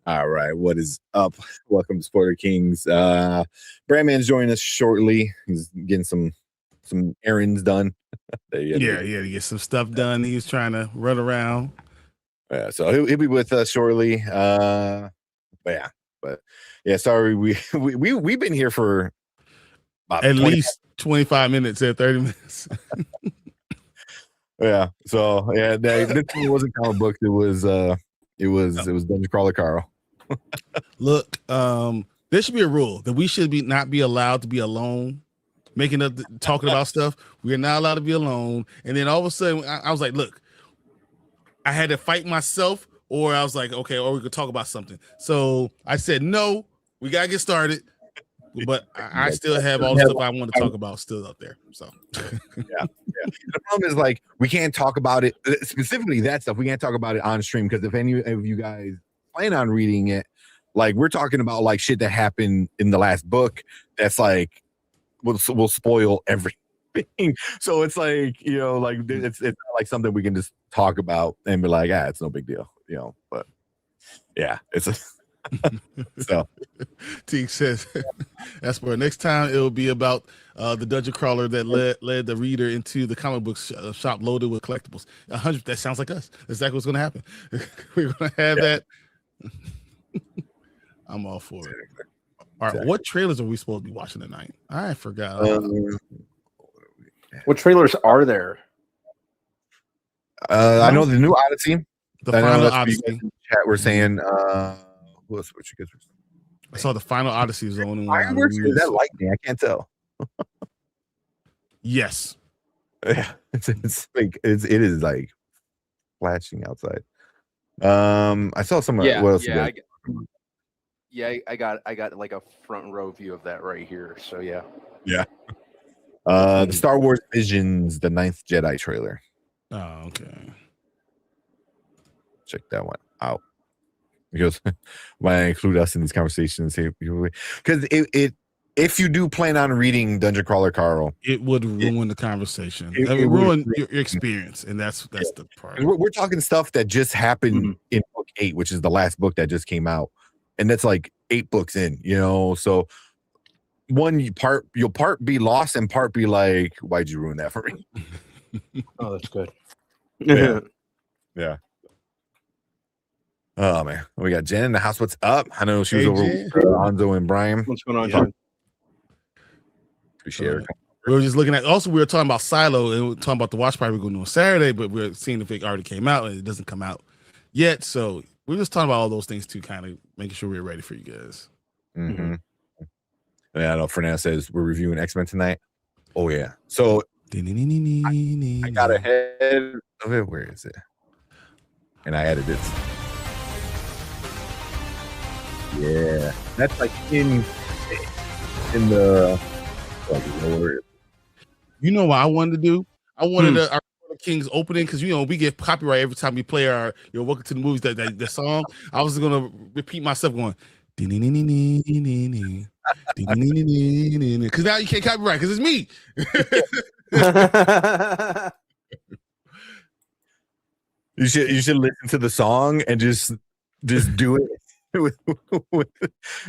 All right, what is up? Welcome to Spoiler Kings. Brandman's joining us shortly. He's getting some errands done. Yeah, to get some stuff done. He was trying to run around. Yeah, so he'll be with us shortly. But yeah, sorry, we've been here for about at least 25 minutes and 30 minutes. Yeah, so yeah, this wasn't comic books. It was Dungeon Crawler Carl. Look, there should be a rule that we should not be allowed to be alone, talking about stuff. We are not allowed to be alone. And then all of a sudden, I was like, look, I had to fight myself, or I was like, okay, or we could talk about something. So I said, no, we gotta get started. But I still have all the stuff I want to talk about still up there. So yeah. The problem is, like, we can't talk about it specifically, that stuff. We can't talk about it on stream because if any of you guys plan on reading it, like, we're talking about like shit that happened in the last book that's like will spoil everything. So it's like, like it's not like something we can just talk about and be like, it's no big deal, but yeah, it's a so Teague says as for next time it'll be about the dungeon crawler that led the reader into the comic book shop loaded with collectibles. 100. That sounds like us. That's exactly what's going to happen. We're going to have that. I'm all for it. All right, what trailers are we supposed to be watching tonight? I forgot. What trailers are there? I know the new Odyssey. The final Odyssey. Chat, we're saying what you guys were saying? I saw the final Odyssey is the only one. Is that lightning? I can't tell. Yes. Yeah, it's like it is like flashing outside. I saw some. What else? I got like a front row view of that right here. So yeah. The Star Wars Visions, the 9th Jedi trailer. Oh, okay. Check that one out. Because why I include us in these conversations here? Because if you do plan on reading Dungeon Crawler Carl, it would ruin the conversation. It would ruin your experience, and that's the part. We're talking stuff that just happened in book 8, which is the last book that just came out, and that's like 8 books in. So you'll part be lost and part be like, why'd you ruin that for me? Oh, that's good. Yeah. Oh man, we got Jen in the house. What's up? I know she was over with Alonzo and Brian. What's going on, Jen? Appreciate it. We were just looking at. Also, we were talking about Silo and we were talking about the watch party we're going to do on Saturday, but we're seeing if it already came out and it doesn't come out yet. So we're just talking about all those things too, kind of making sure we're ready for you guys. Mm-hmm. Yeah, I know. Fernando says we're reviewing X-Men tonight. Oh yeah. So I got ahead of it. Where is it? And I added this. Yeah, that's like in the lower. You know what I wanted to do? I wanted our Kings opening because we get copyright every time we play our Welcome to the Movies that song. I was gonna repeat myself going because now you can't copyright because it's me. You should listen to the song and just do it.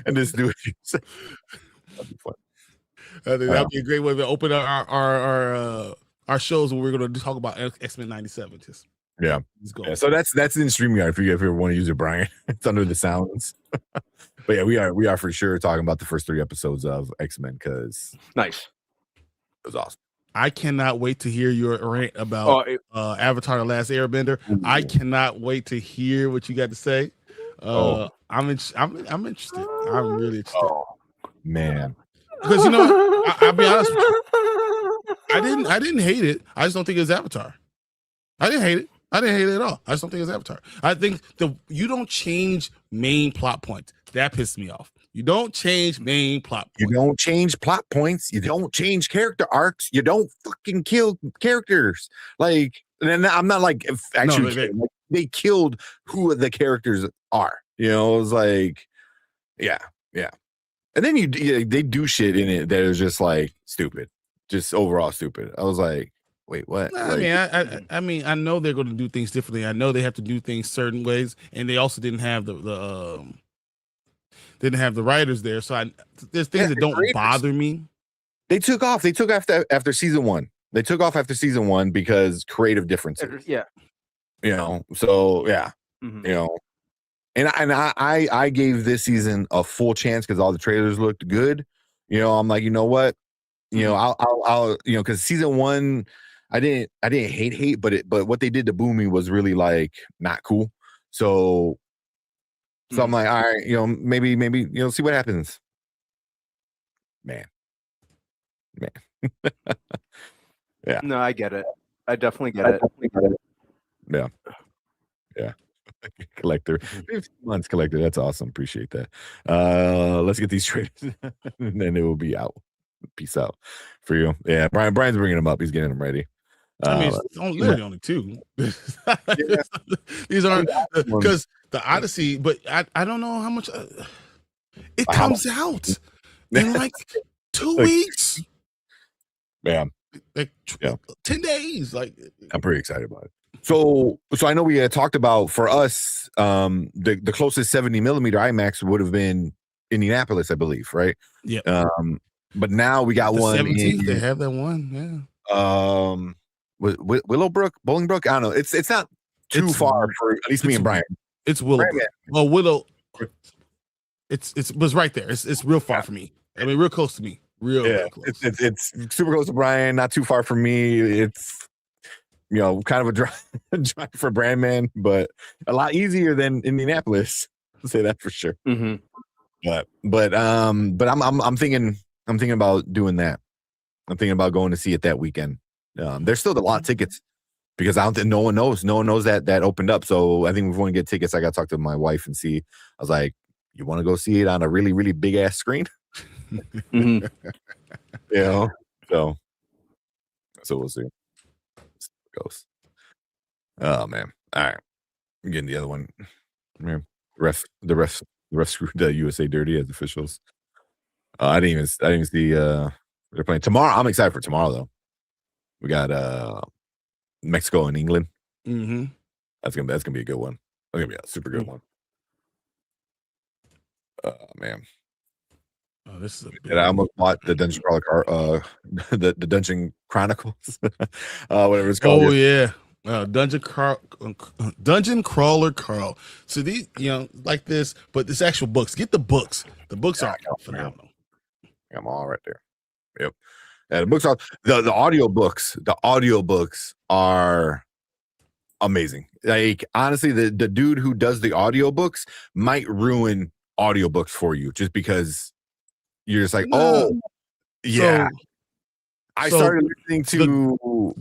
And just do it. That'd be fun. I think that'd be a great way to open our shows when we're going to talk about X-Men 97. Just yeah. So that's in StreamYard if you ever want to use it, Brian. It's under the sounds. But yeah, we are for sure talking about the first 3 episodes of X-Men because nice. It was awesome. I cannot wait to hear your rant about Avatar: The Last Airbender. I cannot wait to hear what you got to say. I'm interested. I'm really interested. Oh man, because I'll be honest with you. I didn't hate it. I just don't think it's Avatar. I didn't hate it. I didn't hate it at all. I just don't think it's Avatar. I think you don't change main plot points. That pissed me off. You don't change main plot points. You don't change plot points. You don't change character arcs. You don't fucking kill characters. Like, and I'm not like actually they killed who the characters are. It was like, yeah. And then they do shit in it that is just like stupid, just overall stupid. I was like, wait, what? I mean, I know they're going to do things differently. I know they have to do things certain ways, and they also didn't have the didn't have the writers there. So there's things that don't bother me. They took off. They took after season 1. They took off after season 1 because creative differences. Yeah. So yeah. And I gave this season a full chance because all the trailers looked good. I'm like, you know what? I'll because season 1, I didn't hate, but what they did to Boomy was really like not cool. So I'm like, all right, maybe see what happens. Man. Yeah. No, I get it. I definitely get it. Yeah. Collector. 15 months collector. That's awesome. Appreciate that. Let's get these trailers and then it will be out. Peace out for you. Yeah, Brian's bringing them up. He's getting them ready. I mean, it's only 2. These aren't because the Odyssey, but I don't know how much it comes out in like 2 weeks. Yeah. Like 10 days. Like I'm pretty excited about it. So I know we had talked about for us, the closest 70 millimeter IMAX would have been Indianapolis, I believe, right? Yeah. But now we got one. 17th, they have that one. Yeah. Willowbrook, Bolingbrook. I don't know. It's not too far for at least me and Brian. It's Willowbrook. Well, Willow. It's right there. It's real far for me. I mean, real close to me. Real close. It's super close to Brian. Not too far from me. It's kind of a drive for Brandman, but a lot easier than Indianapolis. I'll say that for sure. But I'm thinking about doing that. I'm thinking about going to see it that weekend. There's still a lot of tickets because I don't think no one knows that opened up. So I think if we want to get tickets, I got to talk to my wife and see. I was like, you want to go see it on a really, really big ass screen? So we'll see. Goes. Oh man! All right, I'm getting the other one. The ref screwed the USA dirty as officials. I didn't even see they're playing tomorrow. I'm excited for tomorrow though. We got Mexico and England. That's gonna be a good one. That's gonna be a super good one. Man. Oh, this is and I almost bought the Dungeon Crawler the Dungeon Chronicles, whatever it's called. Oh yeah, Dungeon Crawler Carl. So these, like this, but this actual books. Get the books. The books are phenomenal. I'm all right there. Yep. Yeah, the books are the audio books. The audio books are amazing. Like honestly, the dude who does the audio books might ruin audiobooks for you just because you're just like, oh yeah. I started listening to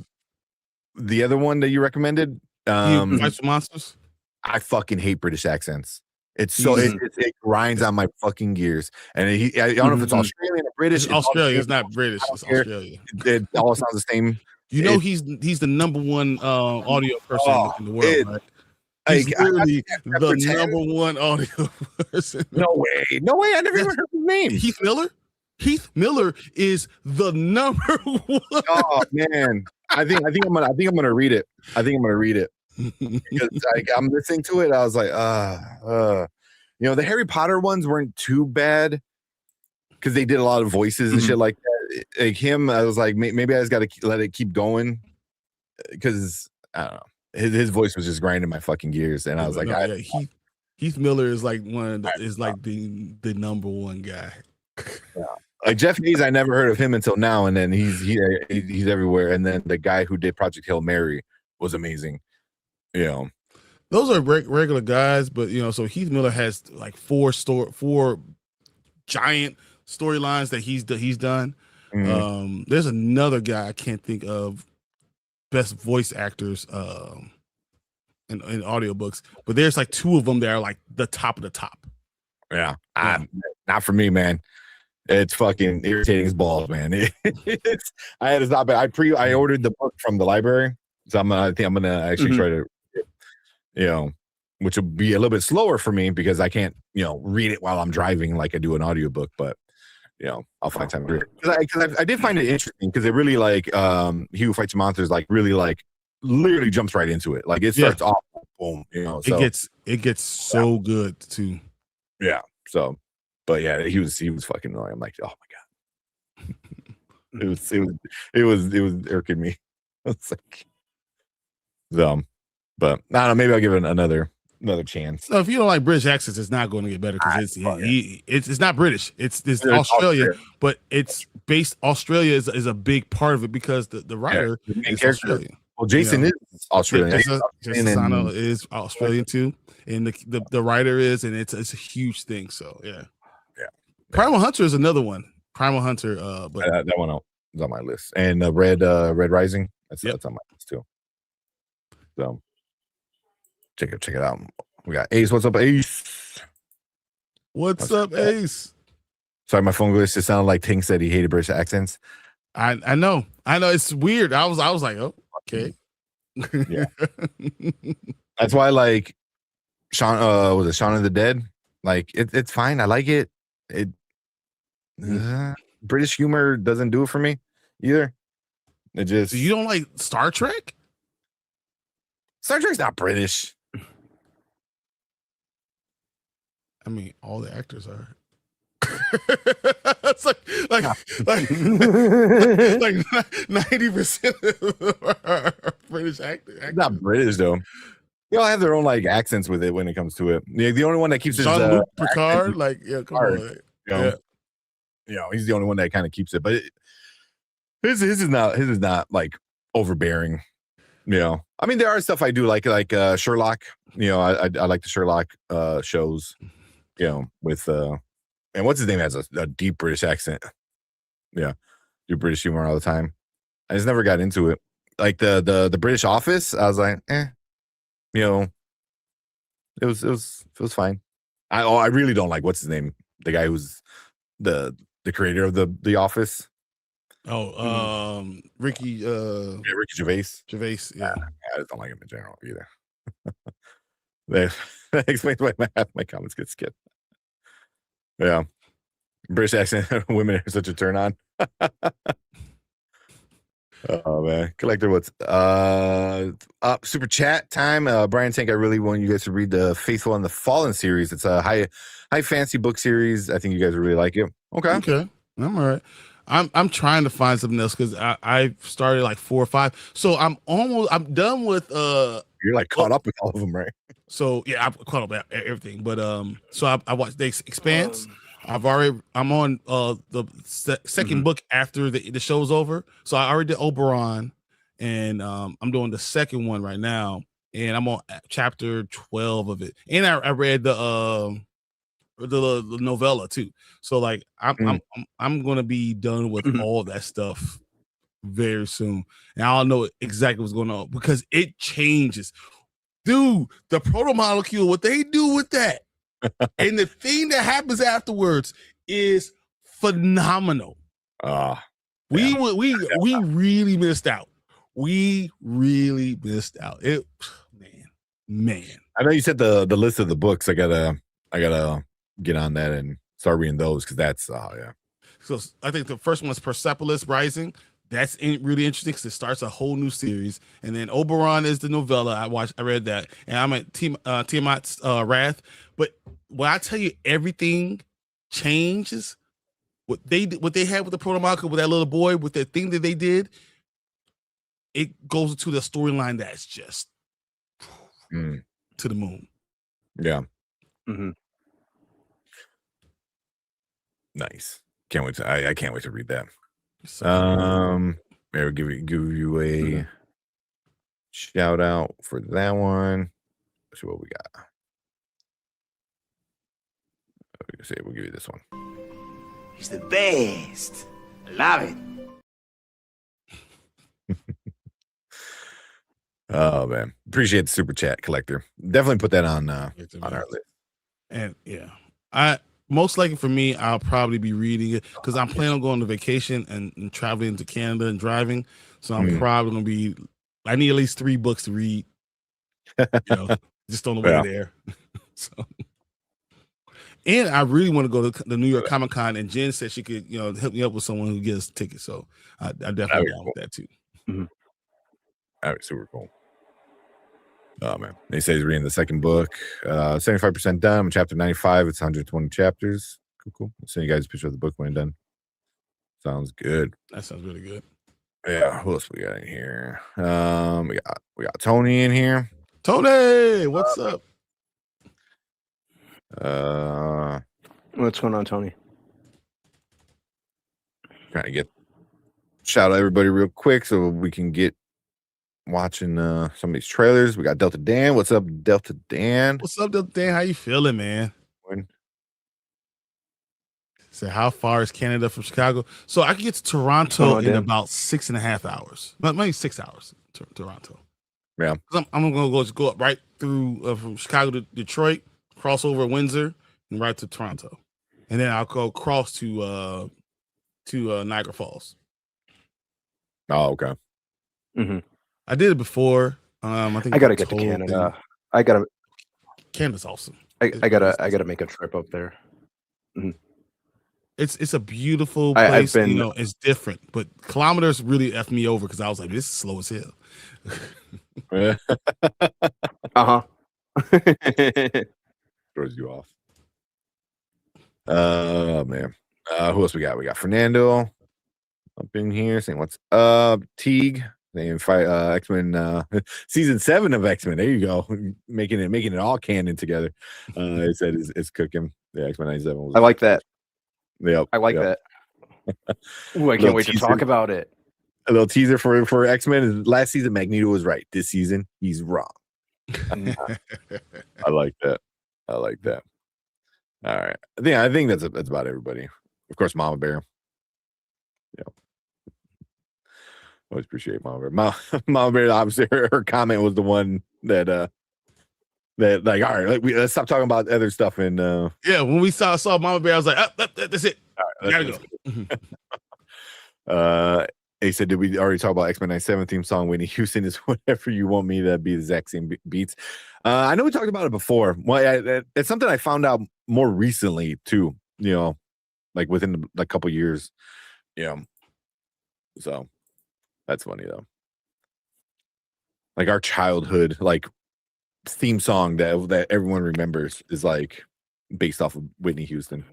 the other one that you recommended. Fights with Monsters. I fucking hate British accents. It's so it grinds on my fucking gears. And I don't know if it's Australian or British. It's Australia. It's not British. It's Australia. It all sounds the same. He's the number one audio person in the world, right? He's literally the number one audio person. No way. I never even heard his name. Heath Miller. Heath Miller is the number one. Oh man, I think I'm gonna read it. Because I'm listening to it. I was like, the Harry Potter ones weren't too bad because they did a lot of voices and shit like that. Like him, I was like, maybe I just got to let it keep going because I don't know. His voice was just grinding my fucking gears, and I was like, Heath Miller is like the number one guy. Yeah. Like Jeff Hayes, I never heard of him until now, and then he's everywhere. And then the guy who did Project Hail Mary was amazing. Those are regular guys, but so Heath Miller has like four giant storylines that he's done. There's another guy I can't think of best voice actors in audiobooks, but there's like two of them that are like the top of the top. Yeah. Not for me, man. It's fucking irritating as balls, man. I had to stop it. I ordered the book from the library, so I think I'm gonna actually try to, which will be a little bit slower for me because I can't, read it while I'm driving like I do an audiobook. But I'll find time to read it because I did find it interesting because it really like He Who Fights Monsters like really like literally jumps right into it. Like it starts off boom, it gets so good too. Yeah. So But yeah, he was fucking annoying. I'm like, oh my god, it was irking me. It's like dumb, but I don't know. Maybe I'll give it another chance. So if you don't like British accents, it's not going to get better because it's not British. It's Australia, but it's based. Australia is a big part of it because the writer is Australian. Well, Jason is Australian. Jason Sano is Australian too, and the writer is, and it's a huge thing. So yeah. Primal Hunter is another one. Primal Hunter, but that one is on my list, and Red Rising. That's on my list too. So check it out. We got Ace. What's up, Ace? What's up, Ace? Sorry, my phone glitched. It sounded like Ting said he hated British accents. I know. It's weird. I was like, oh, okay. Yeah. That's why, like, Shaun of the Dead? Like, it's fine. I like it. British humor doesn't do it for me either. It just. So you don't like Star Trek? Star Trek's not British. I mean, all the actors are. It's like 90% British actors. Not British though. They all have their own like accents with it when it comes to it. The only one that keeps Jean-Luc Picard, like come on, he's the only one that kind of keeps it. But his is not like overbearing. I mean, there are stuff I do like Sherlock. I like the Sherlock shows. With and what's his name has a deep British accent. Yeah, do British humor all the time. I just never got into it. Like the British Office, I was like, it was fine. I really don't like what's his name, the guy who's the creator of the Office. Ricky Gervais. Yeah, I just don't like him in general either. That explains why my comments get skipped. Yeah, British accent women are such a turn on. Oh man, Collector, what's up? Super chat time. Brian Tank, I really want you guys to read the Faithful and the Fallen series. It's a high fantasy book series. I think you guys would really like it. Okay, I'm all right. I'm trying to find something else because I started like 4 or 5. So I'm done with You're like caught up with all of them, right? So yeah, I'm caught up with everything. But so I watched The Expanse. I'm on the second book after the show's over. So I already did Oberon, and I'm doing the second one right now, and I'm on chapter 12 of it. And I read the novella too. So like I'm gonna be done with all that stuff very soon, and I'll know exactly what's going on because it changes. Dude, the proto molecule, what they do with that, and the thing that happens afterwards is phenomenal. We really missed out. We really missed out. It, man. I know you said the list of the books. I gotta get on that and start reading those because that's So I think the first one is Persepolis Rising. That's really interesting because it starts a whole new series. And then Oberon is the novella. I read that, and I'm at Tiamat's Wrath. But when I tell you everything changes, what they had with the proto-molecule with that little boy with the thing that they did, it goes into the storyline that's just to the moon. Yeah. Nice. Can't wait I can't wait to read that. Maybe give you a shout out for that one. Let's see what we got. We'll give you this one. He's the best. I love it. Oh man, appreciate the super chat, Collector. Definitely put that on our list. And yeah, I most likely for me, I'll probably be reading it because I'm planning on going on vacation and traveling to Canada and driving. So I'm probably gonna be. I need at least 3 books to read. Just on the way there. So, and I really want to go to the New York Comic Con, and Jen said she could, help me up with someone who gets tickets. So I definitely down with that too. All right, super cool. Oh man, they say he's reading the second book. 75% done. I'm chapter 95. It's 120 chapters. Cool. I'll send you guys a picture of the book when I'm done. Sounds good. That sounds really good. Yeah. Who else we got in here? We got Tony in here. Tony, what's up? What's going on, Tony? Trying to get shout out everybody real quick so we can get watching some of these trailers. We got Delta Dan. What's up, Delta Dan? What's up, Delta Dan? How you feeling, man? When? So how far is Canada from Chicago? So I can get to Toronto in about 6.5 hours. Maybe 6 hours to Toronto. Yeah. I'm gonna go up right through from Chicago to Detroit, cross over Windsor, and right to Toronto, and then I'll go cross to Niagara Falls. Oh, okay. Mm-hmm. I did it before. I think I gotta get to Canada. Canada's awesome. I gotta make a trip up there. Mm-hmm. It's a beautiful place. You know, it's different, but kilometers really effed me over because I was like, this is slow as hell. Throws you off. Oh man. Who else we got? We got Fernando up in here saying what's up. Teague saying fight X-Men season 7 of X-Men. There you go. making it all canon together. It said it's cooking. Yeah, X-Men 97 I like that. Yep. I like that. Ooh, I can't wait to talk about it. A little teaser for X-Men is last season Magneto was right. This season he's wrong. I like that. All right. I think that's about everybody. Of course, Mama Bear. Yeah. Always appreciate Mama Bear. Mama Bear, obviously, her comment was the one that like, all right, let's stop talking about other stuff. And yeah, when we saw Mama Bear, I was like, that's it. All right, gotta go. He said, did we already talk about X-Men 97 theme song? Whitney Houston is whatever you want me to be, the exact same beats. I know we talked about it before. Well, it's something I found out more recently too. You know, like within a couple years. Yeah. So that's funny though. Like our childhood, like theme song that everyone remembers is like based off of Whitney Houston.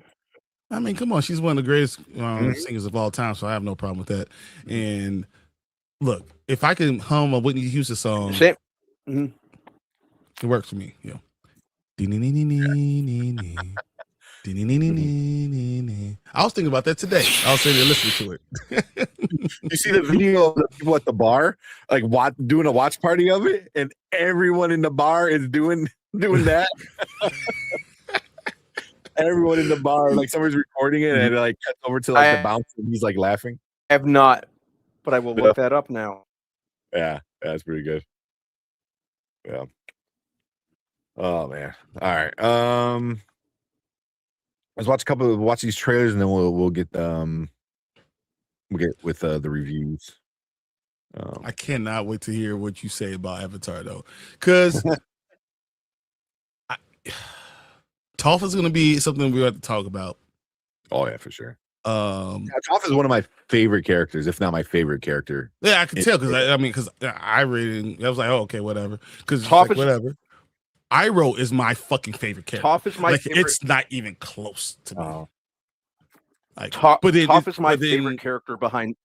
I mean, come on, she's one of the greatest singers of all time, so I have no problem with that. And look, if I can hum a Whitney Houston song, it works for me. Yeah. I was thinking about that today. I was sitting there listening to it. You see the video of the people at the bar, like doing a watch party of it, and everyone in the bar is doing that. Everyone in the bar, like someone's recording it, and it like cuts over to like the bouncer, and he's like laughing. I have not, but I will look that up now. Yeah, that's pretty good. Yeah. Oh man. All right. Let's watch these trailers, and then we'll get with the reviews. I cannot wait to hear what you say about Avatar though, because Toph is going to be something we have to talk about. Oh yeah, for sure. Toph is one of my favorite characters, if not my favorite character. Yeah, I can tell because I really, I was like, oh, okay, whatever. Because Toph is whatever. Iroh is my fucking favorite character. Toph is my favorite. It's not even close to me. Like Toph is my favorite character behind.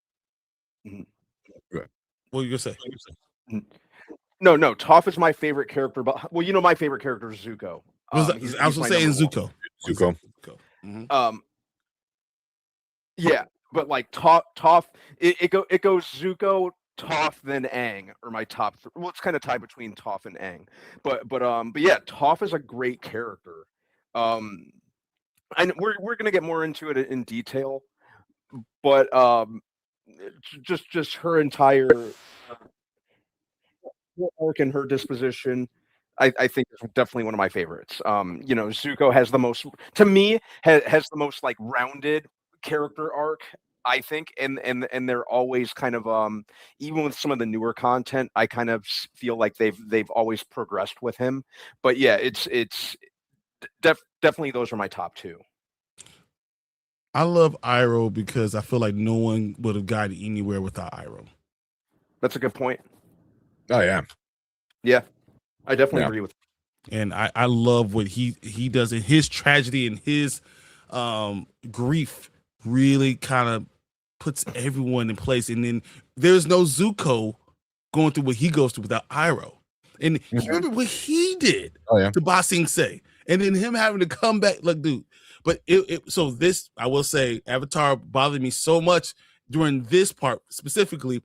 What were you gonna say? No, Toph is my favorite character. But well, you know, my favorite character is Zuko. I was gonna say Zuko. Zuko. Yeah, but like Toph, it goes Zuko, Toph, then Aang are my top three. Well, it's kind of tied between Toph and Aang, but yeah, Toph is a great character. And we're gonna get more into it in detail, but just her entire arc and her disposition, I think is definitely one of my favorites. You know, Zuko has the most, to me, has the most like rounded character arc, I think, and they're always kind of even with some of the newer content, I kind of feel like they've always progressed with him. But yeah, it's definitely those are my top two. I love Iroh because I feel like no one would have gotten anywhere without Iroh. That's a good point. Oh yeah. Yeah. I definitely agree with you. And I love what he does in his tragedy and his grief really kind of puts everyone in place. And then there's no Zuko going through what he goes through without Iroh. And you remember what he did to Ba Sing Se, and then him having to come back, like, dude. But so this, I will say, Avatar bothered me so much during this part specifically.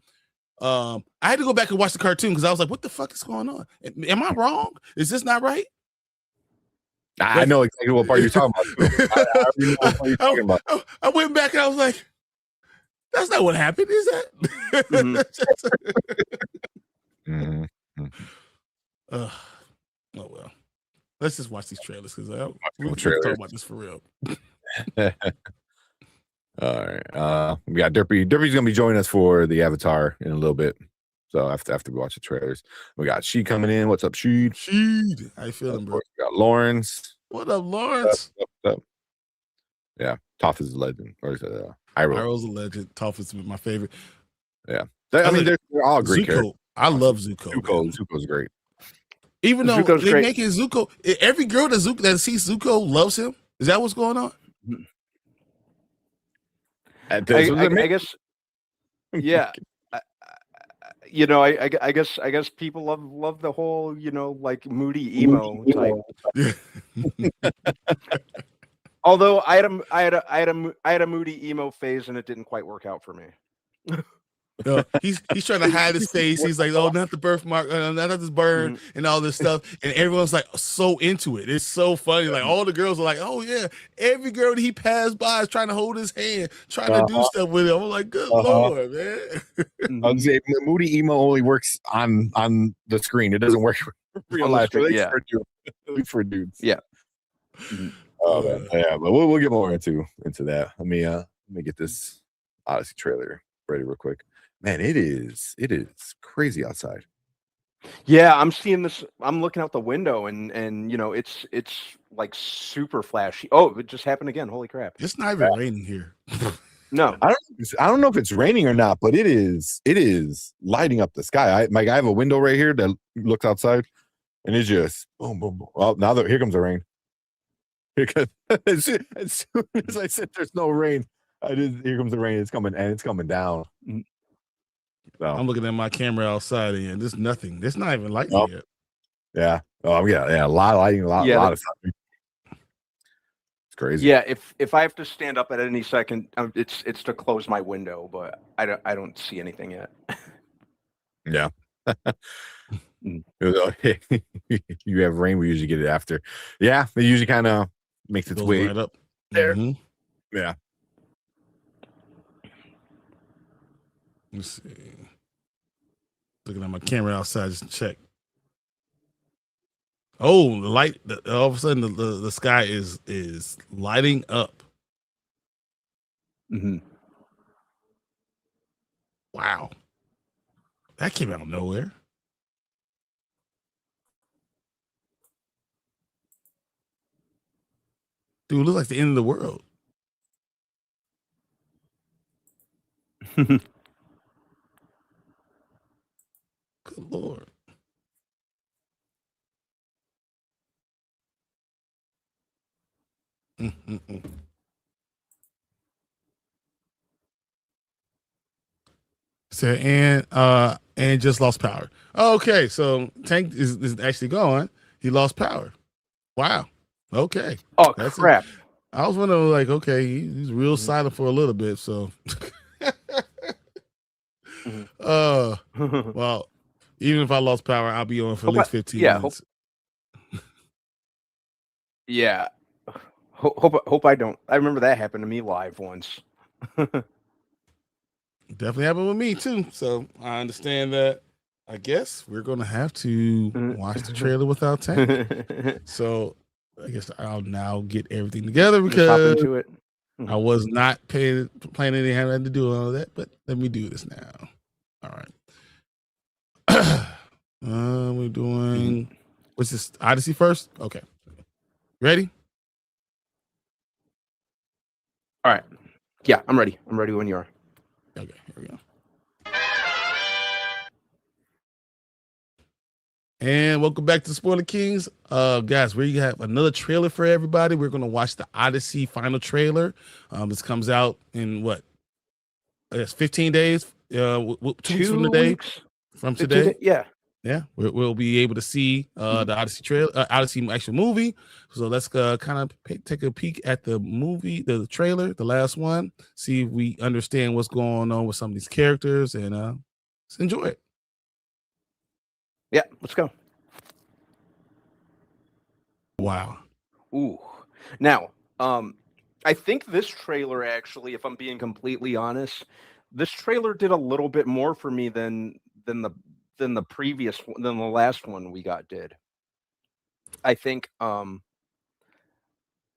I had to go back and watch the cartoon because I was like, what the fuck is going on? Am I wrong? Is this not right? I know exactly what part you're talking about. I already know what part you're talking about. I went back and I was like, that's not what happened, is that? Oh well, let's just watch these trailers because we'll talk about this for real. All right, we got Derpy. Derpy's gonna be joining us for the Avatar in a little bit, so after we watch the trailers, we got She coming in. What's up, She? How you feeling, bro? We got Lawrence. What up, Lawrence? What's up? Yeah, Toph is a legend. Or is it Iroh's a legend. Toph is my favorite. Yeah, I mean they're all great characters. I love Zuko. Zuko's great. Even though Zuko's they great. make it Zuko, every girl that sees Zuko loves him. Is that what's going on? I guess. Yeah. I guess people love the whole, like moody emo type. Although I had a moody emo phase and it didn't quite work out for me. He's trying to hide his face. He's like, oh, not the birthmark, not this burn, and all this stuff. And everyone's like so into it. It's so funny. Like all the girls are like, oh yeah, every girl that he passed by is trying to hold his hand, trying to do stuff with him. I'm like, good lord, man. I'll say moody emo only works on the screen. It doesn't work in real life. At least for dudes. Yeah. Oh man. Yeah, but we'll get more into that. Let me get this Odyssey trailer ready real quick. Man, it is crazy outside. Yeah, I'm seeing this. I'm looking out the window and it's like super flashy. Oh, it just happened again. Holy crap. It's not even raining here. No. I don't know if it's raining or not, but it is lighting up the sky. I have a window right here that looks outside and it's just boom, boom, boom. Well, now here comes the rain. Because as soon as I said there's no rain, here comes the rain. It's coming and it's coming down. So. I'm looking at my camera outside and there's nothing. There's not even lighting yet. Yeah. Oh yeah. A lot of lighting. A lot of stuff. It's crazy. Yeah. If I have to stand up at any second, it's to close my window, but I don't see anything yet. Yeah. You have rain. We usually get it after. Yeah. It usually kind of makes its way right up there. Mm-hmm. Yeah. Let's see. Looking at my camera outside just to check. Oh, the light! All of a sudden, the sky is lighting up. Mm-hmm. Wow, that came out of nowhere. Dude, it looks like the end of the world. Good lord. So and just lost power. Okay, so Tank is actually gone. He lost power. Wow. Okay. Oh, that's crap. I was wondering, like, okay, he's real silent for a little bit. So, well, even if I lost power, I'll be on for at least 15 minutes. Yeah. Hope I don't. I remember that happened to me live once. Definitely happened with me too. So I understand that. I guess we're gonna have to watch the trailer without Tank. So I guess I'll now get everything together because into it. I was not planning anything to do all of that. But let me do this now. All right. We're doing what's this? Odyssey first? Okay. Ready? All right. Yeah, I'm ready. I'm ready when you are. Okay, here we go. And welcome back to Spoiler Kings. Guys, we have another trailer for everybody. We're going to watch the Odyssey final trailer. This comes out in what? I guess 15 days. 2 weeks from today. weeks? From today. Yeah. Yeah, we'll be able to see the Odyssey trailer, Odyssey actual movie. So let's kind of take a peek at the movie, the trailer, the last one. See if we understand what's going on with some of these characters, and let's enjoy it. Yeah, let's go. Wow. Ooh. Now, I think this trailer actually, if I'm being completely honest, this trailer did a little bit more for me than the last one we did. I think I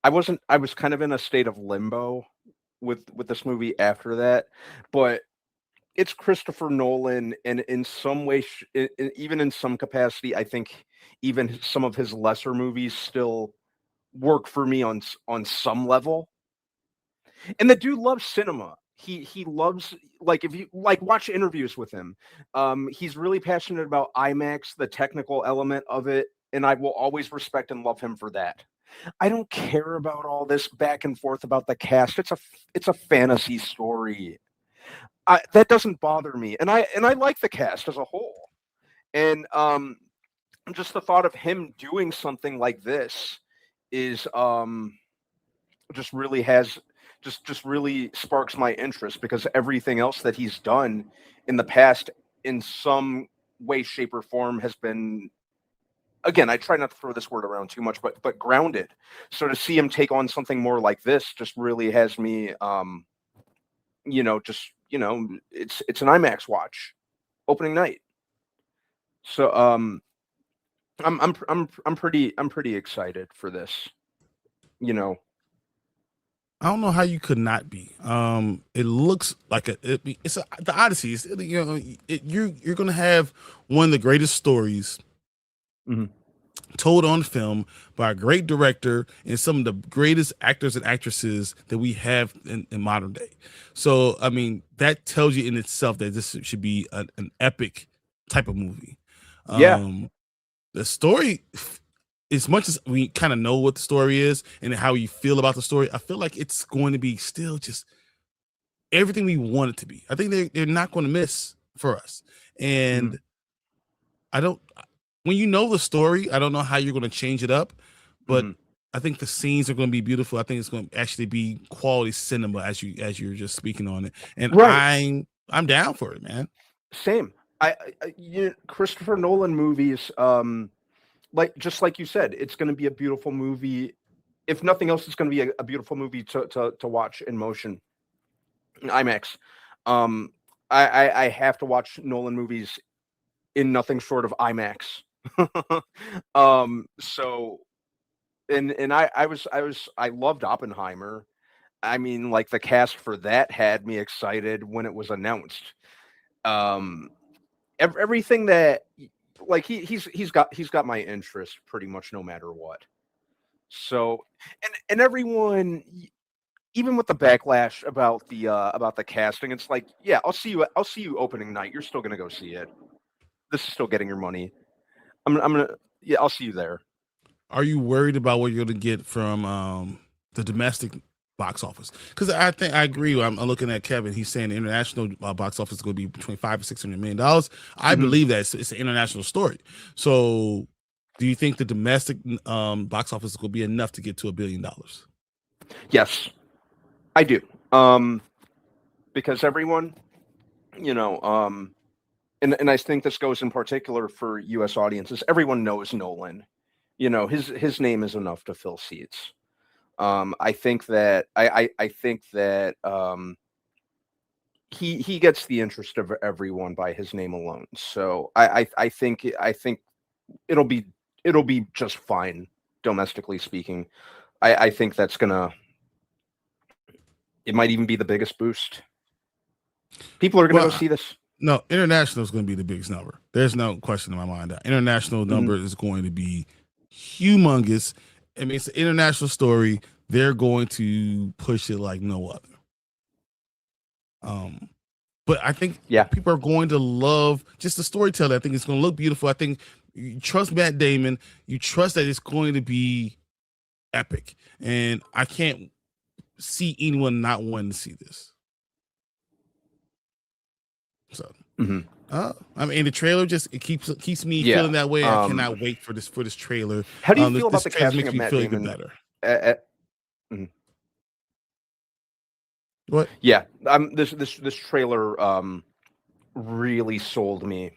was kind of in a state of limbo with this movie after that, but it's Christopher Nolan, and in some way, even in some capacity, I think even some of his lesser movies still work for me on some level. And the dude loves cinema. He loves, like, if you watch interviews with him, he's really passionate about IMAX, the technical element of it, and I will always respect and love him for that. I don't care about all this back and forth about the cast. It's a fantasy story. That doesn't bother me, and I like the cast as a whole, and just the thought of him doing something like this is just really sparks my interest, because everything else that he's done in the past in some way, shape, or form has been, again, I try not to throw this word around too much, but grounded. So to see him take on something more like this just really has me it's an IMAX watch opening night. So I'm pretty excited for this. I don't know how you could not be. It looks like the Odyssey. You're gonna have one of the greatest stories told on film by a great director and some of the greatest actors and actresses that we have in modern day. So, I mean, that tells you in itself that this should be an epic type of movie. The story, as much as we kind of know what the story is and how you feel about the story, I feel like it's going to be still just everything we want it to be. I think they're not going to miss for us. And when you know the story, I don't know how you're going to change it up, but I think the scenes are going to be beautiful. I think it's going to actually be quality cinema as you're just speaking on it. And right. I'm down for it, man. Same. Christopher Nolan movies, just like you said, it's going to be a beautiful movie. If nothing else, it's going to be a beautiful movie to watch in motion, in IMAX. I have to watch Nolan movies in nothing short of IMAX. So, and I loved Oppenheimer. I mean, like, the cast for that had me excited when it was announced. Everything that, like, he's got my interest pretty much no matter what. So, and everyone, even with the backlash about the casting, it's like, yeah, I'll see you opening night. You're still gonna go see it. This is still getting your money. I'll see you there. Are you worried about what you're gonna get from the domestic box office? Because I think I agree. I'm looking at Kevin. He's saying the international box office is going to be between $500 and $600 million. I believe that it's an international story. So, do you think the domestic box office is going to be enough to get to $1 billion? Yes, I do. Because everyone, and I think this goes in particular for U.S. audiences. Everyone knows Nolan. His name is enough to fill seats. I think that he gets the interest of everyone by his name alone. So I think it'll be just fine domestically speaking. I think that's it might even be the biggest boost. People are gonna go see this. No, international is going to be the biggest number. There's no question in my mind. That international number is going to be humongous. I mean, it's an international story. They're going to push it like no other. But I think people are going to love just the storytelling. I think it's going to look beautiful. I think You trust Matt Damon. You trust that it's going to be epic, and I can't see anyone not wanting to see this. So, I mean, the trailer just it keeps me feeling that way. I cannot wait for this trailer. How do you feel about the casting of Matt Damon? Better. What? Yeah, this trailer really sold me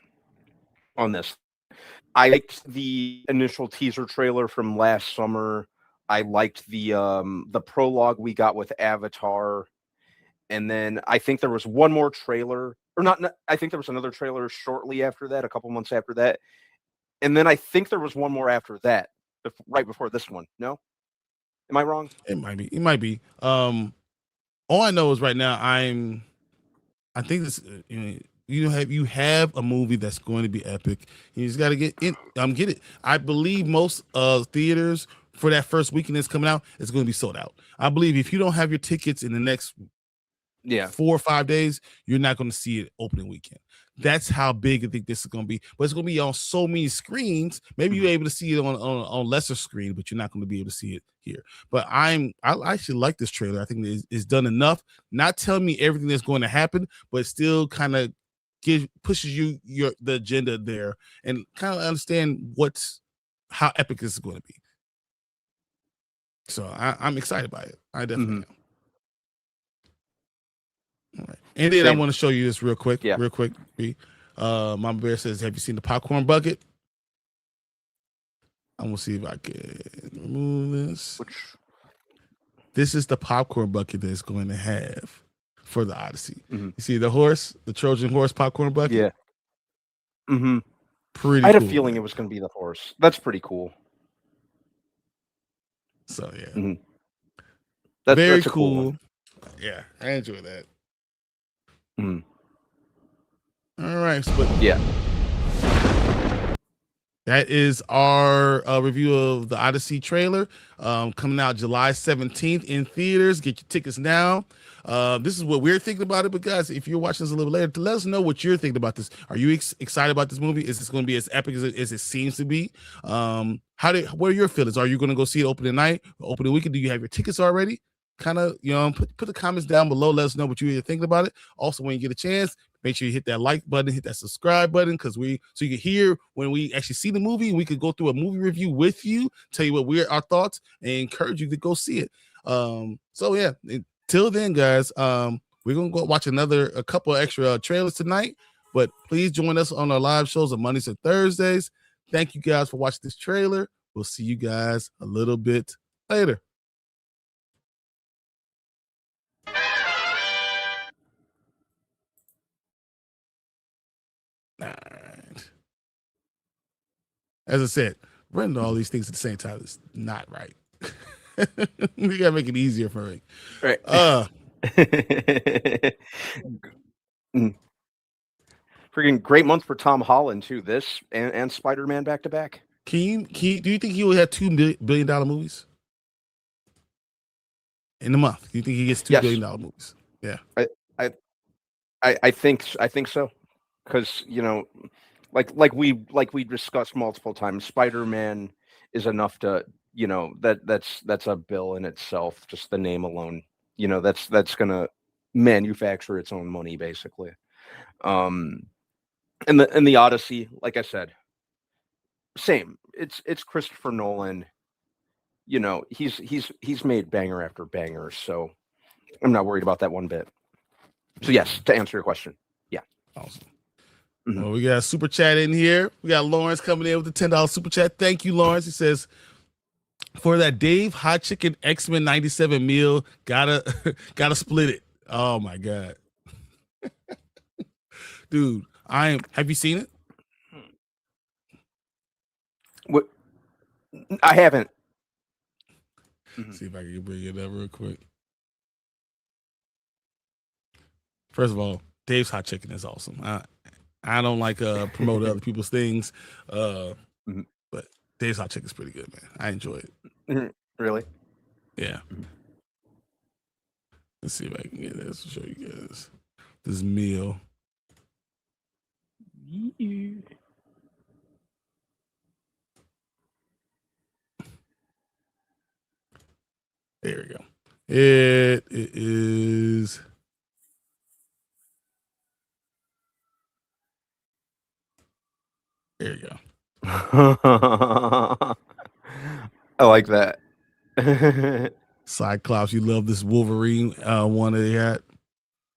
on this. I liked the initial teaser trailer from last summer. I liked the prologue we got with Avatar, and then I think there was one more trailer, or not. I think there was another trailer shortly after that, a couple months after that, and then I think there was one more after that, right before this one. No, am I wrong? It might be. It might be. All I know is right now I think this. You have a movie that's going to be epic. You just got to get in. Get it. I believe most theaters for that first weekend that's coming out is going to be sold out. I believe if you don't have your tickets in the next 4 or 5 days, you're not going to see it opening weekend. That's how big I think this is going to be. But it's going to be on so many screens. Maybe you're able to see it on lesser screen, but you're not going to be able to see it here. But I actually like this trailer. I think it's done enough. Not telling me everything that's going to happen, but still kind of pushes you the agenda there and kind of understand how epic this is going to be. So I'm excited by it. I definitely am. All right. And then I want to show you this real quick. Mama Bear says, have you seen the popcorn bucket? I'm gonna see if I can remove this. This is the popcorn bucket that it's going to have for the Odyssey. You see the horse, the Trojan horse popcorn bucket? Yeah. Pretty I had cool, a feeling it was going to be the horse. That's pretty cool. So yeah. That's very cool. Cool yeah, I enjoy that. All right, but that is our review of the Odyssey trailer, coming out July 17th in theaters. Get your tickets now. This is what we're thinking about it, but guys, if you're watching this a little later, let us know what you're thinking about this. Are you excited about this movie? Is this going to be as epic as it seems to be? What are your feelings? Are you going to go see it opening night, opening weekend? Do you have your tickets already? Kind of, put the comments down below. Let us know what you're thinking about it. Also, when you get a chance, make sure you hit that like button, hit that subscribe button, so you can hear when we actually see the movie. We could go through a movie review with you, tell you what our thoughts, and encourage you to go see it. So yeah, until then, guys, we're gonna go watch a couple of extra trailers tonight. But please join us on our live shows on Mondays and Thursdays. Thank you guys for watching this trailer. We'll see you guys a little bit later. All right. As I said, running all these things at the same time is not right. We gotta make it easier for me. Right. Freaking great month for Tom Holland too. This and Spider-Man back to back. Do you think he will have $2 billion movies in a month? Do you think he gets $2 billion movies? Yeah. I think so. Because like we discussed multiple times, Spider-Man is enough to that's a bill in itself. Just the name alone, that's gonna manufacture its own money basically. And the Odyssey, like I said, same. It's Christopher Nolan. He's made banger after banger, so I'm not worried about that one bit. So yes, to answer your question, yeah, awesome. Well, we got a super chat in here. We got Lawrence coming in with the $10 super chat. Thank you, Lawrence. He says, for that Dave Hot Chicken X-Men 97 meal, gotta split it. Oh my God. Dude, have you seen it? What? I haven't. See if I can bring it up real quick. First of all, Dave's Hot Chicken is awesome. I don't like promoting other people's things, but Dave's Hot Chicken is pretty good, man. I enjoy it. Really? Yeah. Let's see if I can get this to show you guys this meal. There we go. It is. There you go. I like that. Cyclops, you love this Wolverine one that they had.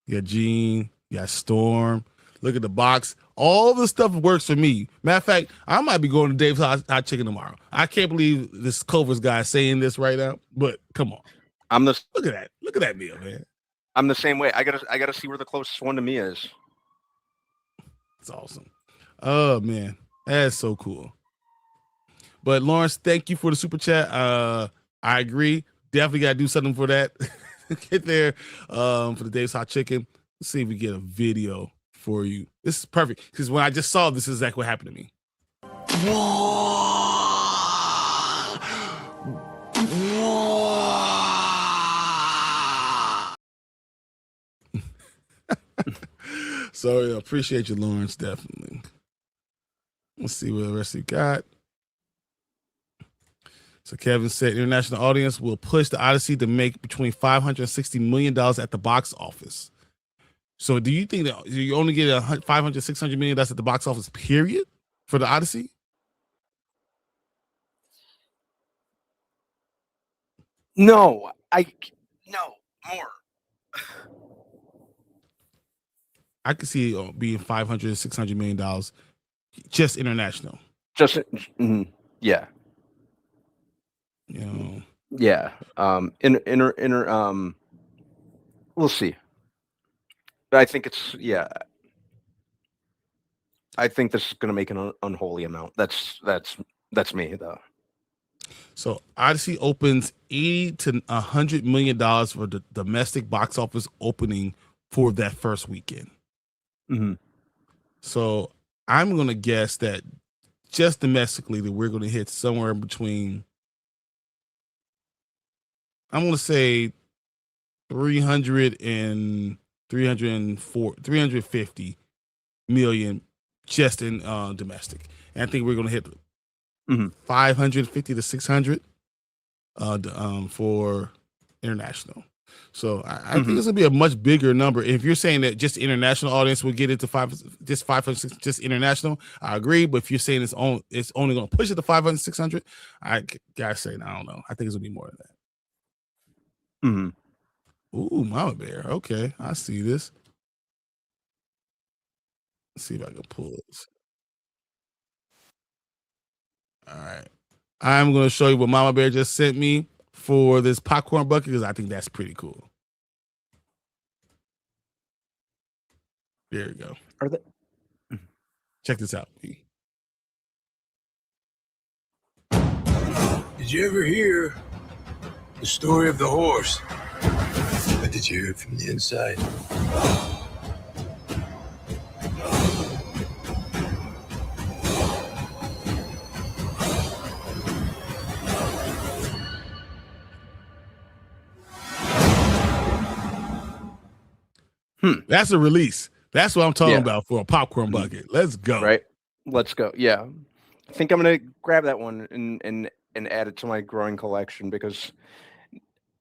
You got Jean, you got Storm. Look at the box. All the stuff works for me. Matter of fact, I might be going to Dave's Hot Chicken tomorrow. I can't believe this Culver's guy saying this right now, but come on. Look at that. Look at that meal, man. I'm the same way. I gotta see where the closest one to me is. It's awesome. Oh man, that's so cool. But Lawrence, thank you for the super chat. I agree. Definitely gotta do something for that. Get there for the Dave's Hot Chicken. Let's see if we get a video for you. This is perfect because when I just saw this is exactly what happened to me. So yeah, appreciate you, Lawrence. Definitely. Let's see what the rest you got. So Kevin said international audience will push the Odyssey to make between $560 million at the box office. So do you think that you only get a $500, $600 million that's at the box office, period, for the Odyssey? No, more. I could see it being $500, $600 million just international. Yeah. You know. Yeah. We'll see. I think it's I think this is going to make an unholy amount. That's me though. So Odyssey opens $80 to $100 million for the domestic box office opening for that first weekend. Mm-hmm. So I'm going to guess that just domestically that we're going to hit somewhere between, I'm going to say 350 million just in domestic. And I think we're going to hit 550 to 600 for international. So I think this will be a much bigger number. If you're saying that just international audience will get it to 500, just international, I agree. But if you're saying it's only going to push it to 500, 600, I gotta say, I don't know. I think it's gonna be more than that. Ooh, Mama Bear. Okay, I see this. Let's see if I can pull this. All right, I'm gonna show you what Mama Bear just sent me for this popcorn bucket because I think that's pretty cool. There you go. Are they? Check this out. Did you ever hear the story of the horse? But did you hear it from the inside? That's a release. That's what I'm talking about for a popcorn bucket. Let's go. Right. Let's go. Yeah. I think I'm gonna grab that one and add it to my growing collection because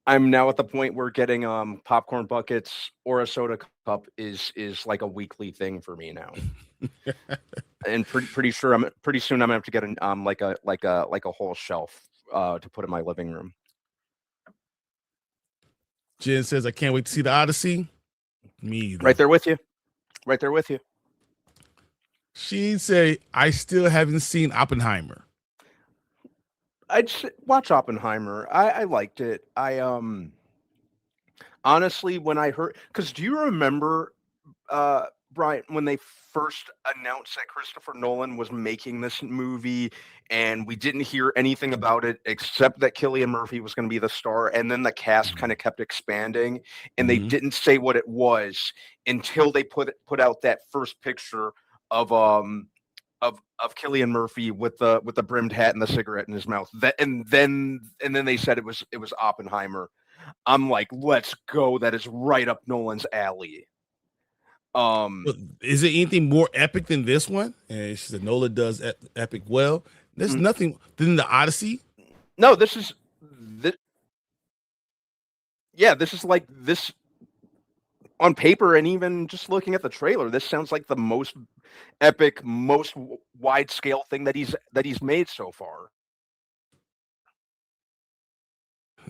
I'm now at the point where getting popcorn buckets or a soda cup is like a weekly thing for me now. And pretty soon I'm gonna have to get like a whole shelf to put in my living room. Jen says, I can't wait to see the Odyssey. Me either. Right there with you. Right there with you. She'd say, I still haven't seen Oppenheimer. I'd watch Oppenheimer. I liked it. I honestly, when I heard, because do you remember, Brian, when they first announced that Christopher Nolan was making this movie and we didn't hear anything about it except that Cillian Murphy was going to be the star, and then the cast kind of kept expanding and they didn't say what it was until they put out that first picture of Cillian Murphy with the brimmed hat and the cigarette in his mouth. And then they said it was Oppenheimer. I'm like, let's go. That is right up Nolan's alley. Is it anything more epic than this one? And she said Nolan does epic well. There's nothing than the Odyssey. No, this is yeah, this is like this on paper, and even just looking at the trailer, this sounds like the most epic, most wide scale thing that he's made so far.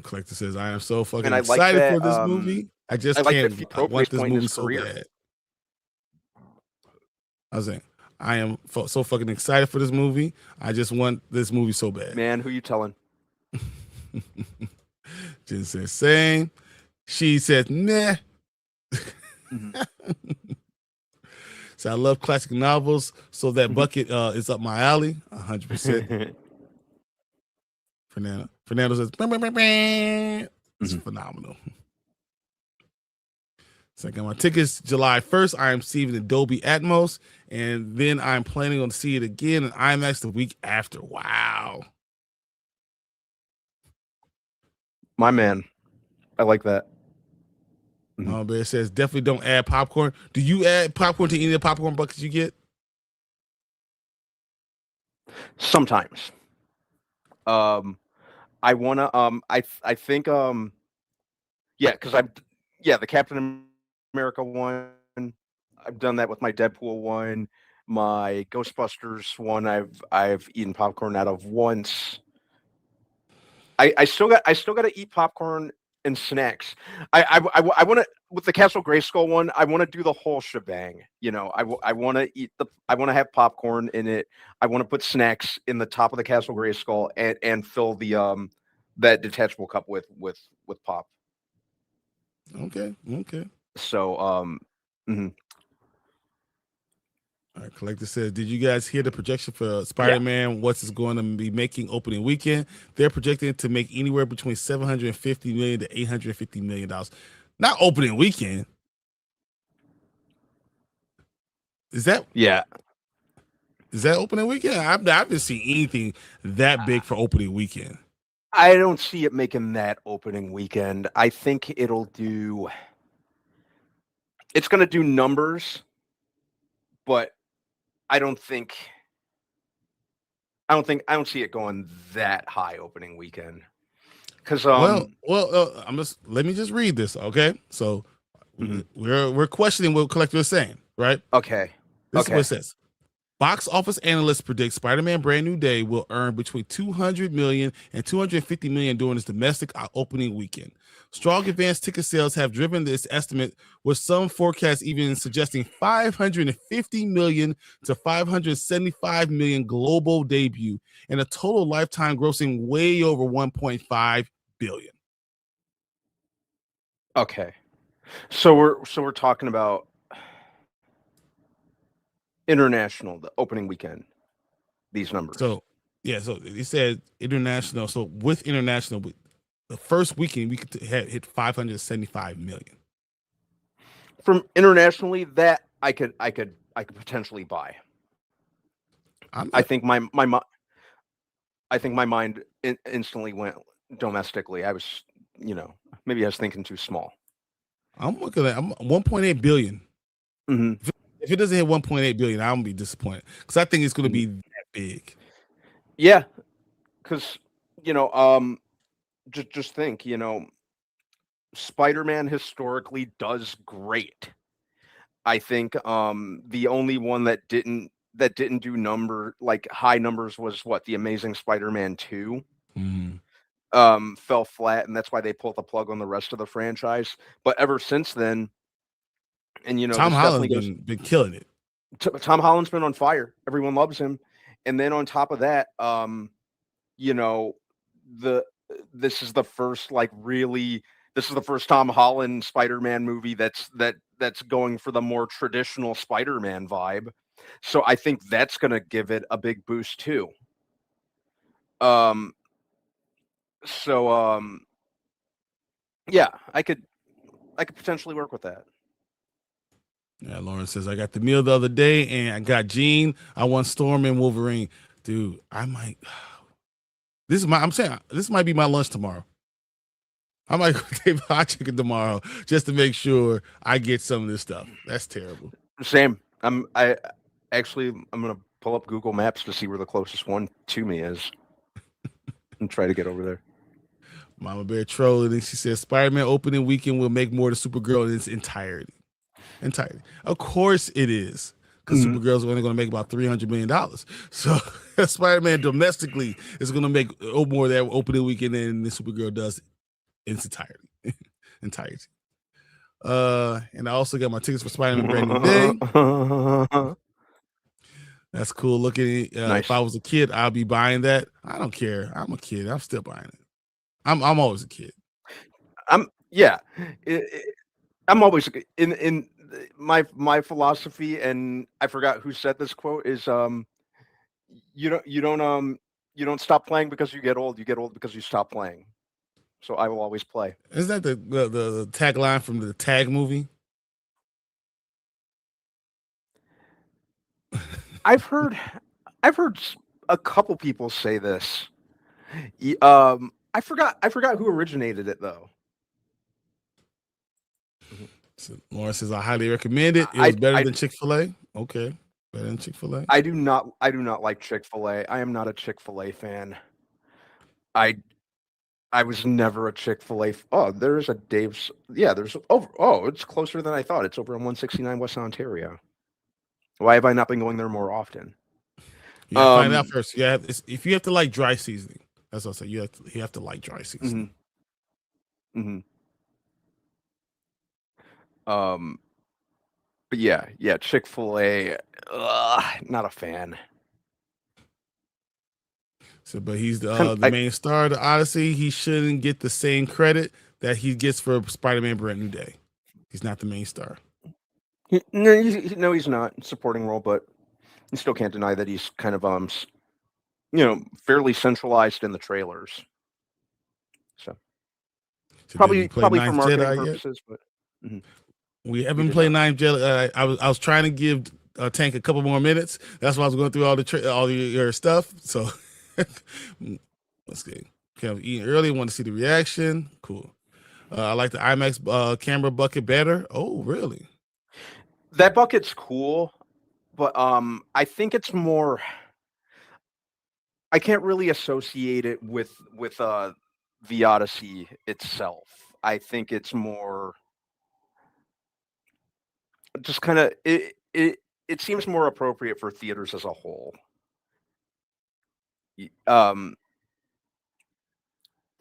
Collector says, I am so fucking And I like excited that, for this movie. I just I like that can't. I Fitropa want is this playing movie his so career. bad. I was saying, I am so fucking excited for this movie. I just want this movie so bad. Man, who you telling? Jen says, same. She said, meh. So I love classic novels. So that bucket is up my alley, 100%. Fernando says, "Bang, bang, bang, bang." It's phenomenal. So I got my tickets July 1st. I am seeing the Dolby Atmos, and then I'm planning on see it again in IMAX the week after. Wow. My man. I like that. Oh, but it says definitely don't add popcorn. Do you add popcorn to any of the popcorn buckets you get? Sometimes. I wanna I think yeah, because the Captain America one, I've done that with my Deadpool one, my Ghostbusters one, I've eaten popcorn out of once. I still got to eat popcorn and snacks. I want to, with the Castle Grayskull one, I want to do the whole shebang. You know, I want to I want to have popcorn in it. I want to put snacks in the top of the Castle Grayskull and fill the that detachable cup with pop. Okay. So mhm. All right, Collector says, did you guys hear the projection for Spider-Man? What's it going to be making opening weekend? They're projecting to make anywhere between $750 million to $850 million. Not opening weekend. Is that opening weekend? I've been seeing anything that big for opening weekend. I don't see it making that opening weekend. I think it's going to do numbers, but I don't see it going that high opening weekend. Because let me just read this, okay? So we're questioning what Collector is saying, right? Okay. This is what it says. Box office analysts predict Spider-Man Brand New Day will earn between $200 million and $250 million during its domestic opening weekend. Strong advanced ticket sales have driven this estimate, with some forecasts even suggesting $550 million to $575 million global debut, and a total lifetime grossing way over $1.5 billion. Okay. So we're talking about international, the opening weekend, these numbers. So it said international. So with international, the first weekend we could hit 575 million. From internationally, that I could potentially buy. I think my mind instantly went domestically. I was, maybe I was thinking too small. I'm looking at 1.8 billion. Mm-hmm. If it doesn't hit 1.8 billion, I'm gonna be disappointed because I think it's gonna be that big. Yeah, because just think, Spider-Man historically does great. I think the only one that didn't do high numbers was the Amazing Spider-Man 2. Fell flat, and that's why they pulled the plug on the rest of the franchise. But ever since then, and Tom Holland's been killing it. Tom Holland's been on fire. Everyone loves him. And then on top of that, this is the first Tom Holland Spider-Man movie that's going for the more traditional Spider-Man vibe. So I think that's going to give it a big boost too. Yeah, I could potentially work with that. Yeah, Lauren says, I got the meal the other day and I got Gene. I want Storm and Wolverine. Dude, I might. This might be my lunch tomorrow. I might go take hot chicken tomorrow just to make sure I get some of this stuff. That's terrible. Same. I'm gonna pull up Google Maps to see where the closest one to me is and try to get over there. Mama Bear trolling, and she says Spider-Man opening weekend will make more than Supergirl in its entirety. Of course it is, because Supergirl's only going to make about $300 million. So Spider-Man domestically is going to make more of that opening weekend than the Supergirl does in its entirety. And I also got my tickets for Spider-Man Brand New Day. That's cool looking. Nice. If I was a kid, I'd be buying that. I don't care. I'm a kid. I'm still buying it. I'm always a kid. I'm always in my philosophy, and I forgot who said this quote is you don't stop playing because you get old because you stop playing. So I will always play. Is that the tagline from the Tag movie? I've heard a couple people say this. I forgot who originated it though. So Lauren says I highly recommend it. It was better than Chick-fil-A. Okay, better than Chick-fil-A. I do not like Chick-fil-A. I am not a Chick-fil-A fan. I was never a Chick-fil-A. Oh, there is a Dave's. Yeah, there's over. Oh, it's closer than I thought. It's over on 169 West Ontario. Why have I not been going there more often? You have to find out first. Yeah, if you have to like dry seasoning, that's what I say. You have to like dry seasoning. But yeah, Chick-fil-A. Not a fan. So, but he's the main star of the Odyssey. He shouldn't get the same credit that he gets for Spider-Man Brand New Day. He's not the main star. No, he's not supporting role, but you still can't deny that he's kind of fairly centralized in the trailers. So probably for marketing purposes, but we haven't played Ninth Jedi. I was trying to give Tank a couple more minutes. That's why I was going through all your stuff. So let's get. Okay, I'm eating early. Want to see the reaction. Cool. I like the IMAX camera bucket better. Oh, really? That bucket's cool, but I think it's more. I can't really associate it with the Odyssey itself. I think it's more just kind of it seems more appropriate for theaters as a whole. If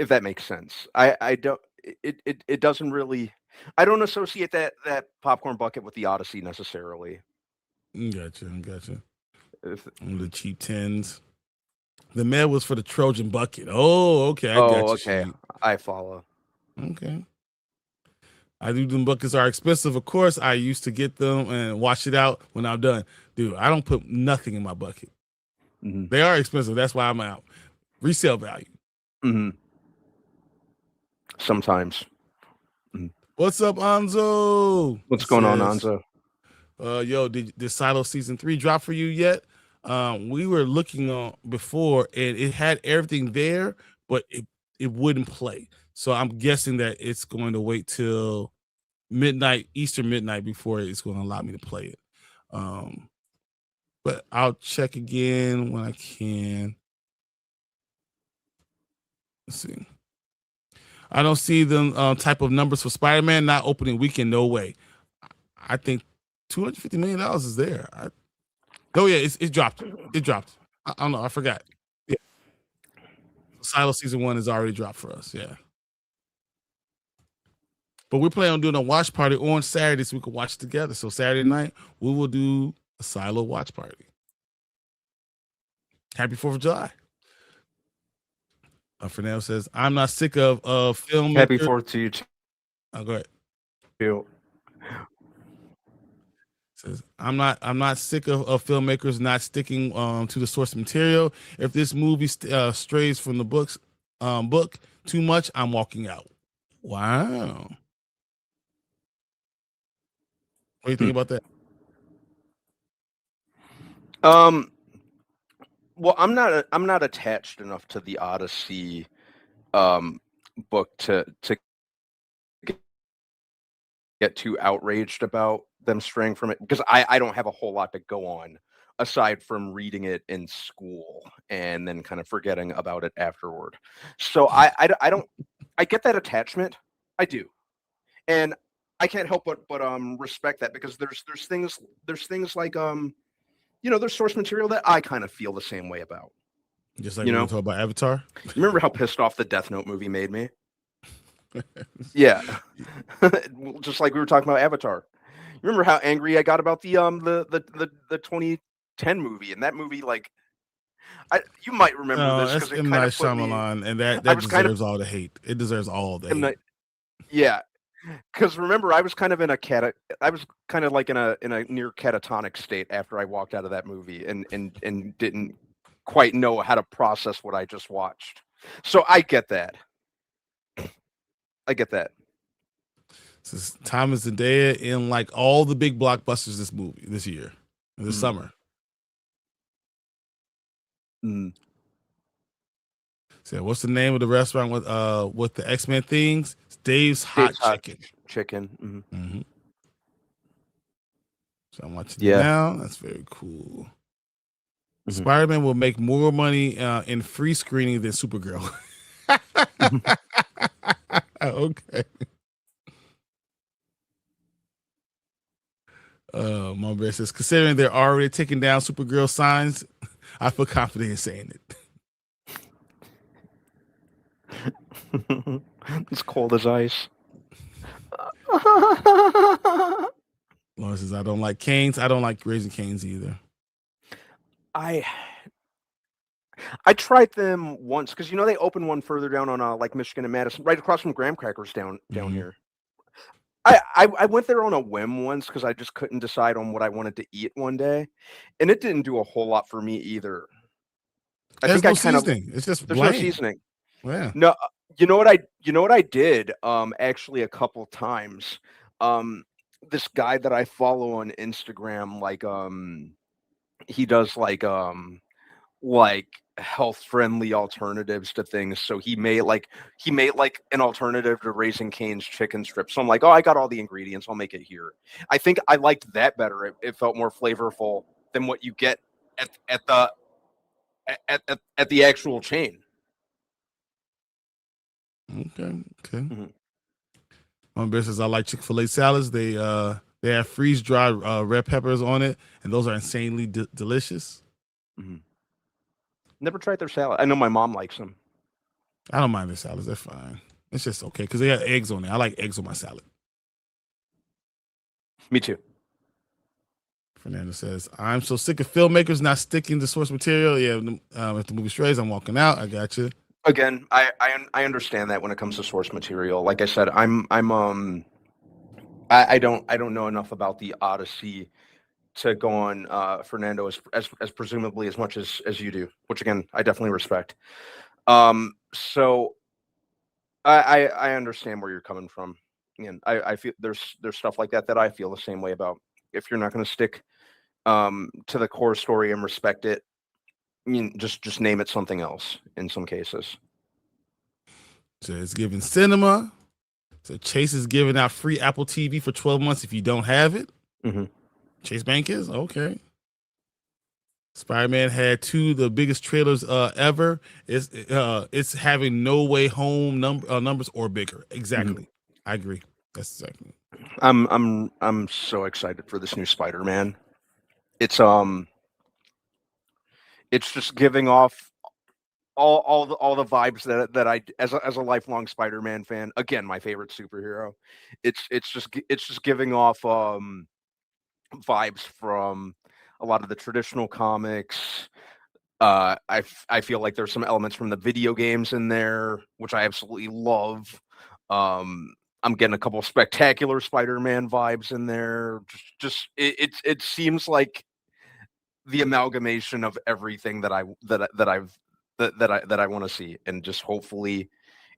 that makes sense. I don't it doesn't really. I don't associate that popcorn bucket with the Odyssey necessarily. Gotcha. The cheap tins. The med was for the Trojan bucket. Oh, okay. I got you. Okay. I follow. Okay. I do. Them buckets are expensive. Of course, I used to get them and wash it out when I'm done. Dude, I don't put nothing in my bucket. They are expensive. That's why I'm out. Resale value. Sometimes. What's up, Anzo? What's going on, Anzo? Yo, did Silo season 3 drop for you yet? We were looking on before, and it had everything there, but it wouldn't play. So I'm guessing that it's going to wait till Eastern midnight before it's going to allow me to play it. But I'll check again when I can. Let's see. I don't see the type of numbers for Spider-Man not opening weekend. No way. I think $250 million is there. It dropped. It dropped. I don't know. I forgot. Yeah. Silo season 1 is already dropped for us. Yeah. But we're planning on doing a watch party on Saturday so we can watch together. So Saturday night, we will do a Silo watch party. Happy 4th of July. Fernando says, I'm not sick of film. Happy 4th to you. Go ahead. You. Says, I'm not sick of filmmakers not sticking to the source material. If this movie strays from the book too much, I'm walking out. Wow. What do you think about that? Well, I'm not attached enough to the Odyssey book to get too outraged about them straying from it, because I don't have a whole lot to go on aside from reading it in school and then kind of forgetting about it afterward. So I I get that attachment. I do, and I can't help but respect that, because there's things like there's source material that I kind of feel the same way about. Just like we talk about Avatar. You remember how pissed off the Death Note movie made me? Yeah, just like we were talking about Avatar. You remember how angry I got about the 2010 movie, and that movie, like, you might remember this because it M. kind Night of put me. Shyamalan, and that deserves all the hate. It deserves all the hate. Yeah, because remember, I was kind of like in a near catatonic state after I walked out of that movie, and didn't quite know how to process what I just watched. So I get that. I get that. This is Thomas Zendaya in like all the big blockbusters this year, this summer. So what's the name of the restaurant with the X-Men things? It's Dave's Hot Chicken. So I'm watching it now. That's very cool. Spider-Man will make more money in free screening than Supergirl. Okay. My bear says, considering they're already taking down Supergirl signs, I feel confident in saying it. It's cold as ice. Lauren says, I don't like canes. I don't like Raising Canes either. I tried them once because they opened one further down on like Michigan and Madison, right across from Graham Crackers down here. I went there on a whim once because I just couldn't decide on what I wanted to eat one day, and it didn't do a whole lot for me either. It's just there's bland. no seasoning. Yeah. No, you know what I did actually a couple times. This guy that I follow on Instagram, like he does like health friendly alternatives to things. So he made an alternative to Raising Cane's chicken strips. So I'm like, oh, I got all the ingredients. I'll make it here. I think I liked that better. It felt more flavorful than what you get at the actual chain. Okay. My business, I like Chick-fil-A salads. They have freeze dried red peppers on it, and those are insanely delicious. Never tried their salad. I know my mom likes them. I don't mind their salads. They're fine. It's just okay because they have eggs on it. I like eggs on my salad. Me too. Fernando says, I'm so sick of filmmakers not sticking to source material. Yeah, if the movie strays, I'm walking out. I got you. Again, I understand that when it comes to source material. Like I said, I don't know enough about the Odyssey to go on Fernando as presumably as much as you do, which again I definitely respect. So I understand where you're coming from. Again, I feel there's stuff like that I feel the same way about. If you're not going to stick to the core story and respect it, just name it something else in some cases. So it's giving cinema. So Chase is giving out free Apple TV for 12 months if you don't have it. Chase Bank is okay. Spider-Man had two of the biggest trailers ever. It's having No Way Home numbers or bigger. Exactly. I agree. That's exactly. I'm so excited for this new Spider-Man. It's just giving off all the vibes that I as a lifelong Spider-Man fan. Again, my favorite superhero. It's just giving off vibes from a lot of the traditional comics. I feel like there's some elements from the video games in there, which I absolutely love. I'm getting a couple of spectacular Spider-Man vibes in there. It seems like the amalgamation of everything that I want to see, and just hopefully,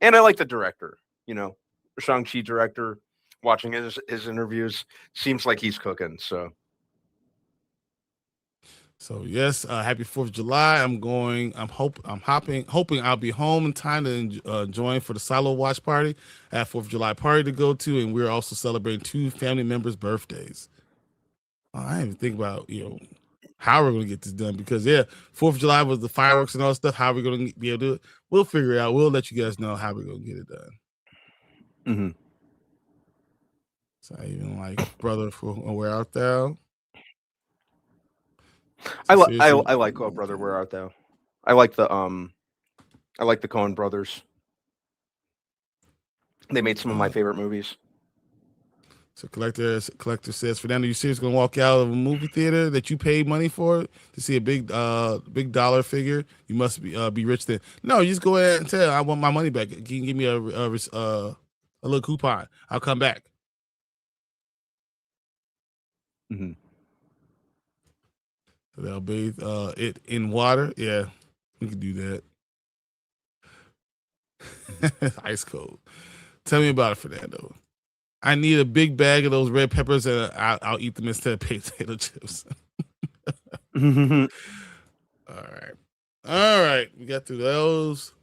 and I like the director, the Shang-Chi director. Watching his interviews, seems like he's cooking. So yes, happy 4th of July. Hoping I'll be home in time to join for the silo watch party. I have 4th of July party to go to, and we're also celebrating 2 family members' birthdays. I didn't even think about how we're gonna get this done, because 4th of July was the fireworks and all that stuff. How we're gonna be able to do it, we'll figure it out. We'll let you guys know how we're gonna get it done. Mhm. So I even like Brother for Where Art Thou. I Seriously. like Oh Brother, Where Art Thou? I like the Coen brothers. They made some of my favorite movies. So collector says, Fernando, you seriously gonna walk out of a movie theater that you paid money for to see a big dollar figure? You must be rich then. No, you just go ahead and tell I want my money back. Can you give me a little coupon? I'll come back. Mm-hmm. So they'll bathe it in water. Yeah, we can do that. Ice cold. Tell me about it, Fernando. I need a big bag of those red peppers, and I'll eat them instead of potato chips. Mm-hmm. All right. We got through those.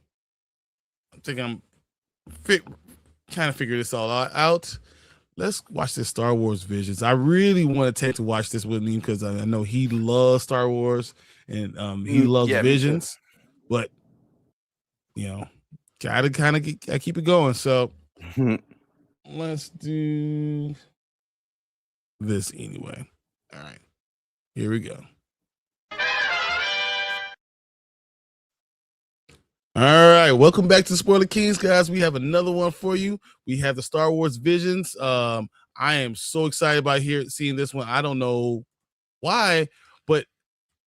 I think I'm trying to figure this all out. Let's watch this Star Wars Visions. I really want to take to watch this with him because I know he loves Star Wars and he loves Visions, but gotta kind of keep it going. So let's do this anyway. All right, here we go. All right, welcome back to Spoiler Kings, guys. We have another one for you. We have the Star Wars Visions. I am so excited about seeing this one. I don't know why, but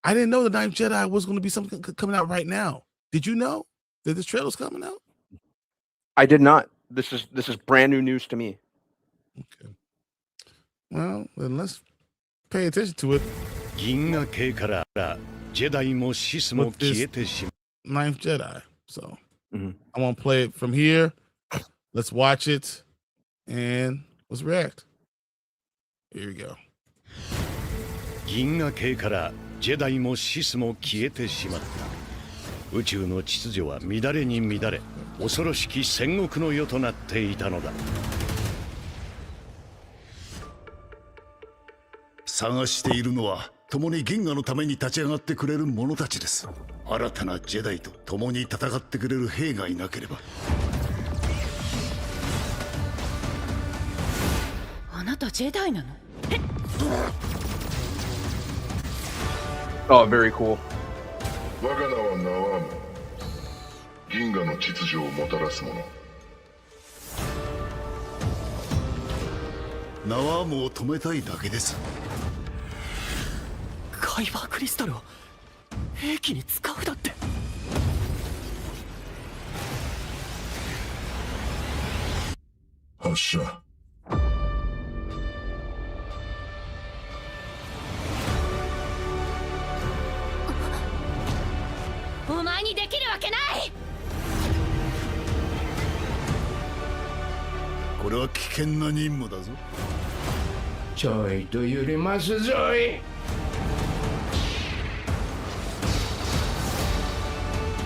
I didn't know the Ninth Jedi was going to be something coming out right now. Did you know that this trailer's coming out? I did not. This is brand new news to me. Okay. Well, then let's pay attention to it. Ninth Jedi. So I want to play it from here. Let's watch it and let's react. Here we go. 銀河系からジェダイもシスも消えてしまった。宇宙の秩序は乱れに乱れ、恐ろしき戦国の世となっていたのだ。探しているのは共に銀河のために立ち上がってくれる者たちです。新たなジェダイと共に戦ってくれる兵がいなければ。あなたジェダイなの？ Oh, very cool. 我が名はナワーム。銀河の秩序をもたらす者。ナワームを止めたいだけです。カイバークリスタルを兵器に使うだって。発射。お前にできるわけない。これは危険な任務だぞ。ちょいと揺れますぞい。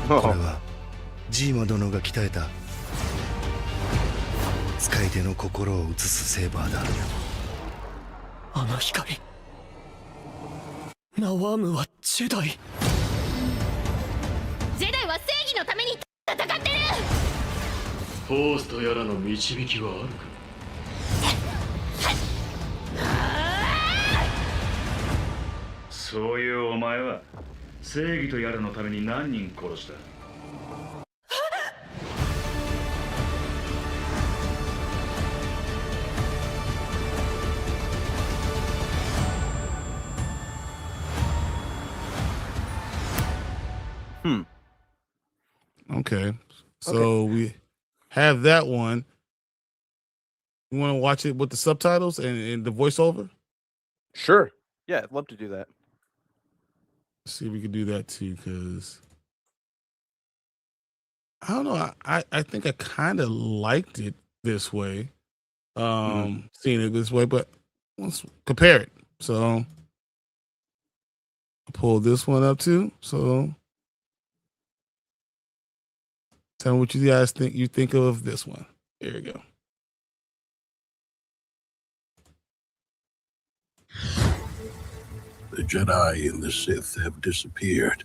これはジーマ殿が鍛えた使い手の心を映すセーバーだ。あの光、ナワームはジェダイ。ジェダイは正義のために戦ってる。フォースとやらの導きはあるか。そういうお前は正義とやらのために何人殺した？Okay. So we have that one. You want to watch it with the subtitles and the voiceover? Sure. Yeah, I'd love to do that. Let's see if we can do that too, because I don't know. I think I kind of liked it this way. Seeing it this way, but let's compare it. So I'll pull this one up too. So tell me what you guys think of this one. Here we go. The Jedi and the Sith have disappeared.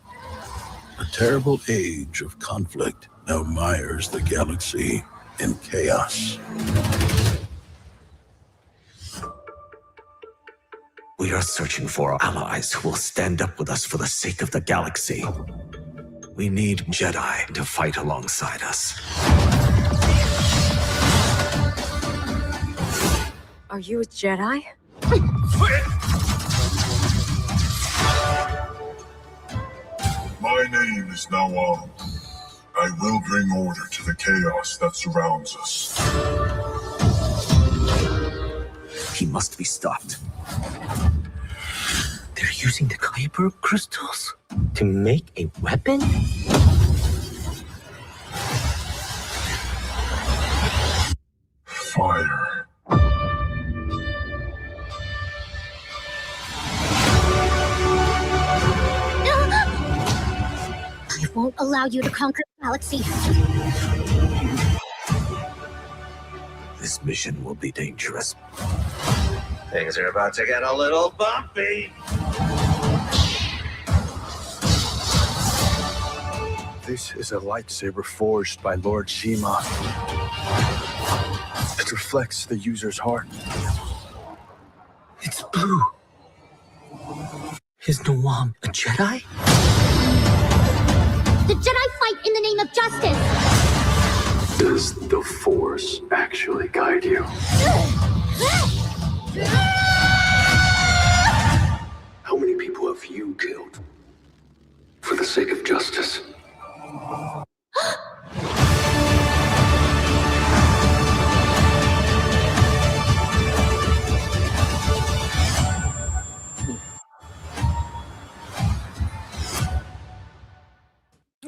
A terrible age of conflict now mires the galaxy. and chaos. We are searching for allies who will stand up with us for the sake of the galaxy. We need Jedi to fight alongside us. Are you a Jedi? My name is Nawam. I will bring order to the chaos that surrounds us. He must be stopped. They're using the Kyber crystals to make a weapon? Fire. I won't allow you to conquer the galaxy. This mission will be dangerous. Things are about to get a little bumpy. This is a lightsaber forged by Lord Shima. It reflects the user's heart. It's blue. Is Nawam a Jedi? The Jedi fight in the name of justice. Does the Force actually guide you? How many people have you killed for the sake of justice?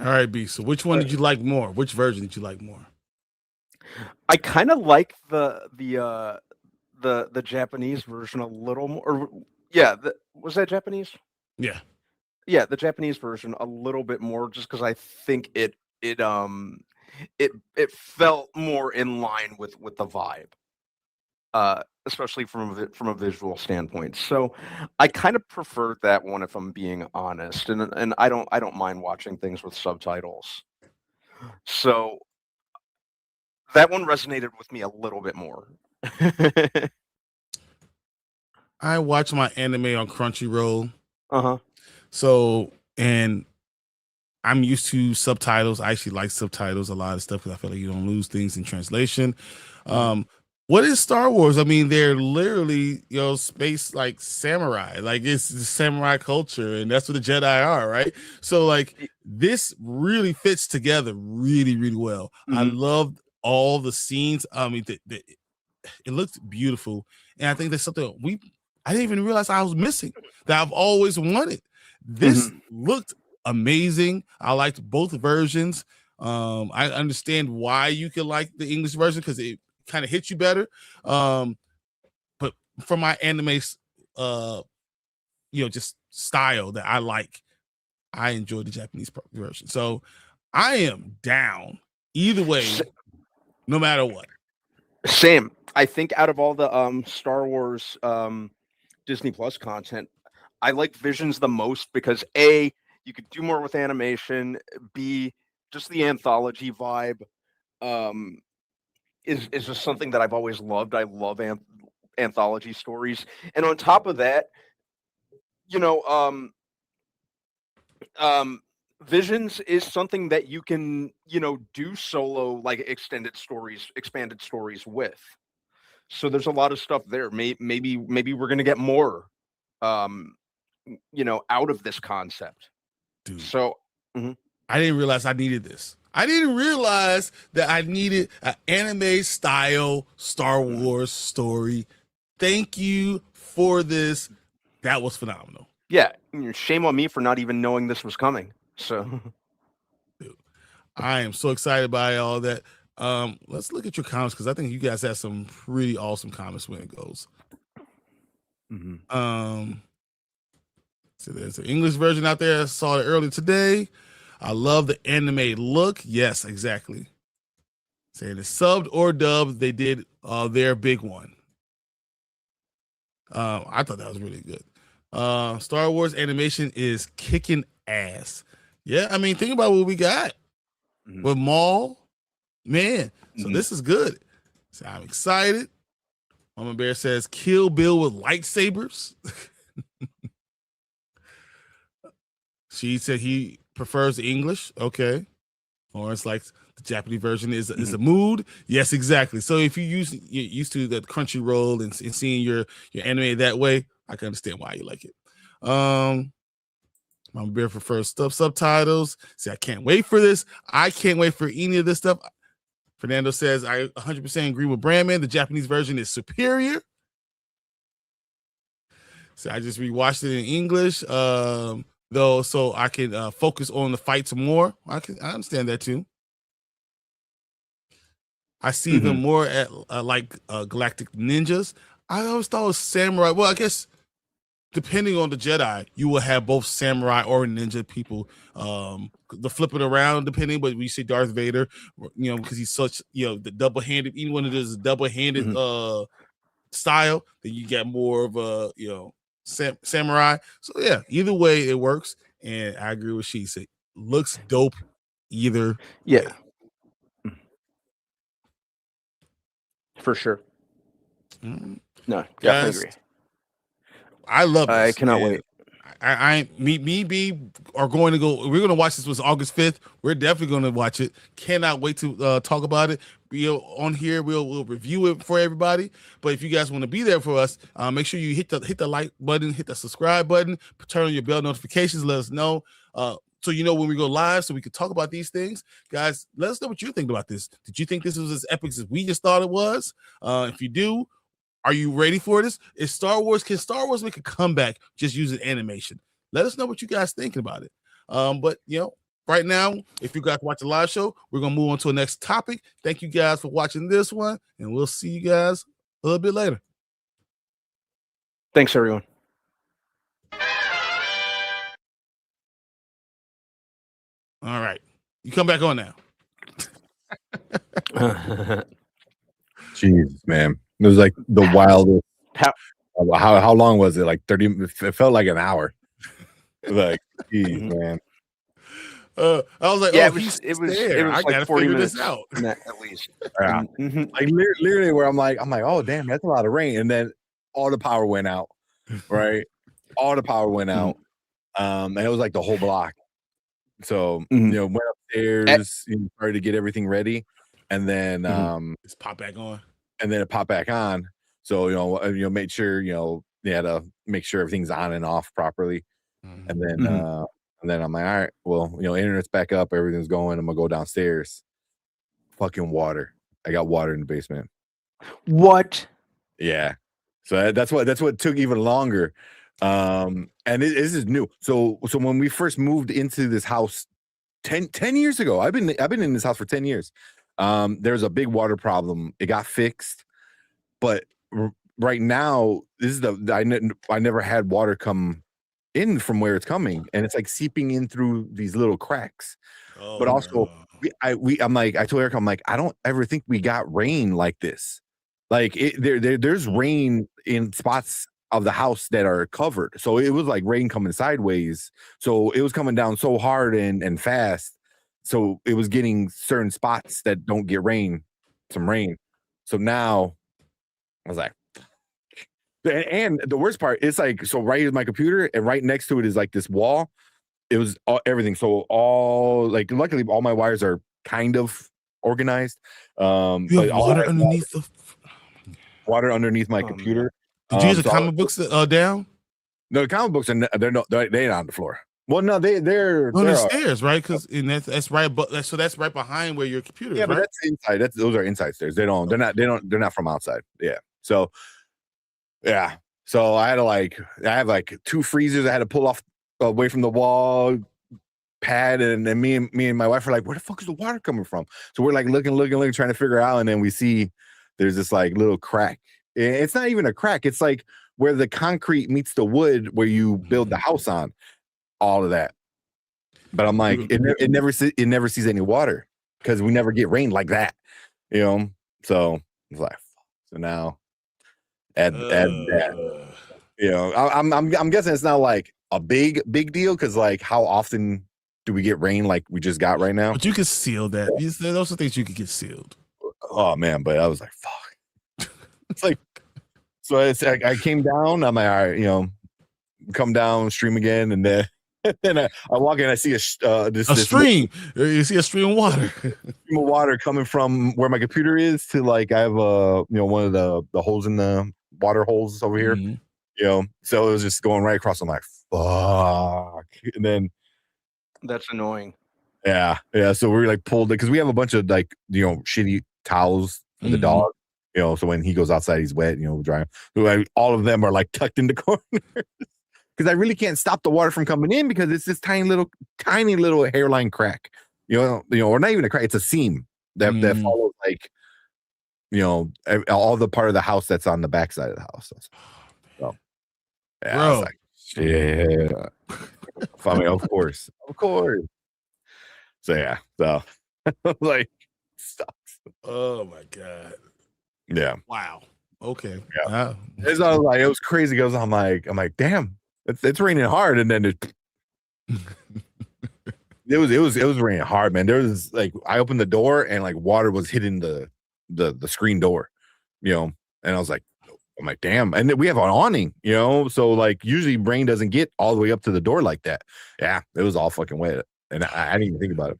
All right, B. So which one did you like more? Which version did you like more? I kind of like the Japanese version a little more. Or, yeah, was that Japanese? Yeah. Yeah, the Japanese version a little bit more, just because I think it felt more in line with the vibe, especially from a visual standpoint. So I kind of preferred that one, if I'm being honest, and I don't mind watching things with subtitles. So that one resonated with me a little bit more. I watch my anime on Crunchyroll. Uh-huh. So, and I'm used to subtitles. I actually like subtitles a lot of stuff because I feel like you don't lose things in translation. What is Star Wars? I mean, they're literally, space like samurai. Like it's the samurai culture, and that's what the Jedi are, right? So like this really fits together really, really well. I loved all the scenes. I mean, it looked beautiful, and I think that's something I didn't even realize I was missing that I've always wanted. This looked amazing. I liked both versions. I understand why you could like the English version because it kind of hits you better. But for my anime, just style that I like, I enjoy the Japanese version. So I am down either way, no matter what. Same. I think out of all the Star Wars Disney Plus content, I like Visions the most because A, you could do more with animation. B, just the anthology vibe is just something that I've always loved. I love anthology stories, and on top of that, Visions is something that you can do solo, like expanded stories with. So there's a lot of stuff there. Maybe we're gonna get more out of this concept. Dude. So I didn't realize I needed this. I didn't realize that I needed an anime style Star Wars story. Thank you for this. That was phenomenal. Yeah, shame on me for not even knowing this was coming. So dude, I am so excited by all that. Let's look at your comments because I think you guys have some pretty awesome comments when it goes. So there's an English version out there. I saw it earlier today. I love the anime look. Yes, exactly. Saying it's subbed or dubbed. They did their big one. I thought that was really good. Star Wars animation is kicking ass. Yeah, I mean, think about what we got with Maul. Man, So this is good. So I'm excited. Mama Bear says Kill Bill with lightsabers. She said he prefers English. Okay. Lawrence likes the Japanese version is a mood. Yes, exactly. So if you're used to the Crunchyroll and seeing your anime that way, I can understand why you like it. Mama Bear prefers subtitles. See, I can't wait for this. I can't wait for any of this stuff. Fernando says, I 100% agree with Brandman. The Japanese version is superior. So I just rewatched it in English, though, so I can focus on the fights more. I understand that too. I see them more at like Galactic Ninjas. I always thought it was samurai. Well, I guess depending on the Jedi, you will have both samurai or ninja people. The flipping around depending, but we see Darth Vader, because he's such, the double-handed, even when it is a double-handed style, then you get more of a, samurai. So yeah, either way it works. And I agree with she said, looks dope either way. For sure. Mm-hmm. No, definitely agree. I love this. I cannot wait. Me are going to go. We're going to watch this. Was August 5th. We're definitely going to watch it. Cannot wait to talk about it. On here, we'll review it for everybody. But if you guys want to be there for us, make sure you hit the like button, hit the subscribe button, turn on your bell notifications. Let us know. So when we go live, so we can talk about these things. Guys, let us know what you think about this. Did you think this was as epic as we just thought it was? If you do, are you ready for this? Can Star Wars make a comeback just using animation? Let us know what you guys thinking about it. But right now, if you guys watch the live show, we're gonna move on to the next topic. Thank you guys for watching this one, and we'll see you guys a little bit later. Thanks, everyone. All right, you come back on now. Jesus, man. It was like the wildest. How long was it? Like 30? It felt like an hour. Like, geez, man. I was like, yeah, it was I like gotta 40 figure minutes this out at least. Yeah. Like literally, where I'm like, oh damn, that's a lot of rain, and then all the power went out. Right, all the power went out, and it was like the whole block. So went upstairs, started to get everything ready, and then just pop back on. And then it popped back on. So, made sure, they had to make sure everything's on and off properly. And then I'm like, all right, well, internet's back up, everything's going. I'm gonna go downstairs. Fucking water. I got water in the basement. What? Yeah. So that's what took even longer. And this is new. So when we first moved into this house 10 years ago, I've been in this house for 10 years. There's a big water problem. It got fixed, but right now this is I never had water come in from where it's coming, and it's like seeping in through these little cracks. But also, I'm like, I told Eric, I'm like, I don't ever think we got rain like this. Like there's rain in spots of the house that are covered, so it was like rain coming sideways. So it was coming down so hard and fast. So it was getting certain spots that don't get some rain. So now I was like, and the worst part, it's like, so right is my computer, and right next to it is like this wall. It was everything. So luckily all my wires are kind of organized. You have water underneath my computer. Did you use the comic books down? No, the comic books they're not on the floor. Well, no, they're on the stairs, right? Because that's right, but so that's right behind where your computer is. Yeah, but right? that's inside. Those are inside stairs. They're not from outside. Yeah. So yeah. So I have like 2 freezers I had to pull off away from the wall pad, and then me and my wife are like, where the fuck is the water coming from? So we're like looking, trying to figure out, and then we see there's this like little crack. It's not even a crack. It's like where the concrete meets the wood where you build the house on. All of that. But I'm like, it never sees any water because we never get rain like that. So it's like, so now add that. I'm guessing it's not like a big deal, because like how often do we get rain like we just got right now? But you can seal that. Those are things you can get sealed. oh man, but I was like, fuck. It's like, so I came down. I'm like, all right, come down, stream again, and then I walk in. I see this stream. You see a stream of water. Stream of water coming from where my computer is to like I have one of the holes in the water holes over here. So it was just going right across. I'm like, fuck, and then That's annoying. yeah. So we like pulled it because we have a bunch of like shitty towels for the dog. So when he goes outside, he's wet. Dry. So all of them are like tucked in the corner because I really can't stop the water from coming in because it's this tiny little hairline crack. Or not even a crack. It's a seam that follows like all the part of the house that's on the back side of the house. So yeah, I was like, shit. I mean, of course. So yeah, so like sucks. Oh my god. Yeah. Wow. Okay. Yeah. It was crazy because I'm like, damn, it's raining hard, and then it was raining hard, man. There was like I opened the door and like water was hitting the screen door, and I was like, I'm like, damn. And then we have an awning, so like usually rain doesn't get all the way up to the door like that. Yeah, it was all fucking wet, and I didn't even think about it.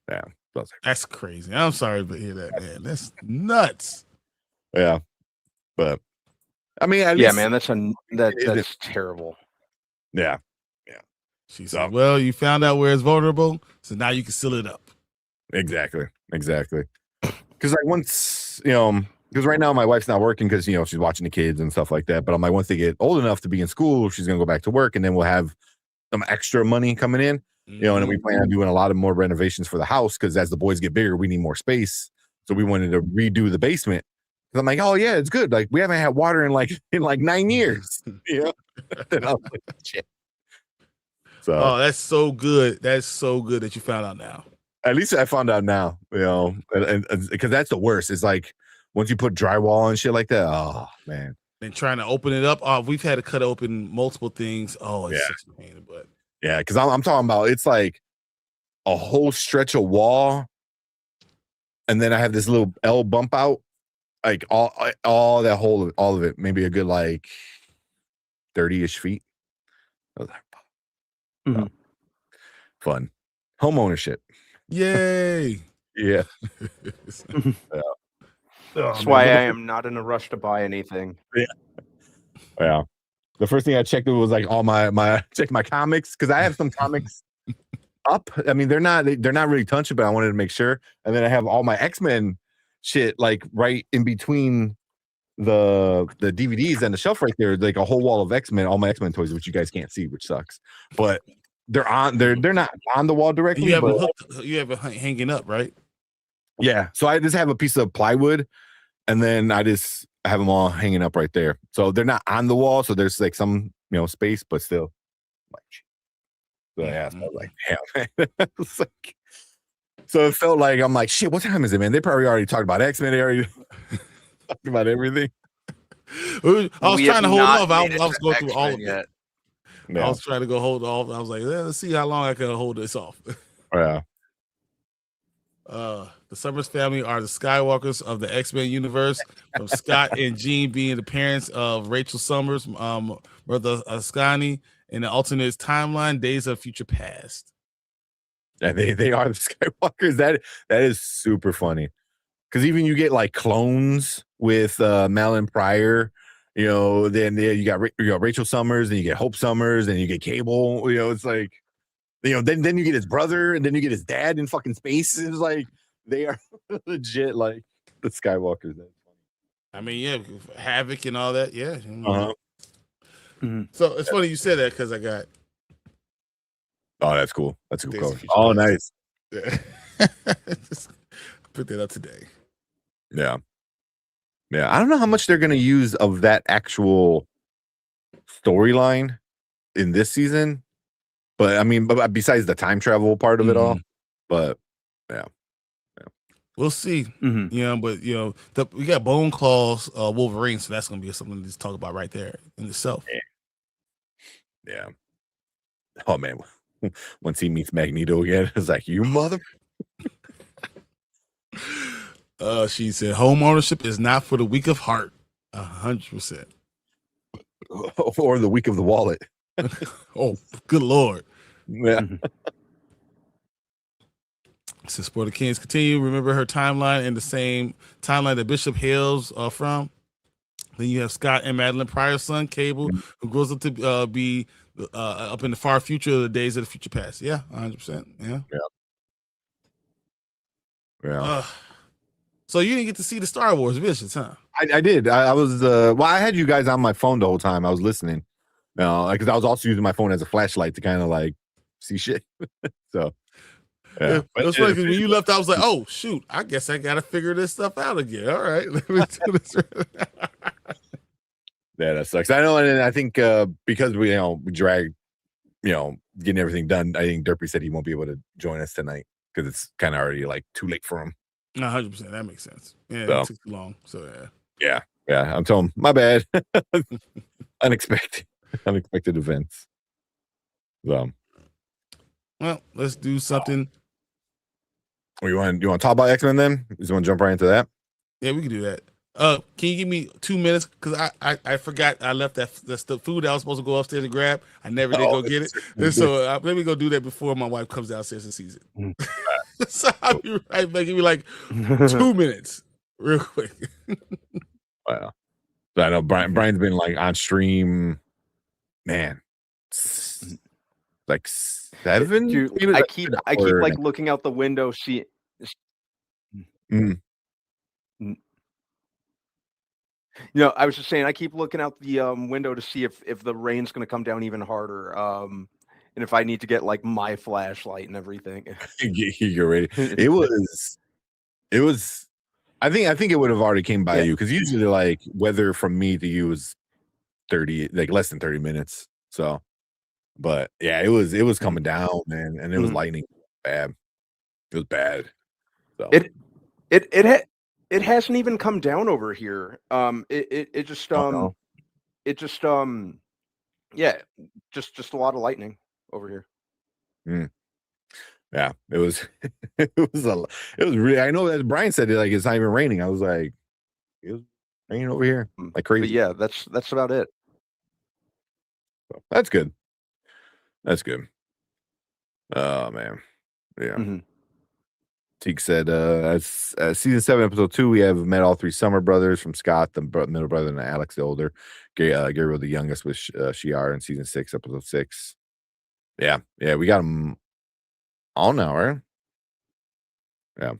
Yeah, so I was like, that's crazy. I'm sorry to hear that, man. That's nuts. Yeah, but I mean, at Yeah, least, man, that's terrible. Yeah. She said, well, you found out where it's vulnerable, so now you can seal it up. Exactly. Because like once, because right now my wife's not working because she's watching the kids and stuff like that. But I'm like, once they get old enough to be in school, she's gonna go back to work, and then we'll have some extra money coming in. And then we plan on doing a lot of more renovations for the house because as the boys get bigger, we need more space. So we wanted to redo the basement. I'm like, oh yeah, it's good. Like we haven't had water in like 9 years. And I was like, shit. So that's so good. That's so good that you found out now. At least I found out now, and because that's the worst. It's like once you put drywall and shit like that. Oh man. And trying to open it up. We've had to cut open multiple things. Oh, it's such a pain in the butt. Yeah, because I'm talking about it's like a whole stretch of wall, and then I have this little L bump out, like all that whole all of it, maybe a good like 30-ish feet. I was like, fun home ownership. Yay! Yeah. That's why I am not in a rush to buy anything. Yeah. The first thing I checked was like all my check my comics because I have some comics up. I mean, they're not really touched, but I wanted to make sure. And then I have all my X-Men shit like right in between the DVDs and the shelf right there, like a whole wall of X-Men, all my X-Men toys, which you guys can't see, which sucks. But they're not on the wall directly. You have it hanging up, right? Yeah. So I just have a piece of plywood, and then I just have them all hanging up right there. So they're not on the wall. So there's like some space, but still. So yeah, so I was like, damn, man. It's like, so it felt like I'm like, shit. What time is it, man? They probably already talked about X-Men. They already talked about everything. I was trying to hold off. I was going through all of it. Yeah. I was trying to hold off. I was like, let's see how long I can hold this off. Yeah. The Summers family are the Skywalkers of the X-Men universe, from Scott and Jean being the parents of Rachel Summers, brother Ascani, in the alternate timeline, Days of Future Past. Yeah, they are the Skywalkers. That is super funny. Because even you get like clones with Malin Pryor, then you got Rachel Summers, then you get Hope Summers, then you get Cable. It's like, then you get his brother, and then you get his dad in fucking space. It's like they are legit like the Skywalkers. I mean, yeah, Havoc and all that. Yeah. So it's funny you said that because I got. Oh, that's cool. That's a cool. Oh, nice. Yeah. Put that up today. Yeah. I don't know how much they're going to use of that actual storyline in this season, but I mean, but besides the time travel part of it all, but yeah. We'll see. But we got Bone Claws, Wolverine, so that's going to be something to talk about right there in itself. Yeah. Oh man, once he meets Magneto again, it's like, you mother. She said home ownership is not for the weak of heart. 100%. Or the week of the wallet. Oh, good Lord. Yeah. Since Sport of Kings continue, remember her timeline in the same timeline that Bishop hails from. Then you have Scott and Madeline Pryor's son, Cable, who grows up to be up in the far future of the days of the future past. Yeah, 100%. Yeah. Yeah. So you didn't get to see the Star Wars Visions, huh? I did. I was well, I had you guys on my phone the whole time. I was listening. Because I was also using my phone as a flashlight to kind of like see shit. So yeah. It was funny because when you left, I was like, oh shoot, I guess I gotta figure this stuff out again. All right. Let me do this. Yeah, that sucks. I know, and I think because we dragged, getting everything done, I think Derpy said he won't be able to join us tonight because it's kind of already like too late for him. 100%. That makes sense. Yeah, So. it took too long. So Yeah. I'm telling him, my bad. Unexpected events. So, well, let's do something. you want to talk about X-Men then? You want to jump right into that? Yeah, we can do that. Can you give me 2 minutes? Because I forgot I left that's the food I was supposed to go upstairs and grab. I never did go get it. And so let me go do that before my wife comes downstairs and sees it. So I'll be right back. Give me like 2 minutes, real quick. Wow. So I know Brian's been like on stream, man. Like 7. Dude, I keep like looking out the window. I was just saying, I keep looking out the window to see if the rain's going to come down even harder, and if I need to get like my flashlight and everything. Get ready. It was. I think it would have already came by you because usually like weather from me to you is 30, like less than 30 minutes. So, but yeah, it was coming down, man, and it was lightning bad. It was bad. So It hasn't even come down over here. It just just a lot of lightning over here. Yeah, it was it was really, I know that Brian said it like it's not even raining. I was like, it was raining over here like crazy. But yeah, that's about it. So, that's good. Oh man. Yeah. Teak said, season 7, episode 2, we have met all 3 Summer brothers from Scott, the middle brother, and Alex, the older. Gabriel, the youngest, with Shiar in season 6, episode 6. Yeah, we got them all now, right? Yeah,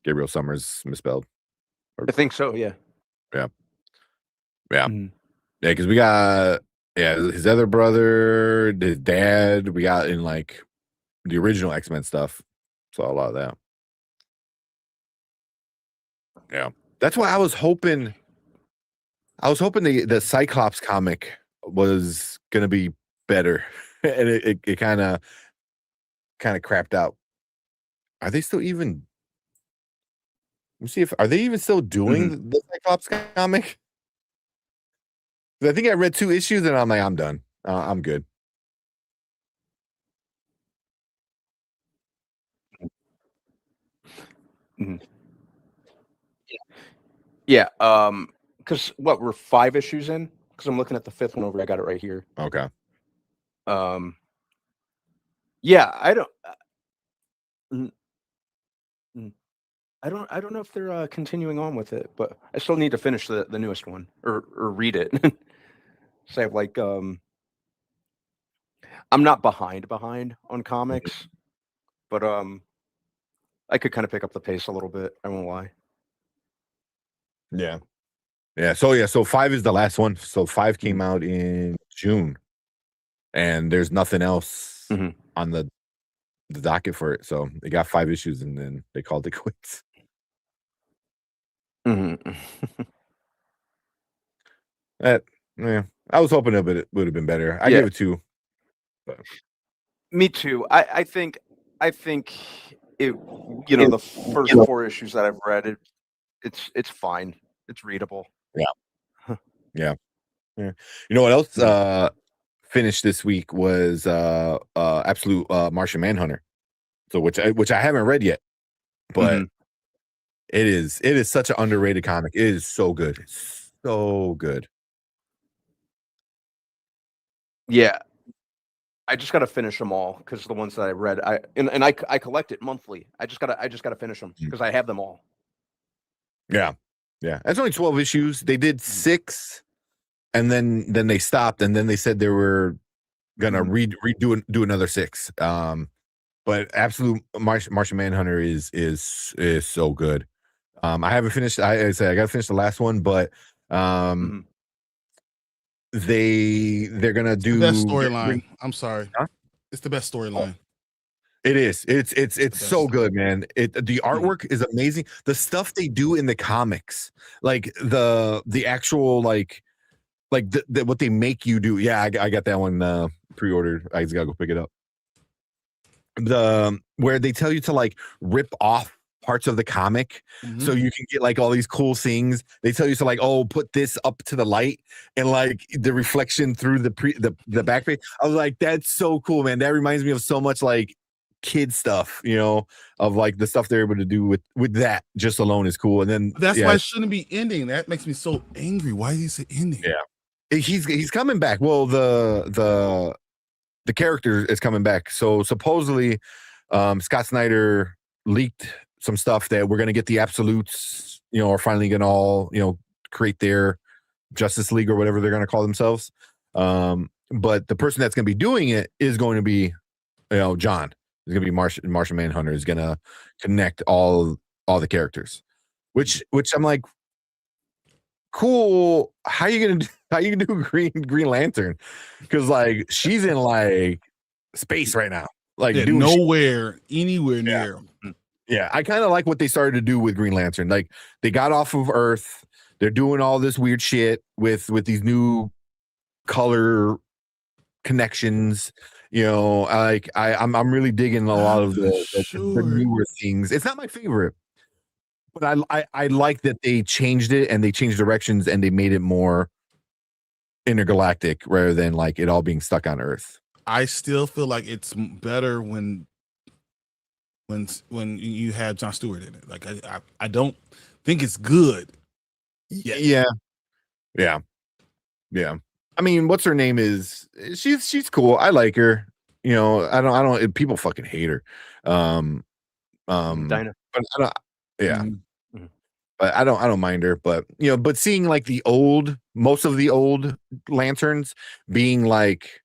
Gabriel Summers misspelled. I think so. Yeah. Because we got his other brother, his dad. We got in like the original X-Men stuff. Saw a lot of that. Yeah, that's why I was hoping the Cyclops comic was gonna be better, and it kind of crapped out. Are they still even? Let me see are they even still doing the Cyclops comic? I think I read 2 issues and I'm like, I'm done. I'm good. Yeah. Because we're 5 issues in? Because I'm looking at the 5th one over. I got it right here. Okay. Yeah, I don't know if they're continuing on with it, but I still need to finish the newest one or read it. So I have like I'm not behind on comics, but I could kind of pick up the pace a little bit. I won't lie. Yeah. So 5 is the last one. So 5 came out in June, and there's nothing else on the docket for it. So they got 5 issues, and then they called it quits. I was hoping it would have been better. I gave it 2. But. Me too. I think it. The first 4 issues that I've read, it's fine. It's readable. Yeah. You know what else finished this week was Absolute Martian Manhunter. So which I haven't read yet, but It is such an underrated comic. It is so good. It's so good. Yeah, I just got to finish them all because the ones that I read, I collect it monthly. I just gotta finish them because I have them all. Yeah. That's only 12 issues. They did 6, and then they stopped, and then they said they were gonna do another 6. But absolute Martian Manhunter is so good. I haven't finished. I said I gotta finish the last one, but they're gonna do the best storyline. I'm sorry, it's the best storyline. It is. It's so good, man. The artwork is amazing. The stuff they do in the comics, like the actual like what they make you do. Yeah, I got that one pre-ordered. I just gotta go pick it up. Where they tell you to like rip off parts of the comic so you can get like all these cool things. They tell you to like, oh, put this up to the light and like the reflection through the back page. I was like, that's so cool, man. That reminds me of so much like kid stuff, you know, of like the stuff they're able to do with that just alone is cool. And then that's why it shouldn't be ending. That makes me so angry. Why is he say ending? Yeah, he's coming back. Well, the character is coming back. So supposedly Scott Snyder leaked some stuff that we're going to get the Absolutes, you know, are finally going to all, you know, create their Justice League or whatever they're going to call themselves. But the person that's going to be doing it is going to be, you know, John. It's going to be Martian Manhunter is going to connect all the characters, which I'm like, cool. How you gonna do Green Lantern? Because like she's in like space right now, like anywhere near. Yeah, I kind of like what they started to do with Green Lantern. Like they got off of Earth, they're doing all this weird shit with these new color connections. You know, like I'm really digging a lot of the newer things. It's not my favorite, but I like that they changed it and they changed directions and they made it more intergalactic rather than like it all being stuck on Earth. I still feel like it's better when you have Jon Stewart in it. Like I don't think it's good. Yeah. I mean, what's her name is she's cool. I like her. You know, I don't people fucking hate her. Dinah. But I don't, yeah. But I don't mind her. But you know, but seeing like most of the old Lanterns being like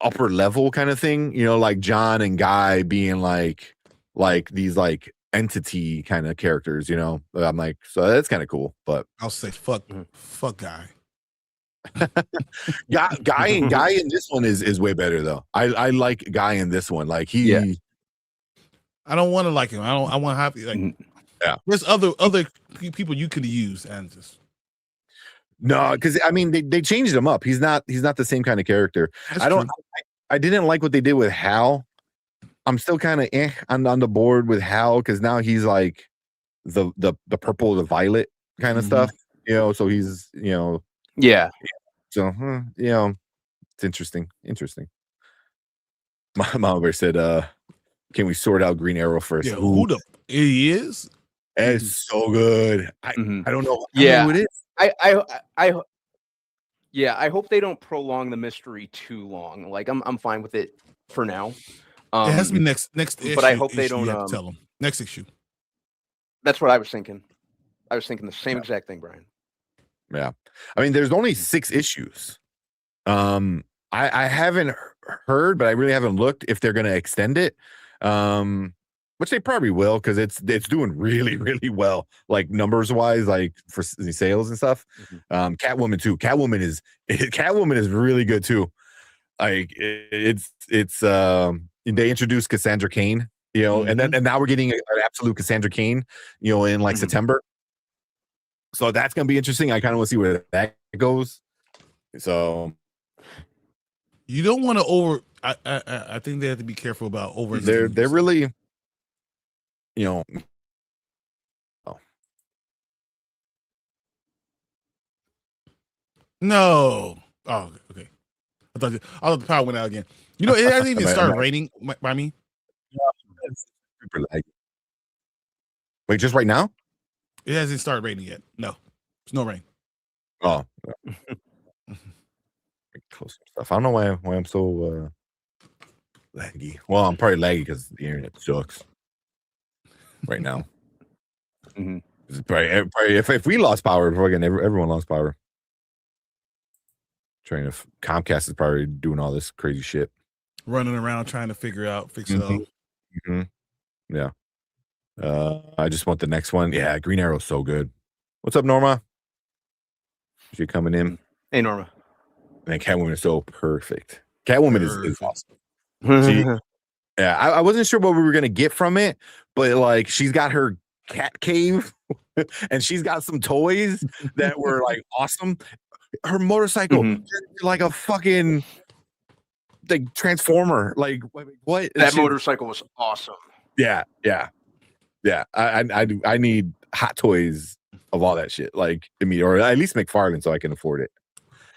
upper level kind of thing, you know, like John and Guy being like these like entity kind of characters, you know. I'm like, so that's kind of cool. But I'll say fuck Guy. Guy in this one is way better though. I like Guy in this one. Like I don't want to like him. I want to have like there's other people you could use and just no, because I mean they changed him up. He's not the same kind of character. I didn't like what they did with Hal. I'm still kind of on the board with Hal because now he's like the purple, the violet kind of stuff, you know. So he's, you know, So you know, it's interesting. My mom said, "Can we sort out Green Arrow first?" Yeah, who the he is? It's so good. I don't know. Yeah, who it is. I hope they don't prolong the mystery too long. Like I'm fine with it for now. It has to be next issue, but I hope they don't tell them next issue. That's what I was thinking. I was thinking the same exact thing, Brian. Yeah, I mean, there's only 6 issues. I haven't heard, but I really haven't looked if they're going to extend it. Which they probably will because it's doing really, really well, like numbers wise, like for sales and stuff. Catwoman too. Catwoman is really good too. Like it's they introduced Cassandra Cain, you know, and now we're getting an absolute Cassandra Cain, you know, in like September. So that's gonna be interesting. I kind of want to see where that goes. So you don't want to over. I think they have to be careful about over. They're really. You know, no. Oh, okay. I thought the power went out again. You know, it hasn't even started raining by me. Wait, just right now? It hasn't started raining yet. No, there's no rain. Oh, close stuff. I don't know why I'm so laggy. Well, I'm probably laggy because the internet sucks right now. It's probably if we lost power, again, everyone lost power. Comcast is probably doing all this crazy shit, running around trying to fix it all. Yeah. I just want the next one. Yeah, Green Arrow's so good. What's up, Norma? She coming in. Hey, Norma. And Catwoman is so perfect. Catwoman is awesome. Yeah, I wasn't sure what we were gonna get from it, but like she's got her cat cave and she's got some toys that were like awesome. Her motorcycle, like a fucking like transformer. Like what? That motorcycle was awesome. Yeah. I need hot toys of all that shit. Like or at least McFarlane so I can afford it.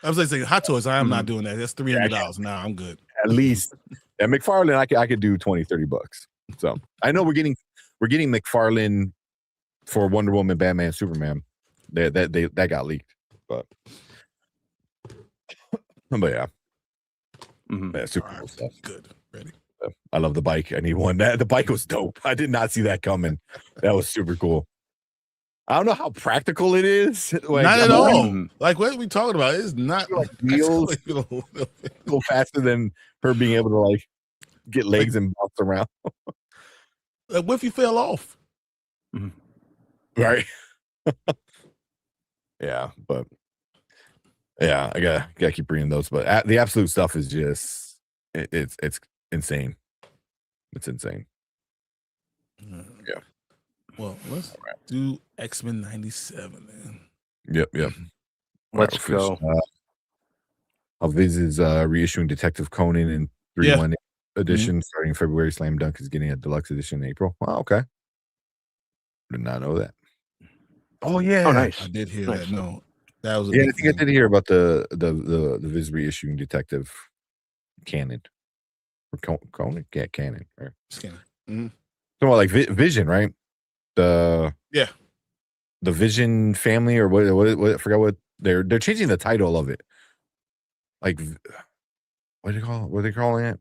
I was like saying Hot Toys. I am not doing that. That's $300. Nah, I'm good. At least, yeah, McFarlane, I could do $20-$30. So I know we're getting McFarlane for Wonder Woman, Batman, Superman. That got leaked, but yeah, yeah, super cool stuff. Good, ready. I love the bike. I need one. The bike was dope. I did not see that coming. That was super cool. I don't know how practical it is. Like, not at all. Like what are we talking about? It's not like wheels go faster than her being able to like get legs and bounce around. Like what if you fell off? Right. Yeah, but yeah, I gotta keep reading those. But the absolute stuff is just it's insane. It's insane. Yeah. Well, let's do X-Men 97, man. Yep. Let's go. Viz is reissuing Detective Conan in 3-1 edition starting February. Slam Dunk is getting a deluxe edition in April. Wow, okay. Did not know that. Oh yeah. Oh nice. I did hear that. No. That was I think I did hear about the Viz reissuing Detective Canon. Or Conan? Yeah, Canon. Right? Canon. So like Vision, right? The Vision family or what I forgot what they're changing the title of it. Like what do they call it? What are they calling it?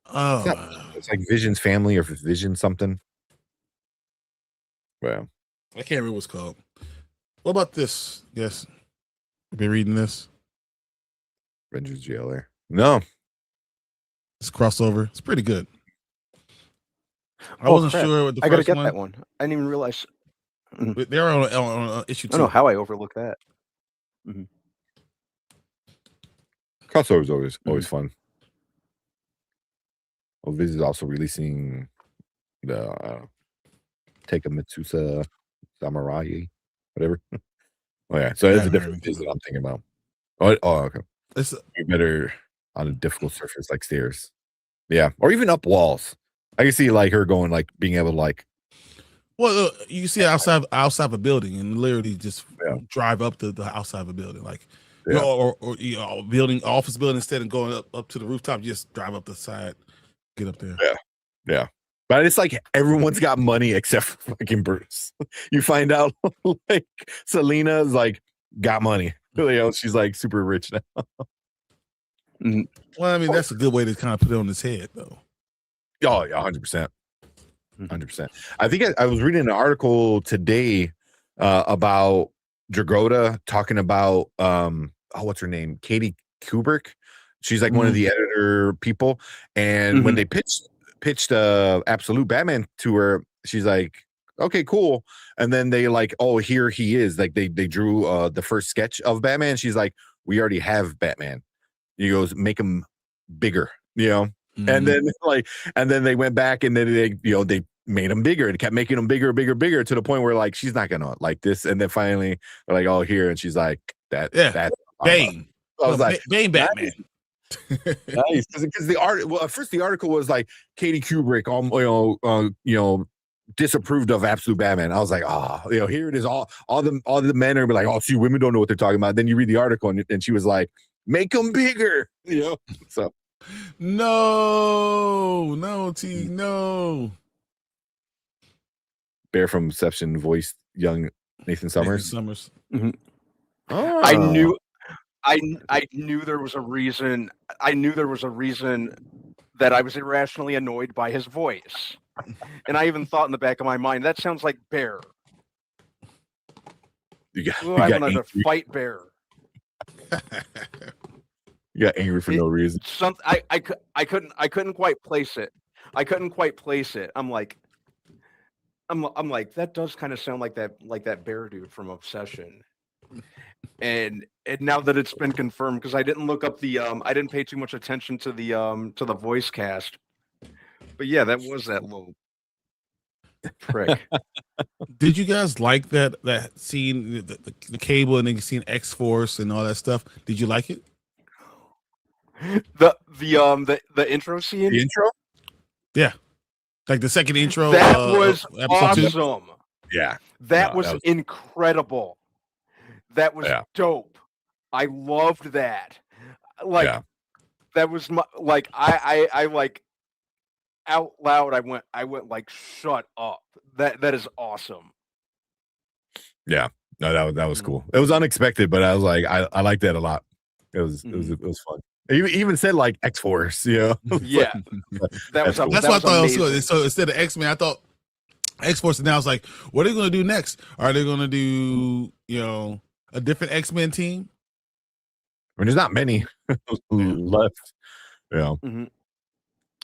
It's like Vision's family or Vision something. Well, I can't remember what it's called. What about this? Yes. Been reading this? Avengers GLA. No. It's crossover. It's pretty good. I wasn't sure what the I first gotta get one. that one. I didn't even realize. They're on issue 2. I don't know how I overlooked that. Crossover is always fun. Oh, Viz is also releasing the Take a Mitsusa Samurai, whatever. Oh yeah, so it's a different Viz that I'm thinking about. Oh okay. It's better on a difficult surface like stairs. Yeah, or even up walls. I can see like her going like being able to like. Well, you see outside of a building and literally just drive up the outside of a building, like you know, or you know, office building instead of going up to the rooftop, just drive up the side, get up there. Yeah. But it's like everyone's got money except for fucking Bruce. You find out like Selina's like got money. You know, she's like super rich now. Well, I mean, that's a good way to kind of put it on his head, though. Oh yeah, 100%. 100%. I think I was reading an article today about Dragotta talking about what's her name? Katie Kubrick. She's like one of the editor people. And when they pitched Absolute Batman to her, she's like, okay, cool. And then they like, oh, here he is. Like they drew the first sketch of Batman. She's like, we already have Batman. He goes, make him bigger, you know? And then they went back and then they made him bigger and kept making him bigger to the point where like she's not gonna like this. And then finally they're like, oh, here, and she's like, that's Bane. I was like, Bane Batman. Nice, because the art. Well, at first the article was like Katie Kubrick, disapproved of Absolute Batman. I was like, here it is. All the men are like, oh, see, women don't know what they're talking about. Then you read the article and she was like, make them bigger, So no, T, no. Bear from Inception voiced young Nathan Summers. Mhm. Oh. I knew there was a reason. I knew there was a reason that I was irrationally annoyed by his voice, and I even thought in the back of my mind that sounds like Bear. I wanted to fight Bear. You got angry for no reason. I couldn't quite place it. I'm like that does kind of sound like that Bear dude from Obsession. And now that it's been confirmed, because I didn't look up I didn't pay too much attention to the voice cast. But yeah, that was that little prick. Did you guys like that scene, the cable, and then you seen X-Force and all that stuff? Did you like it? The intro scene? The intro? Yeah. Like the second intro. That was episode 2? awesome. Yeah. That was incredible. That was dope. I loved that. That was my I like out loud. I went like, shut up. That is awesome. Yeah. No, that was cool. It was unexpected, but I was like, I liked that a lot. It was fun. He even said like X-Force, Yeah. That's what I thought it was good. So instead of X-Men, I thought X-Force, and now it's like, what are they going to do next? Are they going to do, a different X-Men team? I mean, there's not many left. Yeah. Mm-hmm.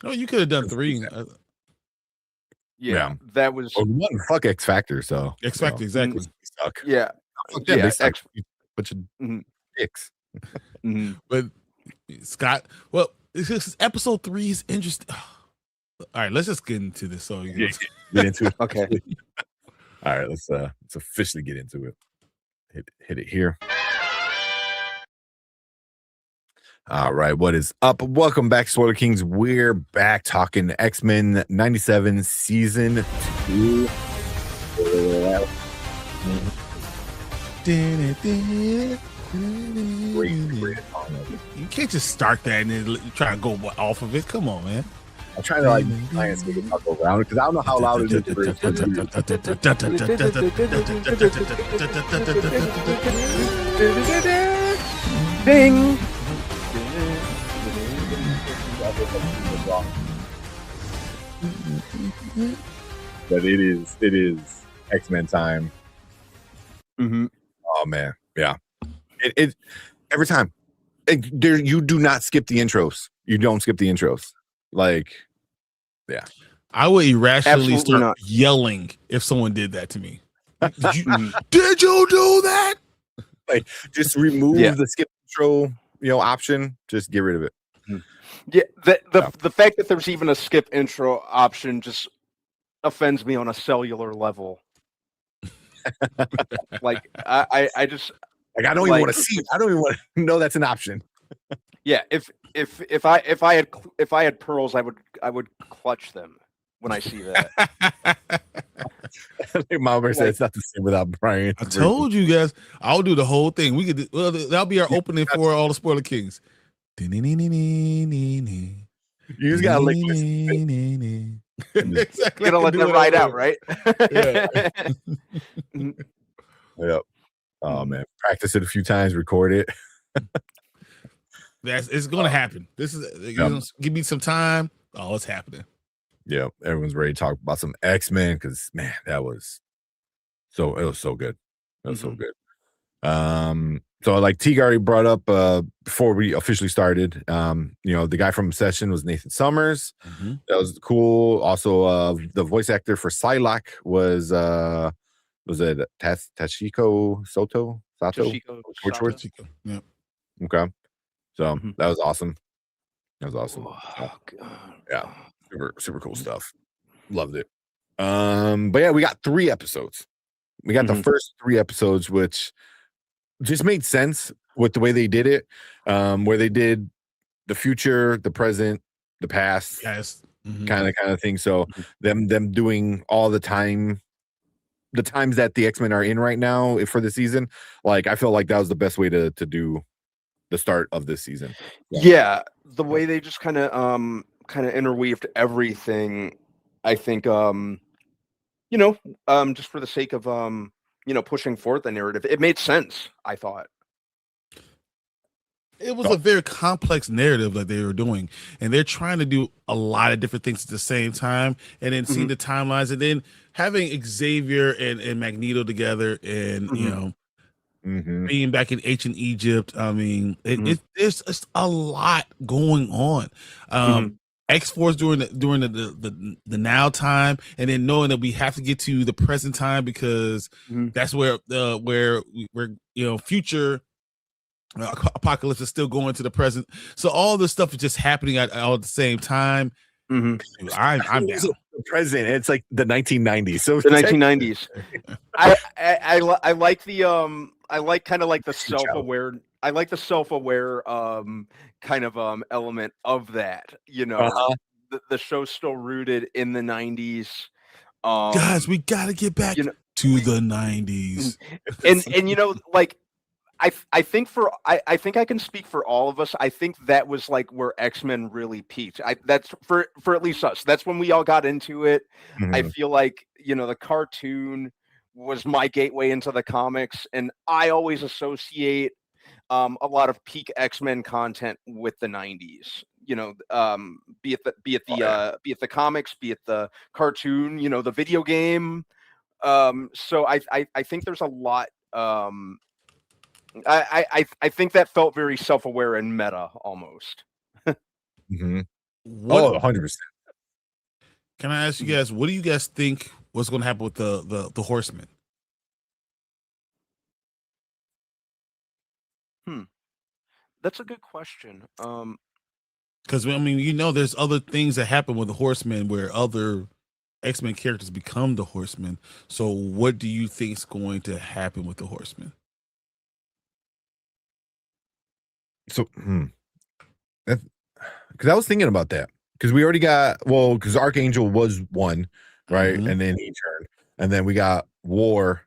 Oh, you could have done 3. Yeah. That was fuck X Factor. So X Factor, exactly. Suck. Yeah. They suck. Bunch of dicks. Mm-hmm. But Scott, well, it's just episode 3 is interesting. All right, let's just get into this. So get into it. Okay. All right, let's officially get into it. Hit it here. All right, what is up? Welcome back, Spoiler Kings. We're back talking X-Men 97 season 2. You can't just start that and then try to go off of it. Come on, man. I'm trying to try and make it talk around because I don't know how loud it is. Ding. But it is X-Men time. Mm-hmm. Oh man, yeah. It every time. You do not skip the intros. You don't skip the intros. Yeah. I would irrationally Absolutely start not. yelling if someone did that to me. Did you do that? Just remove the skip intro, option. Just get rid of it. Yeah, the fact that there's even a skip intro option just offends me on a cellular level. I just I don't even want to see it. I don't even want to know that's an option. Yeah, if I had pearls, I would clutch them when I see that. Mama said it's not the same without Brian. I told you guys, I'll do the whole thing. We could. Well, that'll be our opening for all the Spoiler Kings. You just gotta lick Exactly. Gonna let that ride out, right? Yep. Oh man, practice it a few times, record it. It's gonna happen. This is give me some time. Oh, it's happening. Yeah, everyone's ready to talk about some X-Men because man, it was so good. That was so good. So like Teague already brought up before we officially started, the guy from Obsession was Nathan Summers. Mm-hmm. That was cool. Also, the voice actor for Psylocke was it Tashiko Sato? Tashiko. Yeah. Okay. So that was awesome. That was awesome. Oh, God. Yeah. Super cool stuff. Loved it. But yeah, we got 3 episodes. We got the first 3 episodes, which just made sense with the way they did it. Where they did the future, the present, the past, kind of thing. So them doing all the times that the X-Men are in right now for the season, I felt like that was the best way to do the start of this season. Yeah, the way they just kind of interweaved everything, I think you know, just for the sake of you know, pushing forth the narrative. It made sense, I thought. It was a very complex narrative that they were doing, and they're trying to do a lot of different things at the same time, and then seeing the timelines, and then having Xavier and Magneto together, and you know, being back in ancient Egypt. I mean, there's just a lot going on. X-Force during the now time, and then knowing that we have to get to the present time because that's where we're you know, future apocalypse is still going to the present. So all this stuff is just happening all at the same time. I'm down. The present. It's like the 1990s. So the 1990s. I like the I like kind of like the self-aware. I like the self-aware kind of element of that. You know, the show's still rooted in the 90s. Guys, we got to get back to the 90s. And you know, like I think I think I can speak for all of us. I think that was like where X-Men really peaked. That's for at least us. That's when we all got into it. I feel like, you know, the cartoon was my gateway into the comics, and I always associate a lot of peak X-Men content with the 90s. You know, be it the comics, be it the cartoon, you know, the video game. So I think there's a lot. I think that felt very self-aware and meta almost. 100%. Can I ask you guys, what do you guys think was going to happen with the Horsemen? That's a good question. Because I mean, you know, there's other things that happen with the Horsemen where other X-Men characters become the Horsemen. So what do you think is going to happen with the Horsemen? So, because I was thinking about that, because we already got, well, because Archangel was one, right, and then he turned, and then we got War.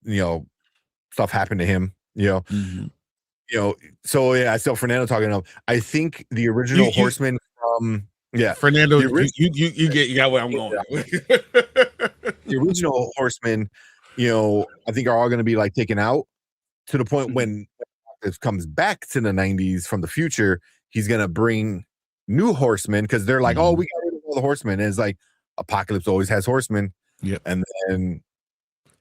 You know, stuff happened to him. You know, so yeah, I saw Fernando talking about. I think the original Horseman from Fernando, you got where I'm going. The original Horsemen, you know, I think are all going to be like taken out to the point when it comes back to the 90s from the future, he's gonna bring new horsemen because they're like, oh, we got rid of all the horsemen. And it's like Apocalypse always has horsemen. Yep. And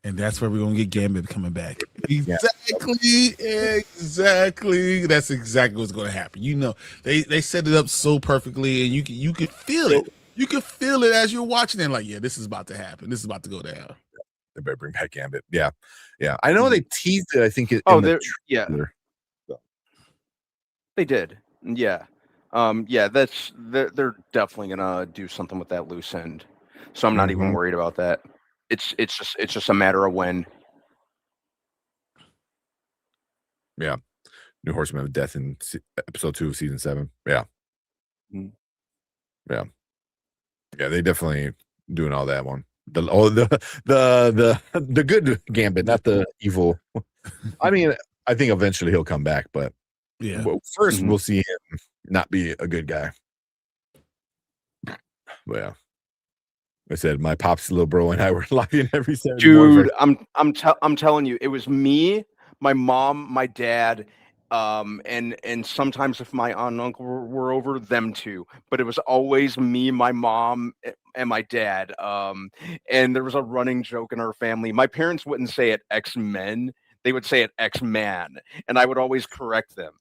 that's where we're gonna get Gambit coming back. Exactly. That's exactly what's gonna happen. You know, they set it up so perfectly, and you can feel it. You can feel it as you're watching it, like, yeah, this is about to happen. This is about to go down. They better bring back Gambit. Yeah. I know they teased it, I think They did. Yeah. They're definitely gonna do something with that loose end. So I'm not even worried about that. It's just a matter of when. Yeah. New Horseman of Death in episode 2 of season 7. Yeah. Yeah, they definitely doing all that one. The good Gambit, not the evil. I mean, I think eventually he'll come back, but first we'll see him not be a good guy. But yeah, I said my pop's little bro and I were laughing every Saturday morning. I'm telling you, it was me, my mom, my dad, and sometimes if my aunt and uncle were over, them too. But it was always me, my mom, and my dad. And there was a running joke in our family. My parents wouldn't say it X-Men. They would say it X-Man. And I would always correct them.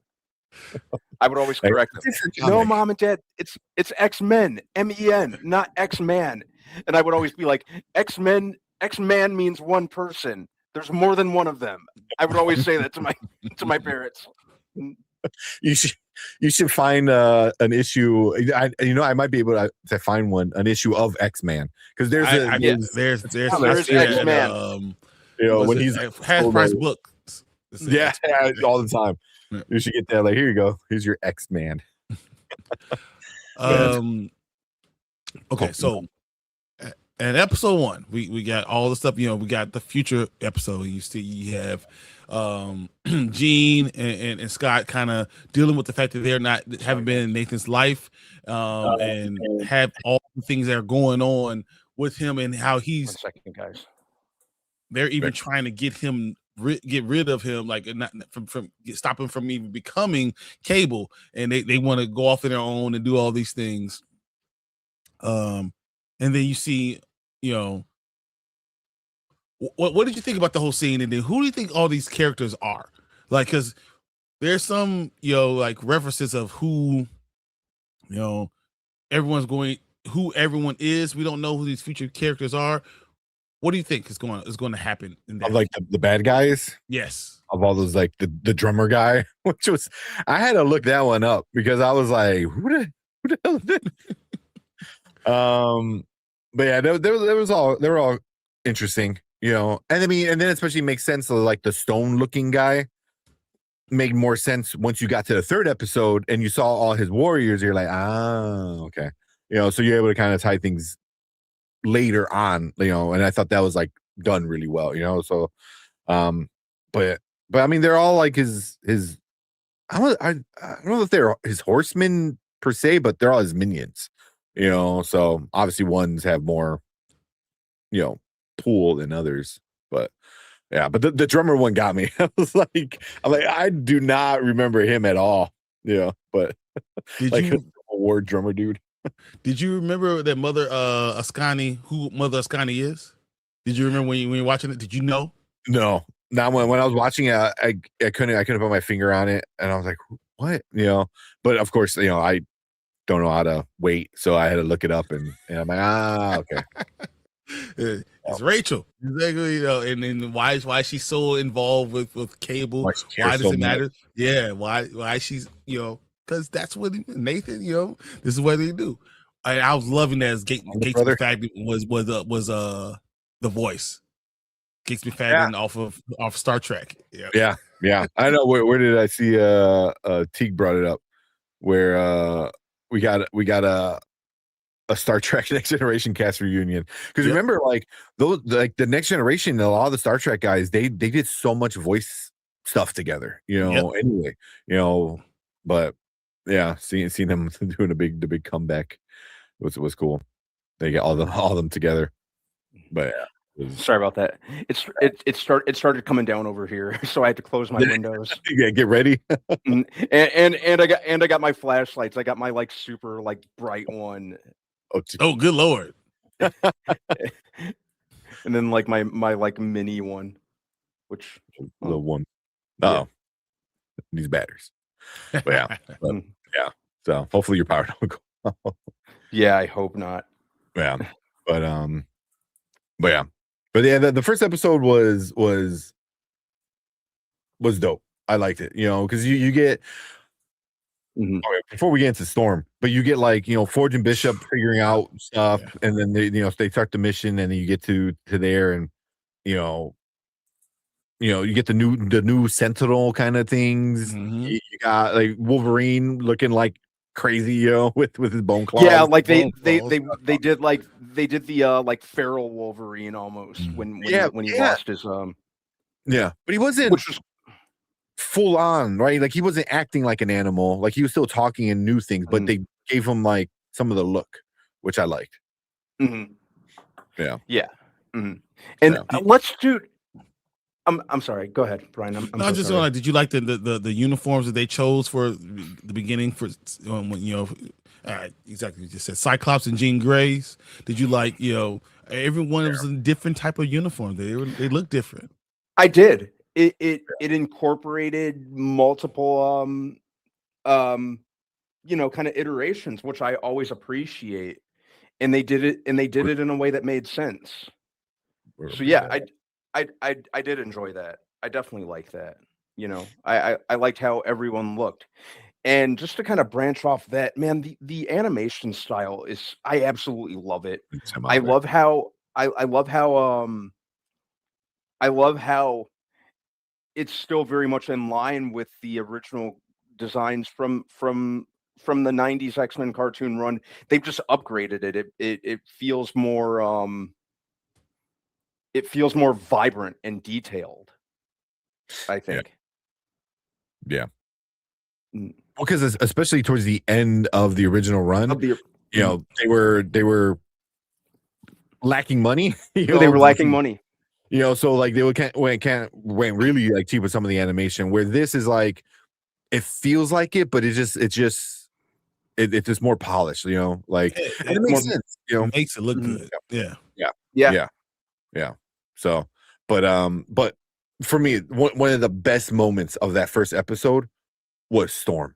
No, Mom and Dad, it's X-Men, M-E-N, not X-Man. And I would always be like, X-Man means one person. There's more than one of them. I would always say that to my parents. You should find an issue. I might be able to find an issue of X-Man, because there's X-Man. You know, when he's half price book. Yeah, all the time. You should get that. Like, here you go. Here's your X-Man. Okay, so in episode 1, we got all the stuff. You know, we got the future episode. You have Jean and Scott kind of dealing with the fact that haven't been in Nathan's life, and have all the things that are going on with him and how 1 second, guys. they're even trying to get him get rid of him, like not stop him from even becoming Cable, and they want to go off on their own and do all these things. And then you see, you know, what did you think about the whole scene? And then who do you think all these characters are? Like, because there's some, you know, like references of who, you know, who everyone is. We don't know who these future characters are. What do you think is going to happen in that? Of like the bad guys? Yes. Of all those, like the drummer guy, which was, I had to look that one up because I was like, who the hell is that? But yeah, they were all interesting, you know. And I mean, and then especially makes sense of like the stone looking guy made more sense once you got to the 3rd episode and you saw all his warriors. You're like, okay, you know, so you're able to kind of tie things later on, you know. And I thought that was like done really well, you know. So but I mean, they're all like his I don't know if they're his horsemen per se, but they're all his minions, you know. So obviously ones have more, you know, pool than others. But yeah, but the drummer one got me. I'm like, I do not remember him at all. Yeah, but like a award drummer dude. Did you remember that Mother Ascani, who Mother Ascani is? Did you remember when you were watching it? Did you know? No, not when I was watching it. I couldn't put my finger on it, and I was like, what? You know. But of course, you know, I don't know how to wait, so I had to look it up, and I'm like, okay. It's Rachel, exactly. You know, and then why she's so involved with Cable? Why does it matter? Yeah, why she's, you know, because that's what Nathan, you know, this is what they do. I was loving that as Gates McFadden was the voice. Gates McFadden off Star Trek. Yeah. I know. Where did I see Teague brought it up? Where we got a Star Trek Next Generation cast reunion, because remember, like those, like the Next Generation, a lot of the Star Trek guys, they did so much voice stuff together, you know. Anyway, you know, but yeah, seeing them doing the big comeback was cool. They get all of them together. But yeah, sorry about that. It started coming down over here, so I had to close my windows. Yeah, get ready. and I got my flashlights. I got my like super like bright one. Oh, good Lord. And then like my like mini one, which the one. Oh, these batters. But yeah. Yeah. So hopefully your power don't go out. Yeah, I hope not. Yeah. But yeah. But yeah, the first episode was dope. I liked it, you know, because you get before we get into Storm, but you get like, you know, Forge and Bishop figuring out stuff, and then they start the mission, and then you get to there, and you know you get the new Sentinel kind of things. You got like Wolverine looking like crazy, you know, with his bone claws. Yeah, like they did the like feral Wolverine almost when he lost his yeah, but he wasn't full on, right? Like he wasn't acting like an animal, like he was still talking and new things, but they gave him like some of the look, which I liked. Yeah. And let's do. I'm sorry. Go ahead, Brian. I'm just sorry. Did you like the uniforms that they chose for the beginning for when, you know? Exactly. You just said Cyclops and Jean Grey's. Did you like, you know, everyone was in a different type of uniform? They look different. I did. It incorporated multiple you know, kind of iterations, which I always appreciate, and they did it in a way that made sense. So yeah, I did enjoy that. I definitely like that. You know, I liked how everyone looked. And just to kind of branch off that, man, the animation style is, I absolutely love it. I love how it's still very much in line with the original designs from the 90s X-Men cartoon run. They've just upgraded it. It feels more vibrant and detailed, I think. Yeah. Well, because especially towards the end of the original run, you know, they were lacking money. They were lacking money. So like they went really like cheap with some of the animation. Where this is like, it feels like it, but it's just more polished. Like and it makes sense. It makes it look Mhm. good. Yeah. Yeah. So, but for me, one of the best moments of that first episode was Storm.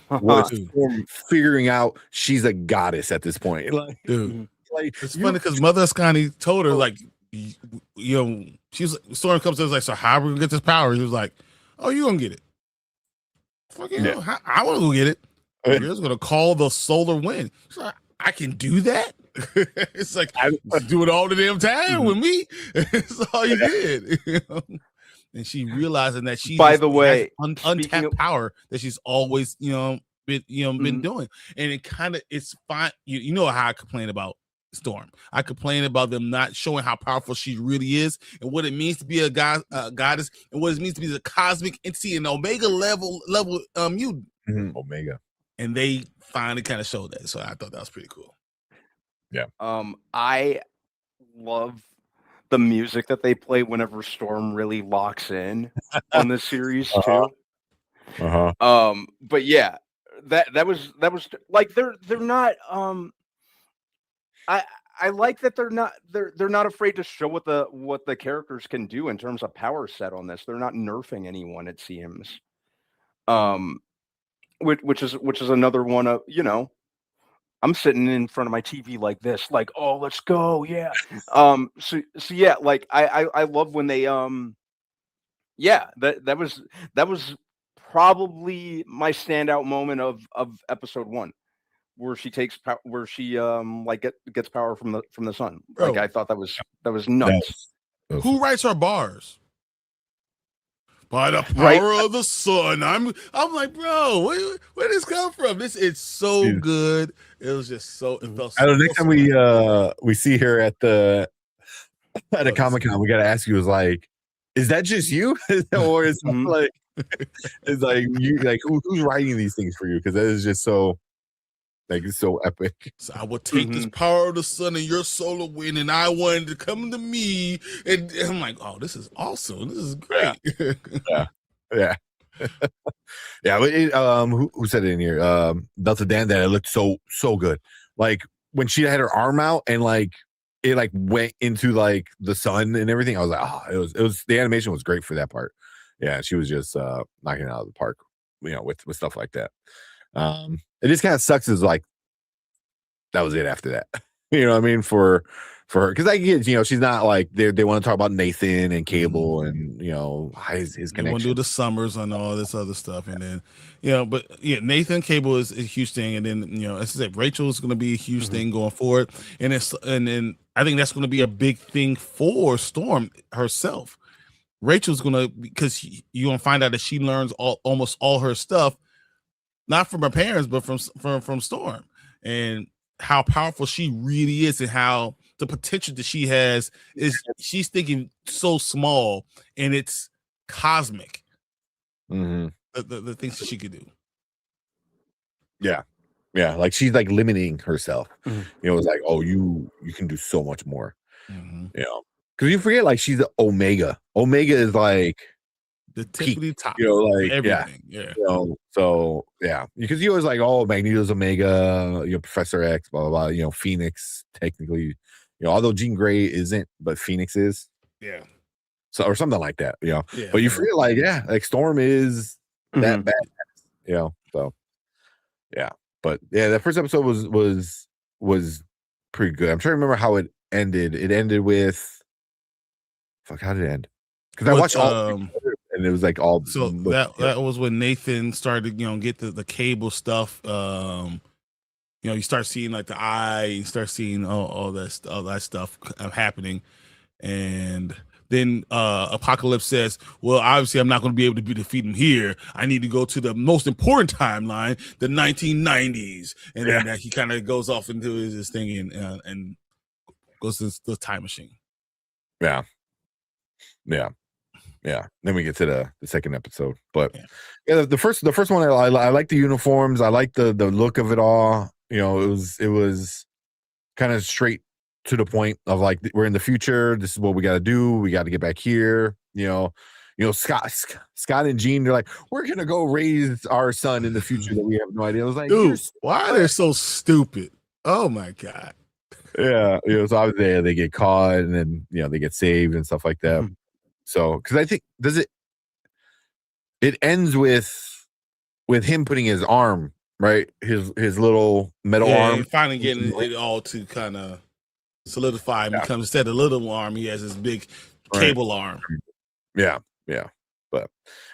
Was Storm figuring out she's a goddess at this point? Like, Dude, like it's funny because Mother Ascani told her like, Storm comes to us like, so how are we gonna get this power? He was like, oh, you gonna get it? Fuck yeah, I want to go get it. You're just gonna call the solar wind. She's like, I can do that. It's like I do it all the damn time with me. That's all you did. And she realizing that she, by the way, untapped power that she's always been doing, and it kind of it's fine. You know how I complain about Storm. I complain about them not showing how powerful she really is and what it means to be a goddess and what it means to be the cosmic entity and Omega level mutant. Omega. And they finally kind of showed that, so I thought that was pretty cool. Yeah. I love the music that they play whenever Storm really locks in on the series too. But yeah, that was like they're not I like that they're not afraid to show what the characters can do in terms of power set on this. They're not nerfing anyone, it seems. Which is another one of, I'm sitting in front of my TV like this, like, oh, let's go, yeah. So yeah, like I love when they yeah, that was probably my standout moment of episode 1, where she takes where she like gets power from the sun. Bro. Like I thought that was nuts. Who writes our bars? By the power of the sun. I'm like, bro, where did this come from? This is so good. It was just so. It felt. I don't know. Next time we see her at a Comic-Con, we gotta ask you. Is like, is that just you, or is like, it's like you like who's writing these things for you? Because that is just so. Like it's so epic. So I will take this power of the sun and your solar wind, and I wanted to come to me, and I'm like, oh, this is awesome. This is great. Yeah. But who said it in here? Delta Dan, that it looked so good. Like when she had her arm out and like it like went into like the sun and everything. I was like, oh, it was the animation was great for that part. Yeah, she was just knocking it out of the park, with stuff like that. It just kind of sucks is like that was it after that. You know what I mean? For her, because I get, she's not like they want to talk about Nathan and Cable and his connection. Want to do the Summers and all this other stuff, and then but yeah, Nathan Cable is a huge thing, and then as I said, Rachel is going to be a huge thing going forward, and then I think that's going to be a big thing for Storm herself. Rachel's going to, because you're going to find out that she learns almost all her stuff. Not from her parents, but from Storm, and how powerful she really is, and how the potential that she has is. She's thinking so small, and it's cosmic. The things that she could do. Yeah, like she's like limiting herself. It's like, oh, you can do so much more. Because you forget, like she's the Omega. Omega is like. The tippity top, like everything, so yeah, because you always like, oh, Magneto's Omega, Professor X, blah blah blah, Phoenix technically, although Jean Grey isn't, but Phoenix is, so or something like that, But you feel like, like Storm is that badass, so yeah, but yeah, that first episode was pretty good. I'm trying to remember how it ended. It ended with, how did it end? Because I watched all. And it was like all so that was when Nathan started to get the Cable stuff. You start seeing like the eye, you start seeing all that stuff happening, and then Apocalypse says, well, obviously I'm not going to be able to defeat him here. I need to go to the most important timeline, the 1990s, and then he kind of goes off into his thing and goes to the time machine. Yeah, then we get to the second episode, but the first one I like the uniforms. I like the look of it all. It was kind of straight to the point of like we're in the future. This is what we got to do. We got to get back here. Scott and Jean, they're like, we're gonna go raise our son in the future that we have no idea. I was like, dude, why are they so stupid? Oh my god. Yeah, so obviously they get caught and then they get saved and stuff like that. So because I think it ends with him putting his arm, right, his little metal arm, finally getting it all to kind of solidify and becomes, instead of a little arm, he has this big cable arm. Yeah. But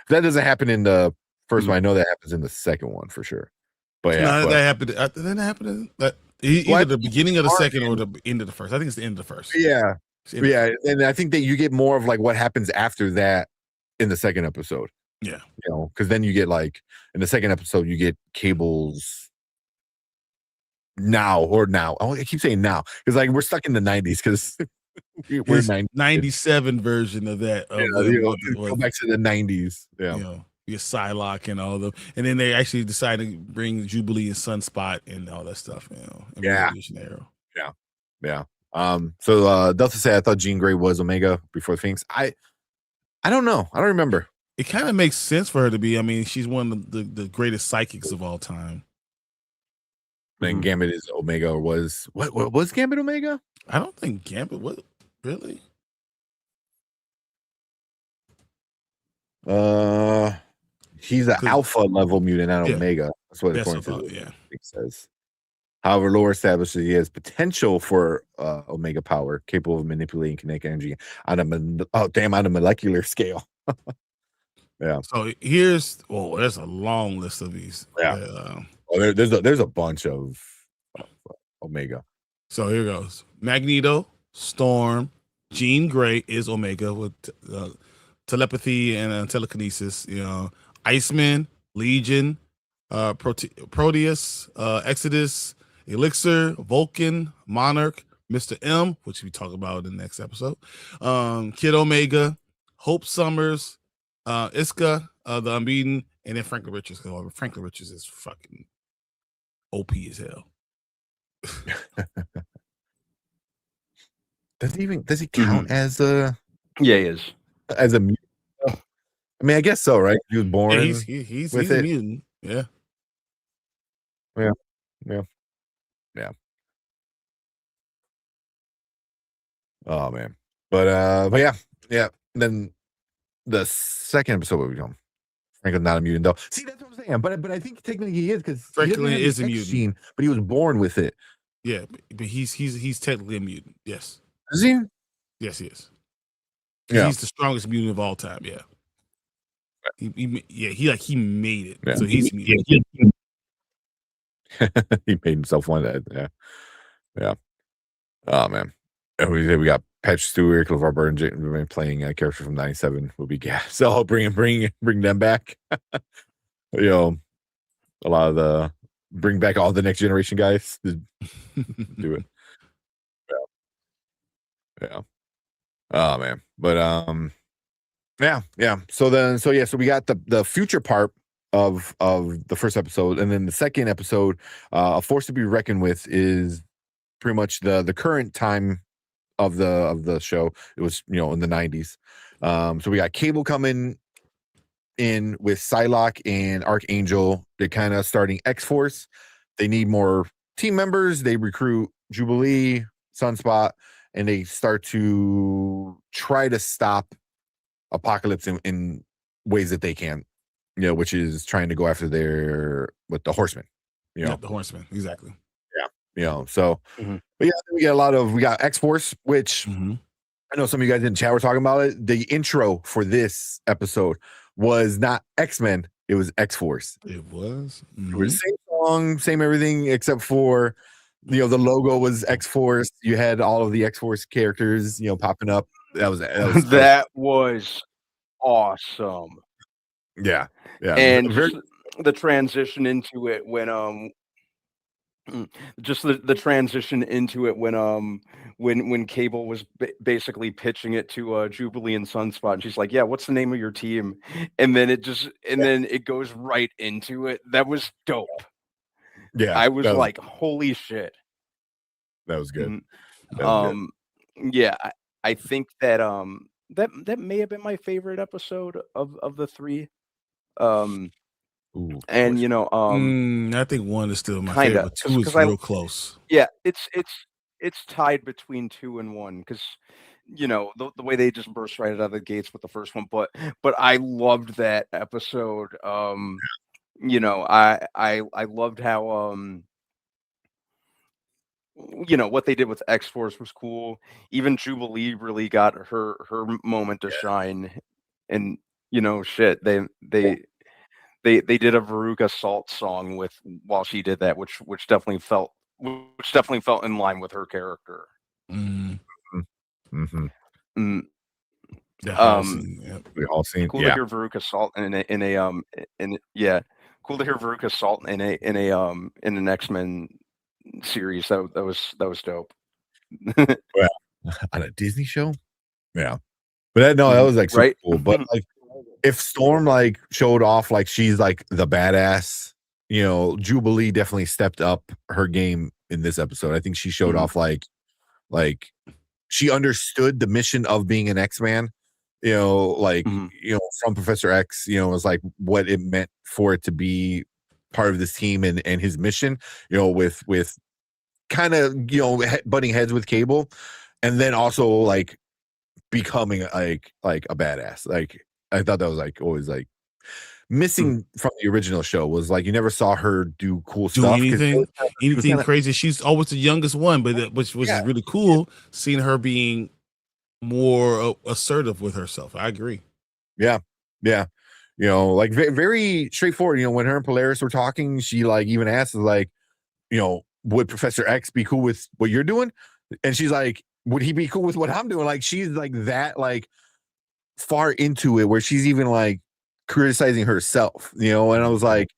that doesn't happen in the first one. I know that happens in the second one for sure. But that happened. Then that happened. Either the beginning of the second or the end of the first. I think it's the end of the first. Yeah. And I think that you get more of like what happens after that in the second episode. Yeah. Because then you get like in the second episode, you get Cable's now. Oh, I keep saying now because like we're stuck in the 90s because we're 97 version of that. Go back to the 90s. Yeah. Your Psylocke and all of them. And then they actually decided to bring Jubilee and Sunspot and all that stuff. Yeah. So Delta said, I thought Jean Grey was Omega before Phoenix. I don't know. I don't remember. It kind of makes sense for her to be. I mean, she's one of the greatest psychics of all time. Then Gambit is Omega, or was Gambit Omega? I don't think Gambit was really. He's an alpha level mutant, not Omega. That's what according to it says. However, lore establishes he has potential for Omega power, capable of manipulating kinetic energy on a molecular scale. Yeah. So there's a long list of these. Yeah. There's a bunch of Omega. So here goes: Magneto, Storm, Jean Grey is Omega with telepathy and telekinesis. Iceman, Legion, Proteus, Exodus, Elixir, Vulcan, Monarch, Mr. M, which we talk about in the next episode. Kid Omega, Hope Summers, Iska, the Unbeaten, and then Franklin Richards. Because Franklin Richards is fucking OP as hell. Does he count as a? Yeah, he is as a mutant. I mean, I guess so, right? He was born. Yeah, he's a mutant. Yeah. Oh man, but yeah. Then the second episode will become Franklin's not a mutant though. See, that's what I'm saying. But I think technically he is because Franklin is a mutant, gene, but he was born with it. Yeah, but he's technically a mutant. Yes. Is he? Yes, he is. Yeah. He's the strongest mutant of all time. Yeah. He made it. Yeah. So he's mutant. He made himself one that. Yeah. Oh man. And we got Patrick Stewart, LeVar Burton playing a character from '97 will be gas. So I'll bring them back. A lot of the bring back all the next generation guys to do it. Yeah. Oh man. But yeah. So we got the future part of the first episode, and then the second episode, A Force to Be Reckoned With, is pretty much the current time of the show. It was in the 90s. So we got Cable coming in with Psylocke and Archangel. They're kind of starting X-Force. They need more team members. They recruit Jubilee, Sunspot, and they start to try to stop Apocalypse in ways that they can, which is trying to go after with the Horsemen. The Horsemen, exactly. So but we got X-Force, which I know some of you guys in chat were talking about it. The intro for this episode was not X-Men, it was X-Force. It was. It was same song, same everything, except for the logo was X-Force. You had all of the X-Force characters, popping up. That was awesome. Yeah. And the transition into it when just the transition into it when Cable was basically pitching it to Jubilee and Sunspot, and she's like, "Yeah, what's the name of your team?" And then then it goes right into it. That was dope. Yeah, I was like, "Holy shit!" That was good. Yeah, I think that that may have been my favorite episode of the three. And you know, I think 1 is still my kind favorite, of but 2 is I real close. yeah, it's tied between 2 and 1 because you know the way they just burst right out of the gates with the first one, but I loved that episode. You know, I loved how you know what they did with X-Force was cool. Even Jubilee really got her moment to shine, and you know, shit, they did a Veruca Salt song with while she did that, which definitely felt in line with her character. Mm-hmm. The house scene, yep. The whole scene. Cool to hear Veruca Salt in cool to hear Veruca Salt in an X-Men series. That was dope. Well, on a Disney show, yeah. But that was like super right? cool. But like, if Storm like showed off like she's like the badass, you know, Jubilee definitely stepped up her game in this episode. I think she showed off like she understood the mission of being an X-Man. You know, like you know, from Professor X, you know, was like what it meant for it to be part of this team and his mission. You know, with kind of, you know, butting heads with Cable, and then also like becoming like a badass. Like I thought that was like always like missing from the original show was like you never saw her do cool stuff, anything crazy. She's always the youngest one, but which is really cool. Seeing her being more assertive with herself. I agree. Yeah. You know, like very straightforward. You know, when her and Polaris were talking, she like even asked like, you know, would Professor X be cool with what you're doing? And she's like, would he be cool with what I'm doing? Like she's like that like far into it where she's even like criticizing herself, you know. And I was like,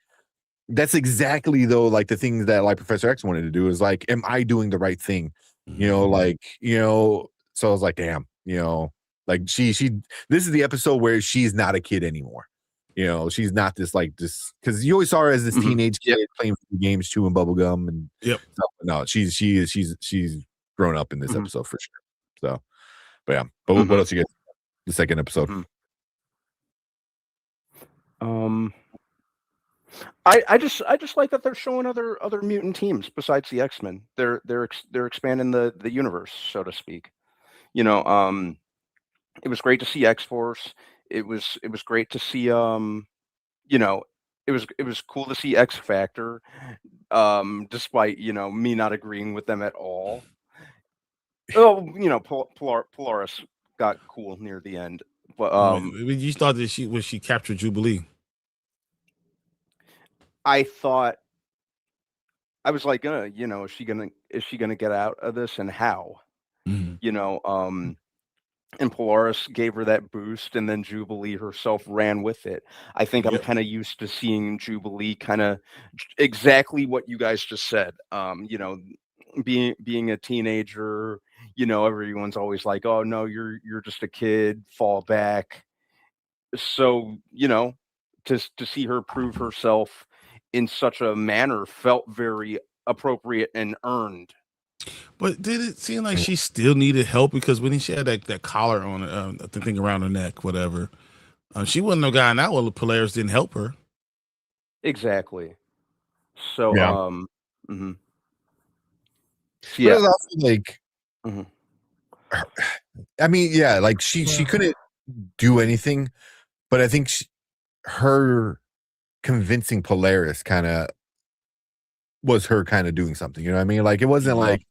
that's exactly though like the things that like Professor X wanted to do is like, am I doing the right thing? You know, like, you know, so I was like, damn, you know, like she this is the episode where she's not a kid anymore. You know, she's not this like this because you always saw her as this teenage kid playing games, chewing bubblegum and stuff. No, she's grown up in this episode for sure. So, but yeah, but what else you get? The second episode. I just like that they're showing other mutant teams besides the X-Men. They're expanding the universe, so to speak. You know, it was great to see X-Force. It was great to see you know, it was cool to see X Factor, despite, you know, me not agreeing with them at all. Oh, you know, Polaris got cool near the end. But you thought that she captured Jubilee. I thought I was like, you know, is she gonna get out of this and how? You know, and Polaris gave her that boost, and then Jubilee herself ran with it. I think I'm kind of used to seeing Jubilee kind of exactly what you guys just said. You know, being a teenager, you know, everyone's always like, "Oh no, you're just a kid, fall back." So, you know, to see her prove herself in such a manner felt very appropriate and earned. But did it seem like she still needed help? Because when she had that collar on, the thing around her neck, whatever, she wouldn't have gotten out while the Polaris didn't help her. Exactly. So, yeah. Yeah. But it was also like, I mean, yeah, like she couldn't do anything, but I think her convincing Polaris kind of was her kind of doing something. You know what I mean? Like it wasn't like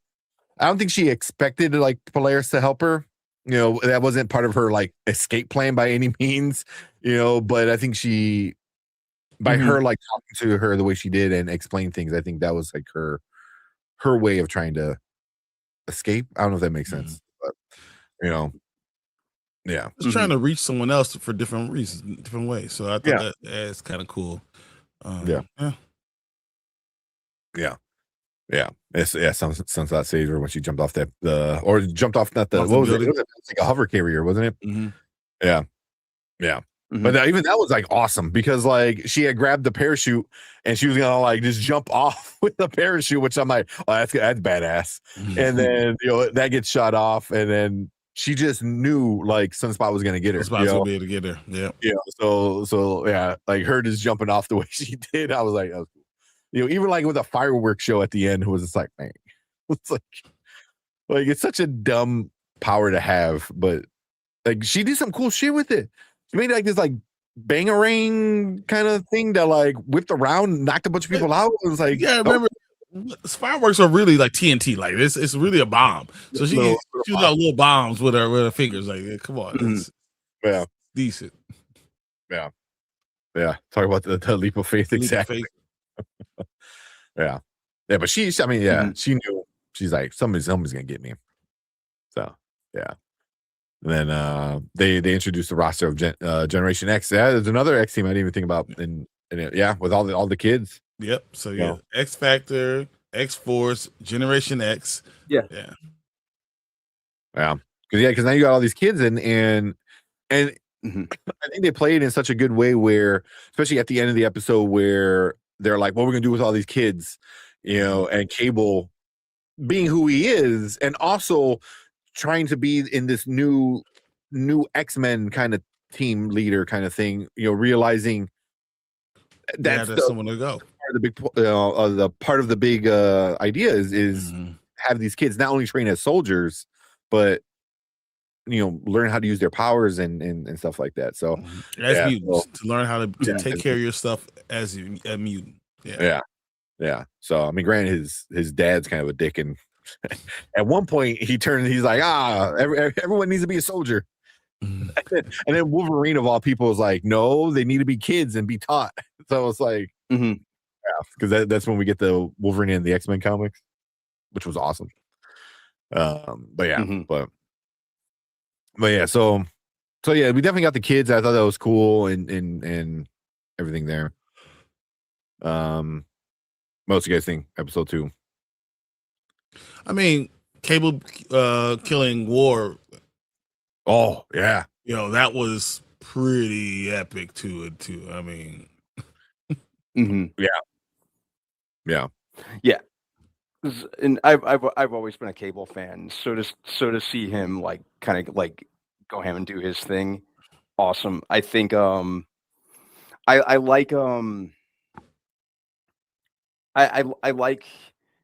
I don't think she expected like Polaris to help her. You know, that wasn't part of her like escape plan by any means. You know, but I think she, by her like talking to her the way she did and explain things, I think that was like her way of trying to escape. I don't know if that makes sense, but you know, yeah, just trying to reach someone else for different reasons, different ways. So I thought that's kind of cool. Sunset Saver when she jumped off jumped off not the what was it? It was like a hover carrier, wasn't it? Yeah. But even that was like awesome because like she had grabbed the parachute and she was gonna like just jump off with the parachute, which I'm like, oh, that's badass. And then that gets shot off, and then she just knew like Sunspot was gonna get her. Sunspot's gonna be able to get her. Yeah. Yeah. So yeah, like her just jumping off the way she did. I was like, oh, even like with a fireworks show at the end, who was just like, man, it's like it's such a dumb power to have, but like she did some cool shit with it. She made like this like bangarang kind of thing that like whipped around, knocked a bunch of people out. It was like, yeah, remember fireworks are really like TNT, like it's really a bomb. So she shoots out little bombs with her fingers. Like, come on, yeah, decent. Yeah. Talk about the leap of faith, exactly. Yeah, but she knew. She's like, somebody's gonna get me. So yeah. And then they introduced the roster of Generation X. Yeah, there's another X team I didn't even think about. And yeah, with all the kids. Yep. So yeah, X Factor, X Force, Generation X. Yeah. Because now you got all these kids and I think they played in such a good way where, especially at the end of the episode, where they're like, what we're gonna do with all these kids, and Cable being who he is, and also trying to be in this new X-Men kind of team leader kind of thing, realizing that's someone to go. The part of the big idea is have these kids not only train as soldiers, but learn how to use their powers and stuff like that. So as mutants, to learn how to take care of your stuff as a mutant. Yeah. So I mean, granted, his dad's kind of a dick, and at one point he's like, everyone needs to be a soldier. And then Wolverine of all people is like, no, they need to be kids and be taught. So it's like, because that's when we get the Wolverine in the X-Men comics, which was awesome. But yeah, so yeah, we definitely got the kids. I thought that was cool and everything there. Most of you guys think episode 2? I mean, Cable killing War. Oh yeah, that was pretty epic too. I mean, yeah. And I've always been a Cable fan, so to see him like kind of like go ham and do his thing, awesome. I think I like I like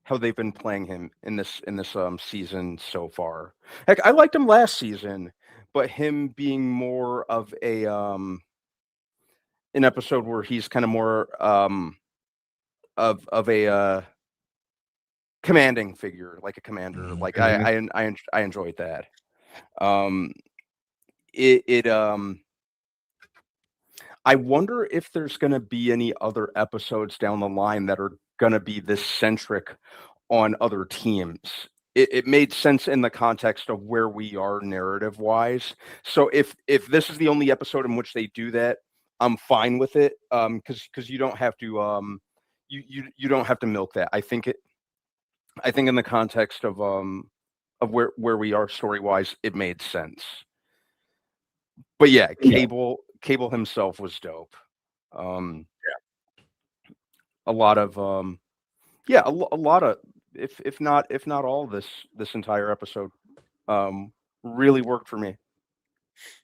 how they've been playing him in this season so far. Heck, I liked him last season, but him being more of a an episode where he's kind of more of a commanding figure, like a commander. Like I enjoyed that. I wonder if there's going to be any other episodes down the line that are going to be this centric on other teams. It made sense in the context of where we are narrative wise. So if this is the only episode in which they do that, I'm fine with it. Because you don't have to you don't have to milk that. I think in the context of where we are story wise, it made sense. But yeah, Cable himself was dope. A lot of if not all this entire episode really worked for me.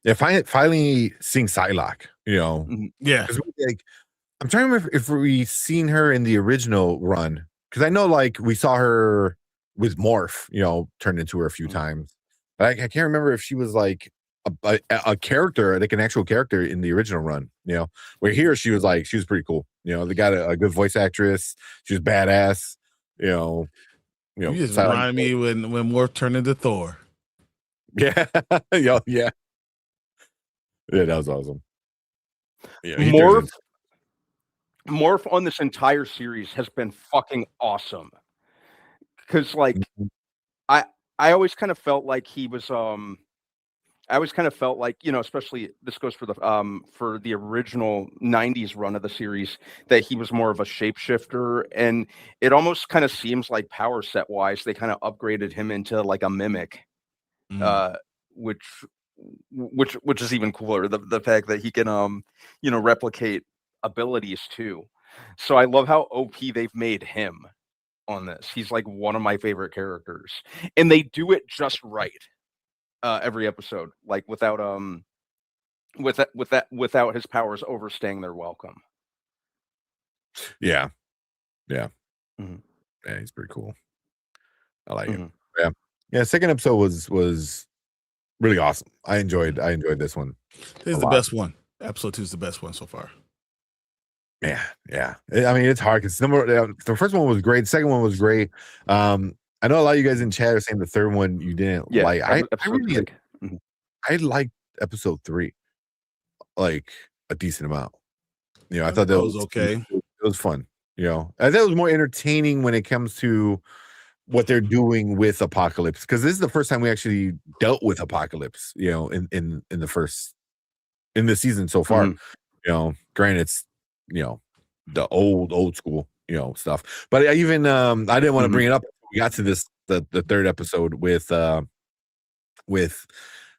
Yeah, finally seeing Psylocke, yeah. Like, I'm trying to remember if we seen her in the original run, because I know like we saw her with Morph, turned into her a few times, but I can't remember if she was like a character, like an actual character in the original run. Where here she was pretty cool. They got a good voice actress. She was badass. You just remind me when Morph turned into Thor. Yeah, yeah, that was awesome. Yeah, Morph on this entire series has been fucking awesome. Because like I always kind of felt like he was especially this goes for the original 90s run of the series, that he was more of a shapeshifter, and it almost kind of seems like power set wise they kind of upgraded him into like a mimic, which which is even cooler. The fact that he can replicate abilities too. So I love how OP they've made him on this. He's like one of my favorite characters, and they do it just right every episode, like without his powers overstaying their welcome. Yeah. Mhm. Yeah, he's pretty cool. I like Mhm. it. Yeah. Second episode was really awesome. I enjoyed this one. This is the best one. Episode 2 is the best one so far. Yeah. I mean, it's hard because the first one was great. The second one was great. I know a lot of you guys in chat are saying the third one you didn't like. I liked episode 3 like a decent amount. I thought that was okay. It was fun. I thought it was more entertaining when it comes to what they're doing with Apocalypse, because this is the first time we actually dealt with Apocalypse. In the season so far. Granted, it's the old school stuff, but I didn't want to bring it up. We got to the third episode with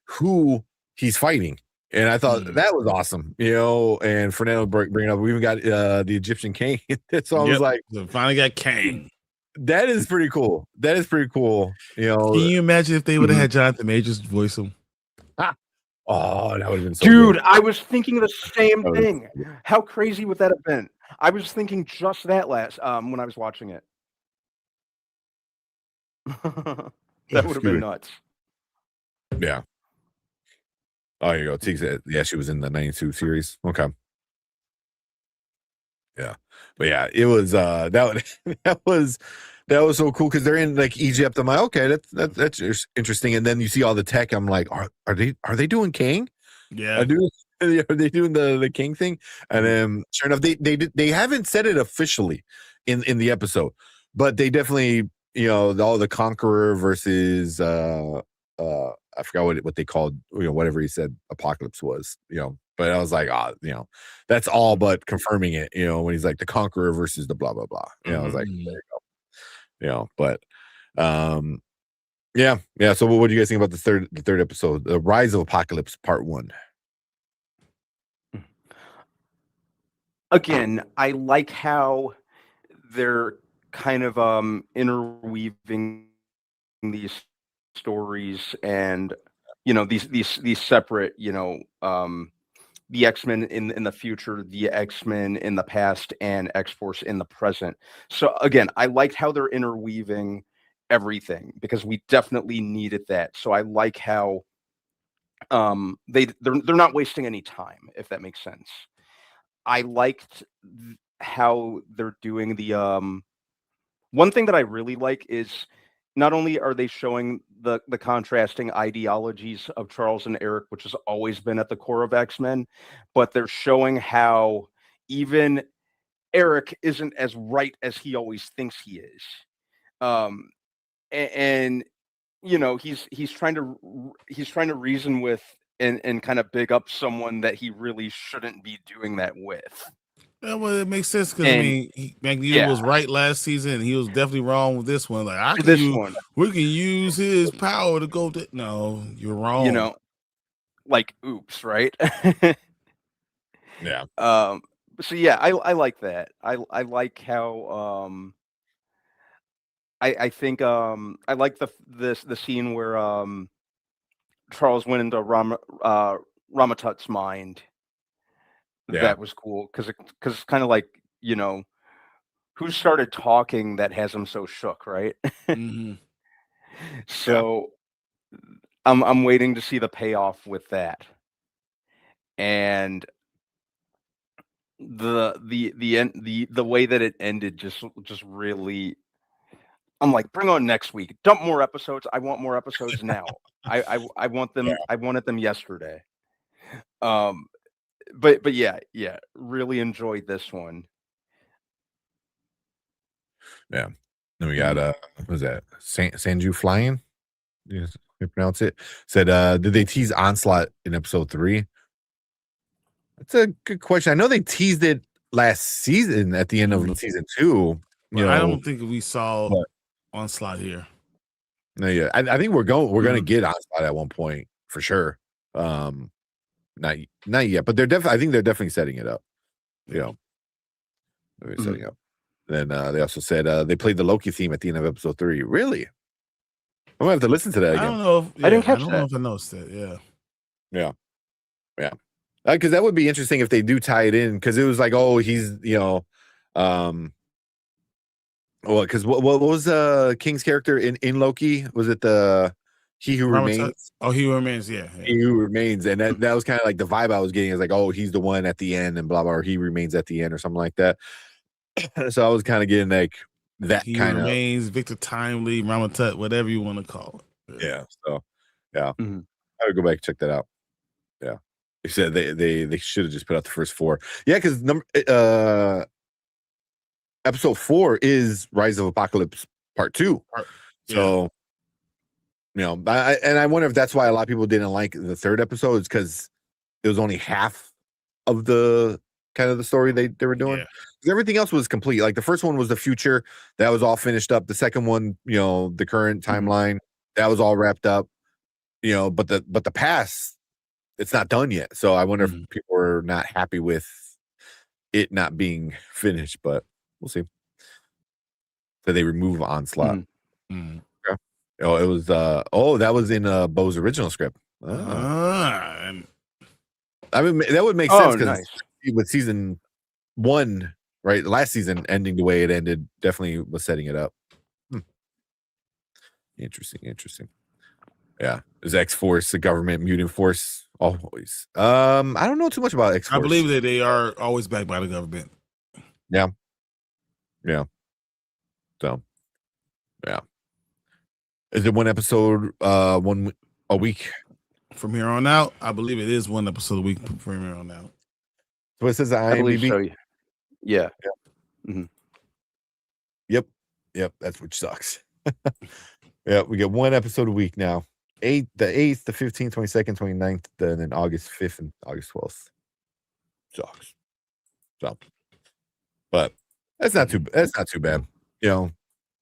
who he's fighting, and I thought that was awesome. And Fernando bring it up. We even got the Egyptian king. So I was like, finally got Kang. That is pretty cool. Can you imagine if they would have had Jonathan Majors voice him? Oh, that would have been so Dude, good. I was thinking the same thing. How crazy would that have been? I was thinking just that when I was watching it. That would have been nuts. Yeah. Oh, here you go. Teague said, yeah, she was in the 92 series. Okay. Yeah. But yeah, it was that was so cool because they're in like Egypt. I'm like, okay, that's interesting. And then you see all the tech. I'm like, are they doing King? Yeah. Are they doing the King thing? And then sure enough, they haven't said it officially in the episode, but they definitely, all the Conqueror versus I forgot what they called, whatever he said Apocalypse was, but I was like, that's all but confirming it, when he's like the Conqueror versus the blah, blah, blah. I was like, there you go. But yeah. So what do you guys think about the third episode, The Rise of Apocalypse Part 1? Again, I like how they're kind of interweaving these stories and these separate the X-Men in the future, the X-Men in the past, and X-Force in the present. So again, I liked how they're interweaving everything because we definitely needed that. So I like how they're not wasting any time, if that makes sense. I liked how they're doing the one thing that I really like is not only are they showing the contrasting ideologies of Charles and Eric, which has always been at the core of X-Men, but they're showing how even Eric isn't as right as he always thinks he is. And he's trying to reason with and kind of big up someone that he really shouldn't be doing that with. Yeah, well, it makes sense because I mean, Magneto was right last season, and he was definitely wrong with this one. Like, we can use his power to go. No, you're wrong. Like, oops, right? Yeah. So yeah, I like that. I like how I think I like the scene where Charles went into Ramatut's mind. Yeah. That was cool because it's kind of like, who started talking that has him so shook, right? So I'm waiting to see the payoff with that. And the way that it ended just really, I'm like, bring on next week. Dump more episodes. I want more episodes now. I want them. Yeah. I wanted them yesterday. But yeah, really enjoyed this one. Yeah. Then we got what was that? Sanju Flying? You pronounce it. Said, did they tease Onslaught in episode 3? That's a good question. I know they teased it last season at the end of season 2. I don't think we saw Onslaught here. No, yeah. I think we're gonna get Onslaught at one point for sure. Not yet, but I think they're definitely setting it up. You know, they're setting up. Then they also said they played the Loki theme at the end of episode 3. Really? I'm gonna have to listen to that again. I don't know. I didn't catch I don't that. know if I noticed that. Yeah. Because that would be interesting if they do tie it in. Because it was like, oh, he's well, because what was King's character in Loki? Was it the He Who Remains? Oh, He Who Remains. Yeah. He Who Remains, and that was kind of like the vibe I was getting. Is like, oh, he's the one at the end, and blah blah, or he remains at the end, or something like that. So I was kind of getting like that He kind of Remains, Victor Timely, Ramatut, whatever you want to call it. yeah. So yeah, Mhm. I would go back and check that out. Yeah, they said they should have just put out the first 4. Yeah, because episode 4 is Rise of Apocalypse Part 2. So I wonder if that's why a lot of people didn't like the 3rd episode, is because it was only half of the kind of the story they were doing. 'Cause everything else was complete. Like the first one was the future, that was all finished up. The second one, the current timeline, that was all wrapped up. But the past, it's not done yet. So I wonder if people are not happy with it not being finished, but we'll see. So they remove Onslaught. Mm. Yeah. Oh, it was that was in Bo's original script. Ah. I mean, that would make sense because nice. with season 1, right? The last season ending the way it ended definitely was setting it up. Interesting. Yeah. Is X-Force a government mutant force? Always. I don't know too much about X-Force. I believe that they are always backed by the government. Yeah. So, yeah. Is it one episode a week? From here on out, I believe it is one episode a week from here on out. So it says I believe IMDb. so. Yeah. Yep. That's which sucks. Yeah, we get one episode a week now. The 8th, the 15th, 22nd, 29th, then August 5th and August 12th. Sucks. So, but that's not too bad.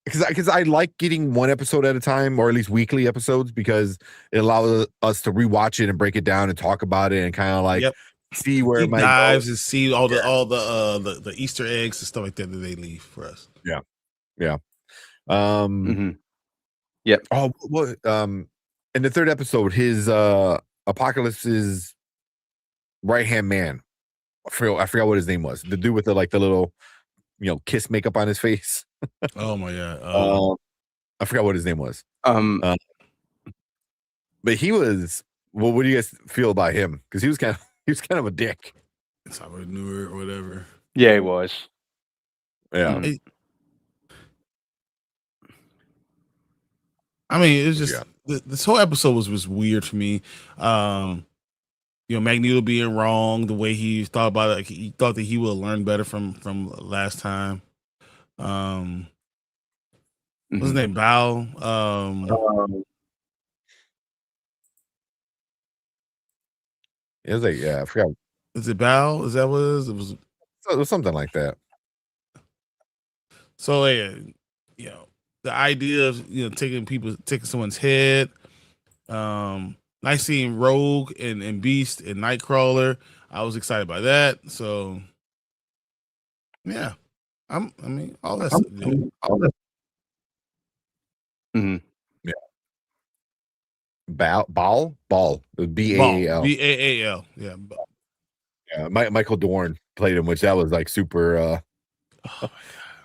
Because I like getting one episode at a time, or at least weekly episodes, because it allows us to rewatch it and break it down and talk about it and kind of like see where it might dives go. and see all the Easter eggs and stuff like that they leave for us. Yeah. Yep. Oh, what? In the 3rd episode, his Apocalypse's right-hand man. I forgot what his name was. The dude with the little, kiss makeup on his face. Oh my god. I forgot what his name was. Um, But he was. Well, what do you guys feel about him? Because he was kind of a dick. Robert Newer or whatever. Yeah, he was. Yeah. I mean, it's just this whole episode was weird for me. Magneto being wrong, the way he thought about it, like he thought that he would learn better from last time. What's his name? Bao. It was like, I forgot. Is it Bao? Is that what it is? It was something like that. So the idea of taking someone's head. Nice seeing Rogue and Beast and Nightcrawler. I was excited by that. So yeah, all that stuff. Yeah. Ball, BAAL. BAAL. Yeah. Yeah. Michael Dorn played him, which that was like super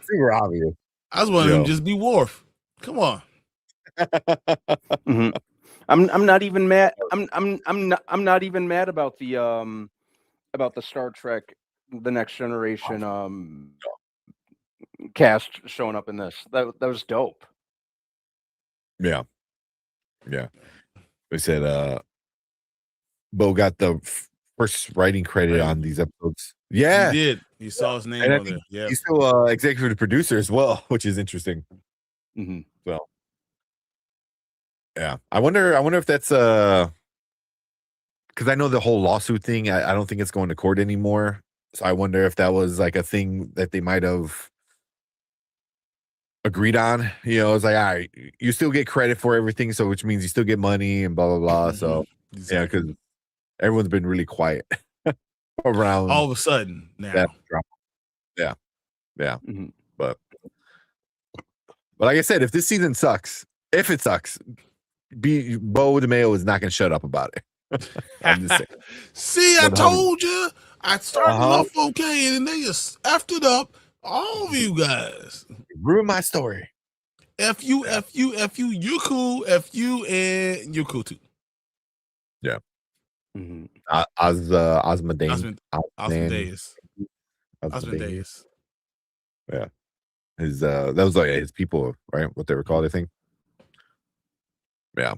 super obvious. I was wanting him to just be Worf. Come on. I'm not even mad. I'm not even mad about the Star Trek The Next Generation cast showing up in this. That was dope. Yeah. They said Bo got the first writing credit on these episodes. Yeah, he did. He saw his name on there. Yeah, he's still executive producer as well, which is interesting. So yeah, I wonder if that's because I know the whole lawsuit thing. I don't think it's going to court anymore. So I wonder if that was like a thing that they might have agreed on. It's like, all right, you still get credit for everything, so which means you still get money and blah blah blah. So yeah, because Everyone's been really quiet around All of a sudden now. that drama. Yeah. Mhm. But like I said, if this season sucks, if it sucks, Bo DeMayo is not going to shut up about it. I'm just saying. See, I 100. told you. I started Uh-huh. off okay, and then they just effed it up. All of you guys. Ruin my story. F you, you're cool. F you, and you're cool too. Mhm. Osmondeus. Yeah. His that was like his people, right? What they were called, I think. Yeah.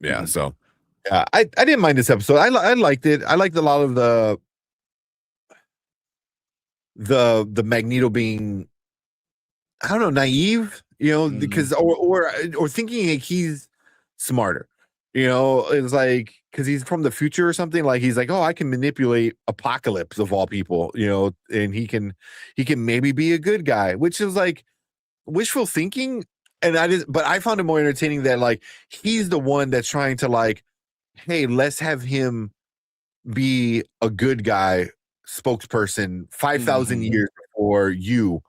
Yeah. Mhm. So yeah, I didn't mind this episode. I liked it. I liked a lot of the Magneto being, I don't know, naive, because or thinking like he's smarter. It's like because he's from the future or something. Like he's like, oh, I can manipulate Apocalypse of all people, and he can maybe be a good guy, which is like wishful thinking. But I found it more entertaining that like he's the one that's trying to like, hey, let's have him be a good guy spokesperson 5,000 years before you.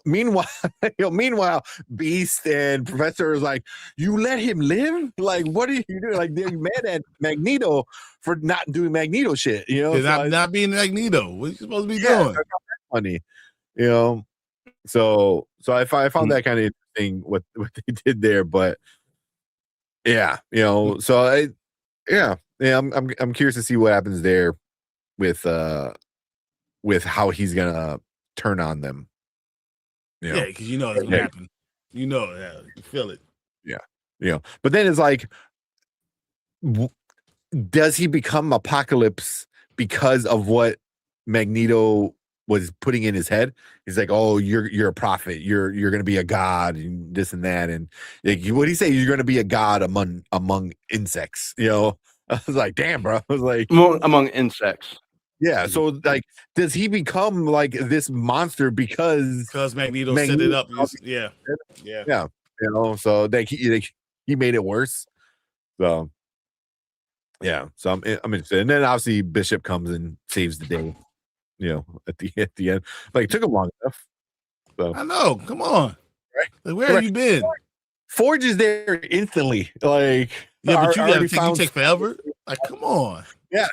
Meanwhile, Beast and Professor is like, you let him live? Like, what are you doing? Like, they're mad at Magneto for not doing Magneto shit. Not being Magneto. What are you supposed to be Yeah, doing? that's funny. So I found that kind of interesting what they did there. But yeah, so I'm curious to see what happens there with how he's gonna turn on them. Yeah, because it's gonna happen. You feel it. Yeah. But then it's like, does he become Apocalypse because of what Magneto was putting in his head? He's like, oh, you're a prophet. You're gonna be a god and this and that. And like, what do you say? You're gonna be a god among insects. I was like, damn, bro. I was like, among insects. Yeah. So like, does he become like this monster because Magneto set it up? Yeah. So he made it worse. So yeah. So I'm interested. And then obviously Bishop comes and saves the day. At the end, like it took him long enough. So I know. Come on. Right? Like, where have you been? Forge is there instantly. Like, yeah, but you take forever. Like, come on. Yeah.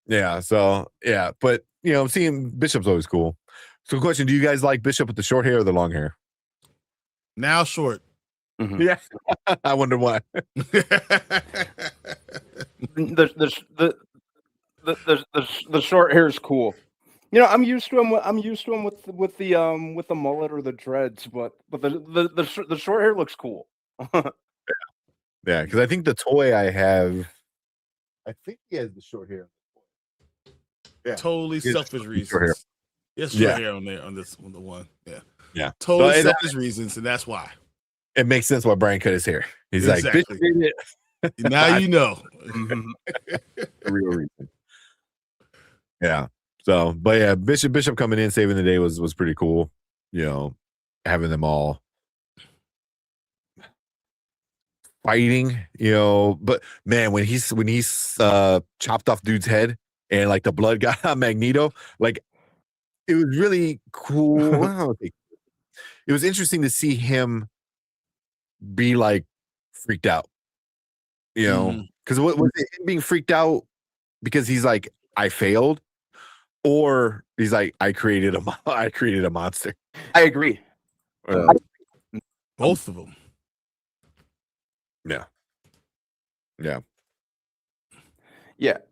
Yeah. So yeah, but seeing Bishop's always cool. So, question: do you guys like Bishop with the short hair or the long hair? Now short. Mm-hmm. Yeah, I wonder why. The short hair is cool. I'm used to him. I'm used to him with the mullet or the dreads, but the short hair looks cool. Yeah, because I think the toy I have, I think he has the short hair. Yeah, totally selfish reasons. Yes, short hair on there on this one. The one. Yeah. Totally selfish reasons, and that's why. It makes sense why Brian cut his hair. He's like, Bishop did it. Now you know. The real reason. Yeah. So, but yeah, Bishop coming in saving the day was pretty cool. Having them all fighting. But man, when he's chopped off dude's head and like the blood got on Magneto, like it was really cool. It was interesting to see him be like freaked out. Because what was it, him being freaked out because he's like, I failed, or he's like, I created a monster. I agree. Both of them. Yeah.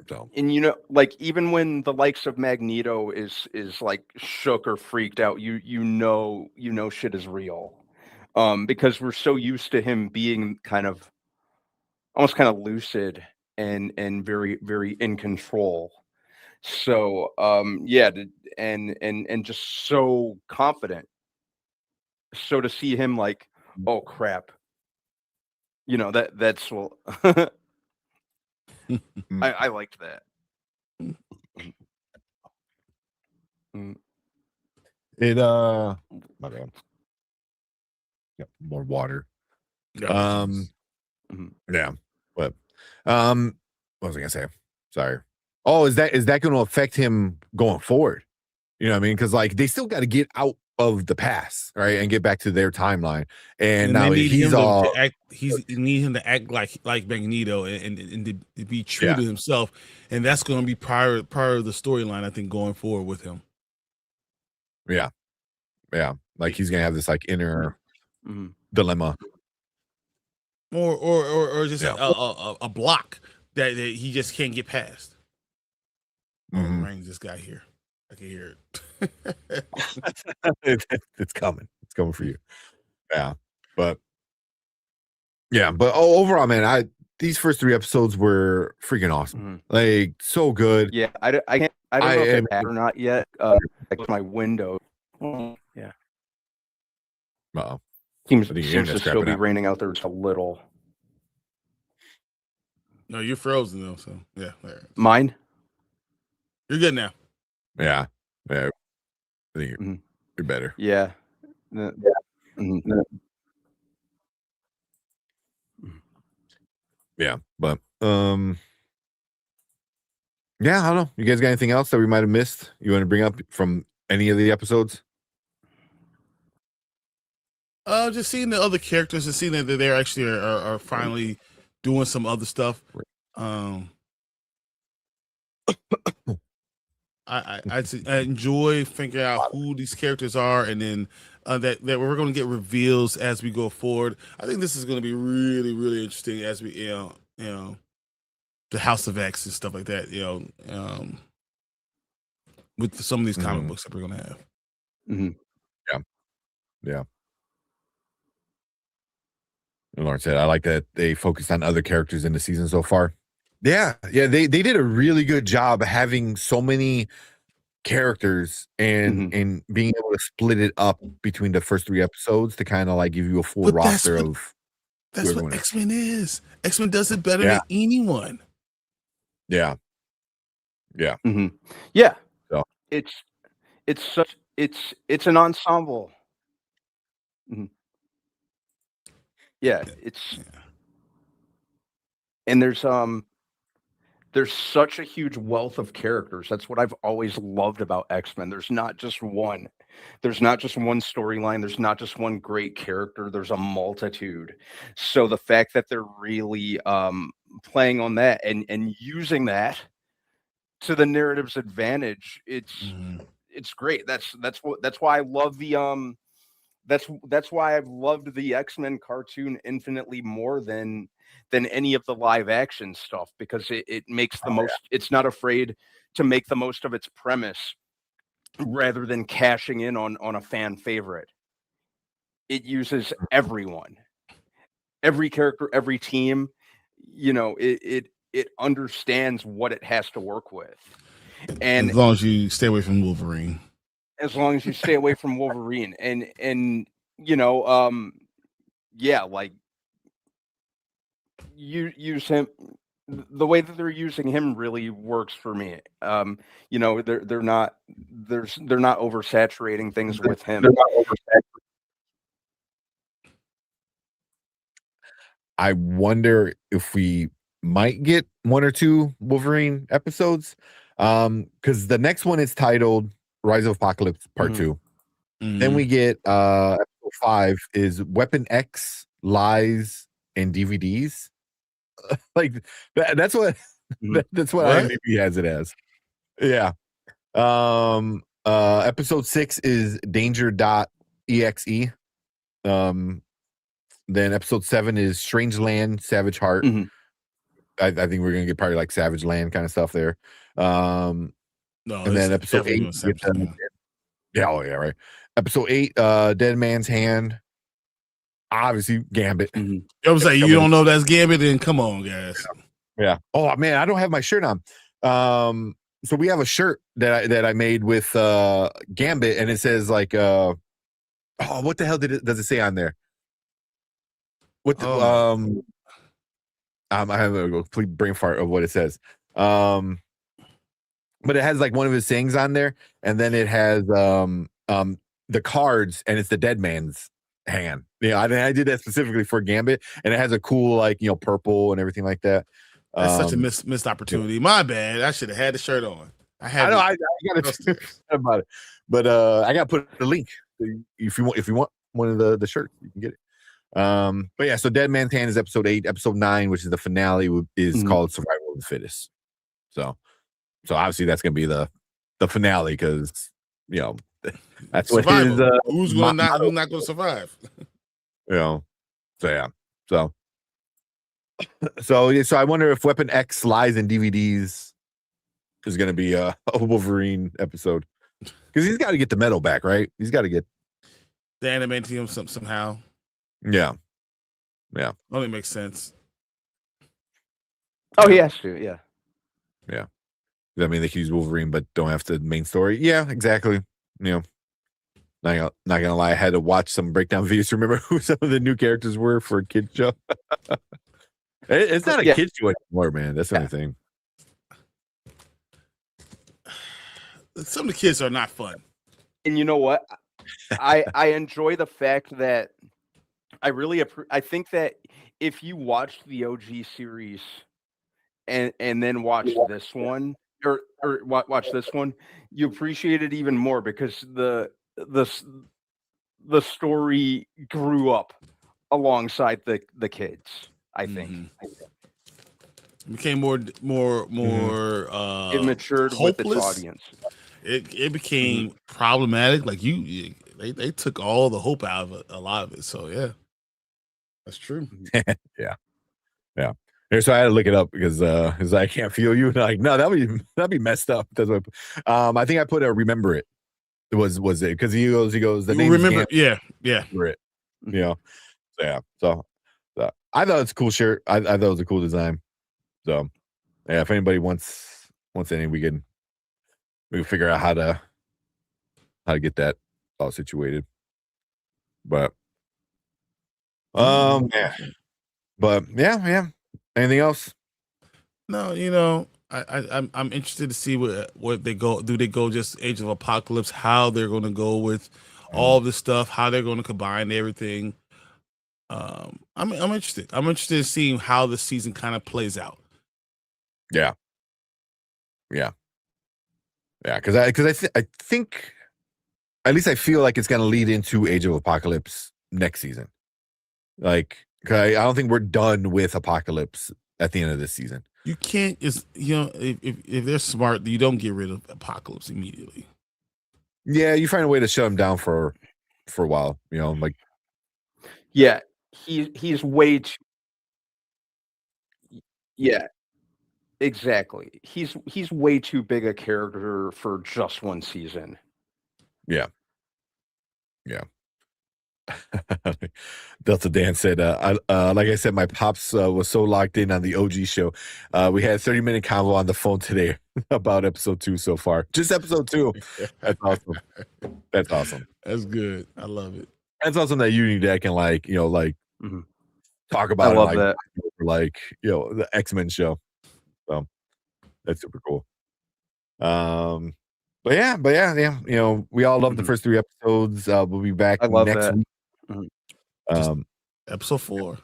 So, And like even when the likes of Magneto is like shook or freaked out, you know shit is real, because we're so used to him being almost kind of lucid and very very in control. So and just so confident. So to see him like, oh crap, that's well. I liked that. It my bad. Yeah, more water. Yeah, but what was I gonna say? Sorry. Oh, is that going to affect him going forward? You know what I mean? Because like they still got to get out of the past, right, and get back to their timeline. And now they need he's him all to act. You need him to act like Magneto and to be true to himself, and that's going to be part of the storyline. I think going forward with him. Yeah, like he's gonna have this like inner dilemma, or just a block that he just can't get past. Rain just got here. I can hear it. It's coming. It's coming for you. Yeah, but overall, man, these first 3 episodes were freaking awesome. Like so good. Yeah, I don't know if it had or not yet. Like my window. Yeah. Seems to still be raining out there just a little. No, you're frozen though. So yeah. Mine. You're good now. Yeah. I think you're better. Yeah. Yeah, but yeah, I don't know. You guys got anything else that we might have missed? You want to bring up from any of the episodes? Just seeing the other characters and seeing that they're actually are finally doing some other stuff. I enjoy figuring out who these characters are, and then that we're going to get reveals as we go forward. I think this is going to be really, really interesting as we, you know, the House of X and stuff like that. With some of these comic books that we're going to have. Yeah. And Lauren said, I like that they focused on other characters in the season so far. Yeah, they did a really good job having so many characters and being able to split it up between the first 3 episodes to kind of like give you a full roster of. That's what X-Men is. X-Men does it better than anyone. Yeah. Yeah. So. It's an ensemble. Yeah, and there's such a huge wealth of characters. That's what I've always loved about X-Men. There's not just one storyline. There's not just one great character. There's a multitude. So the fact that they're really playing on that and using that to the narrative's advantage, it's great. That's why I love the that's why I've loved the X-Men cartoon infinitely more than any of the live action stuff, because it makes the most. It's not afraid to make the most of its premise rather than cashing in on a fan favorite. It uses everyone, every character, every team. It understands what it has to work with. And as long as you stay away from Wolverine. As long as you stay away from Wolverine, and like you use him, the way that they're using him really works for me. They're not oversaturating things with him. I wonder if we might get 1 or 2 Wolverine episodes, because the next one is titled Rise of Apocalypse Part 2. Then we get episode 5 is Weapon X, Lies, and DVDs. Like that's what that's what IMDb has it as. Yeah. Episode 6 is Danger.exe. Then episode 7 is Strange Land, Savage Heart. I think we're gonna get probably like Savage Land kind of stuff there. And then episode 8, right. Episode 8, Dead Man's Hand. Obviously, Gambit. I was like, you don't know that's Gambit? Then come on, guys. Yeah. Oh man, I don't have my shirt on. So we have a shirt that I made with Gambit, and it says like, what the hell does it say on there? What the, I have a complete brain fart of what it says. But it has like one of his sayings on there, and then it has the cards, and it's the Dead Man's hang on. Yeah, I did that specifically for Gambit, and it has a cool like purple and everything like that. That's such a missed opportunity. My bad. I should have had the shirt on. I know. I got to about it, but I got to put the link if you want one of the shirts, you can get it. But yeah, so Dead Man's Hand is episode 8. Episode 9, which is the finale, is called Survival of the Fittest. So obviously that's gonna be the finale because that's Survival. what his who's not going to survive. So yeah, so I wonder if Weapon X Lies in DVDs is gonna be a Wolverine episode because he's got to get the medal back, right? He's got to get the adamantium somehow. Yeah. Only makes sense. Oh, he has to. Yeah. I mean, they can use Wolverine, but don't have to main story. Yeah, exactly. Not gonna lie, I had to watch some breakdown videos to remember who some of the new characters were for a kid show. It's not a kid show anymore, man. That's the only thing. Some of the kids are not fun. And you know what? I enjoy the fact that I think that if you watched the OG series and then watch this one or watch this one, you appreciate it even more because the story grew up alongside the kids. I think it became more it matured hopeless with its audience. It became problematic. Like they took all the hope out of a lot of it. So yeah, that's true. Yeah. So I had to look it up because I can't feel you. And like, no, that'd be messed up. That's what I think I put a remember it. Was it because he goes the name remember? Yeah. Remember it. So I thought it's a cool shirt. I thought it was a cool design. So yeah, if anybody wants any, we can figure out how to get that all situated. But yeah. Anything else? No, I'm interested to see what they go. Do they go just Age of Apocalypse? How they're going to go with all this stuff? How they're going to combine everything? I'm interested. I'm interested in seeing how the season kind of plays out. Yeah. Because I think at least I feel like it's going to lead into Age of Apocalypse next season. Like, I don't think we're done with Apocalypse at the end of this season. You can't if they're smart, you don't get rid of Apocalypse immediately. Yeah, you find a way to shut him down for a while. Like yeah, he's way too. Yeah, exactly. He's way too big a character for just one season. Yeah. Delta Dan said, like I said, my pops was so locked in on the OG show. We had a 30-minute convo on the phone today about episode 2 so far. Just episode 2. That's awesome. That's good. I love it. That's awesome that Unidad can talk about I love that. The X-Men show. So that's super cool. But yeah. We all love the first 3 episodes. We'll be back next week. Episode 4.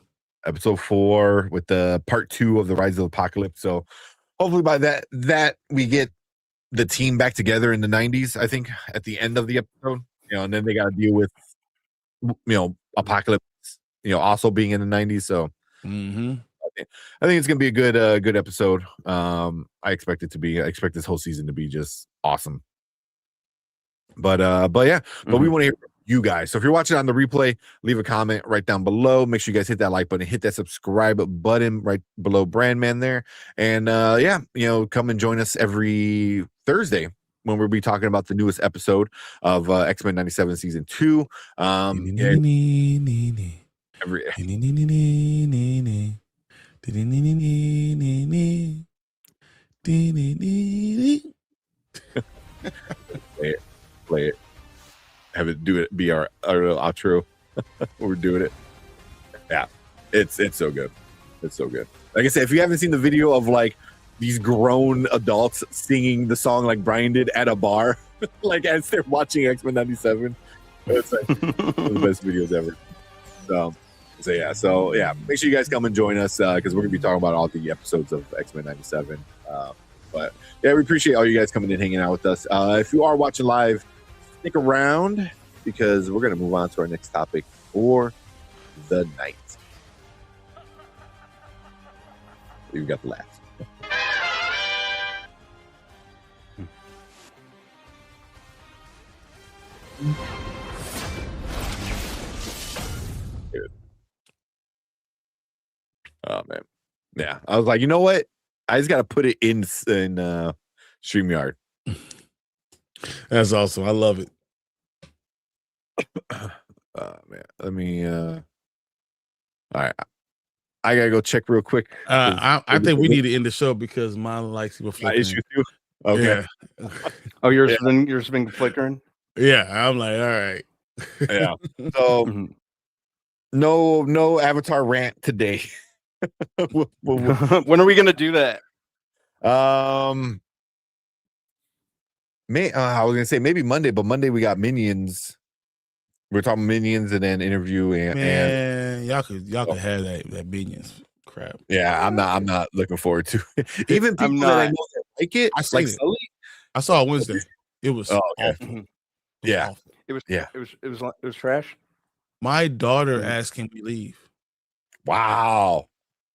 Episode 4 with the part 2 of the Rise of the Apocalypse. So hopefully by that we get the team back together in the 90s, I think, at the end of the episode. And then they got to deal with Apocalypse, also being in the 90s. So I think it's gonna be a good episode. I expect it to be. I expect this whole season to be just awesome. But we want to hear from you guys. So if you're watching on the replay, leave a comment right down below. Make sure you guys hit that like button, hit that subscribe button right below Brandman there, and come and join us every Thursday when we'll be talking about the newest episode of X-Men 97 season 2. Play it. Have it do it. Be our outro. We're doing it. Yeah, it's so good. It's so good. Like I said, if you haven't seen the video of these grown adults singing the song like Brian did at a bar, as they're watching X-Men 97, it's one of the best videos ever. So yeah, make sure you guys come and join us because we're gonna be talking about all the episodes of X-Men 97. But yeah, we appreciate all you guys coming in, hanging out with us. If you are watching live, stick around because we're gonna move on to our next topic for the night. You've got the laughs. Oh man, yeah. I was like, you know what? I just got to put it in Streamyard. That's awesome. I love it. Man, let me. All right, I gotta go check real quick. I think we need to end the show because mine likes people flickering. Issue too. Okay. Yeah. Oh, yours been flickering. Yeah, I'm like, all right. Yeah. So no Avatar rant today. When are we gonna do that? I was gonna say maybe Monday, but Monday we got Minions. We're talking Minions and then interview and y'all could have that Minions crap. Yeah, I'm not looking forward to it. Even people that I know that like it, I saw it Wednesday. It was awful. Yeah. It was trash. My daughter asked, "Can we leave?" Wow.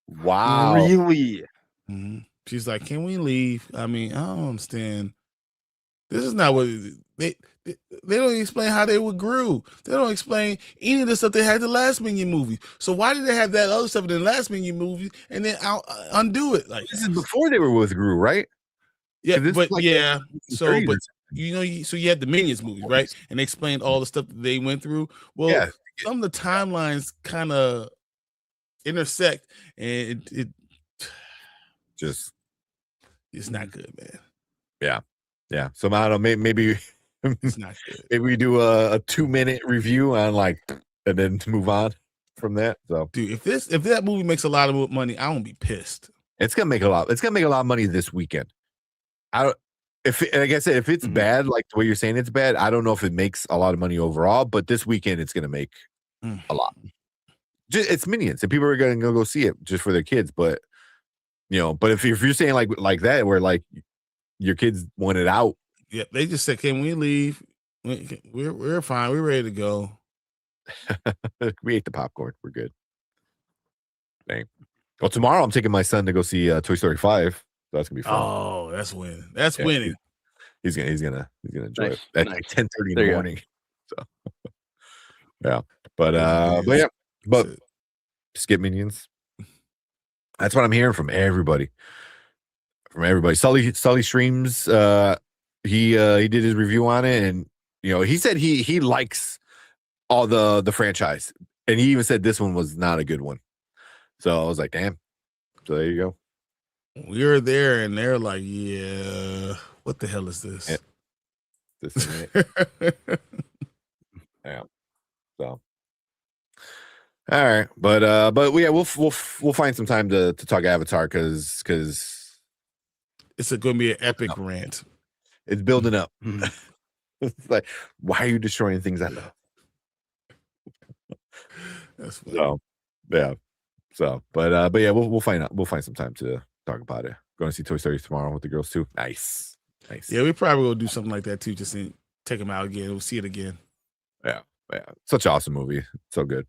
Really? Mm-hmm. She's like, "Can we leave?" I mean, I don't understand. This is not what they don't explain how they were grew. They don't explain any of the stuff they had in the last Minion movie. So why did they have that other stuff in the last Minion movie and then undo it? Like this is before they were with Gru, right? Yeah, but like yeah. So, but so you had the Minions movie, right? And they explained all the stuff that they went through. Well, some of the timelines kind of intersect, and it just it's not good, man. Yeah. So I don't know. Maybe it's not good. Maybe we do a 2-minute review on and then move on from that. So, dude, if that movie makes a lot of money, I won't be pissed. It's gonna make a lot. It's gonna make a lot of money this weekend. Like I said, if it's bad, like the way you're saying it's bad, I don't know if it makes a lot of money overall. But this weekend, it's gonna make a lot. It's Minions, and people are gonna go see it just for their kids. But but if you're saying like that, where like your kids want it out. Yeah, they just said, "Can we leave? We're fine. We're ready to go." We ate the popcorn. We're good. Dang. Well, tomorrow I'm taking my son to go see Toy Story 5. So that's gonna be fun. Oh, that's winning. That's winning. He's gonna enjoy it at like 10:30 in the morning. So yeah, but skip Minions. That's what I'm hearing from everybody. Sully streams. He did his review on it, and he said he likes all the franchise, and he even said this one was not a good one. So I was like, damn. So there you go. We were there, and they're like, "Yeah, what the hell is this?" Yeah. This is it. Yeah. So. All right, but yeah, we'll find some time to talk Avatar because it's going to be an epic rant. It's building up. It's like, why are you destroying things I love? That's funny. So, yeah. So, but yeah, we'll find some time to talk about it. Going to see Toy Story tomorrow with the girls too. Nice. Yeah, we probably will do something like that too. Just take them out again. We'll see it again. Yeah. Such an awesome movie. So good.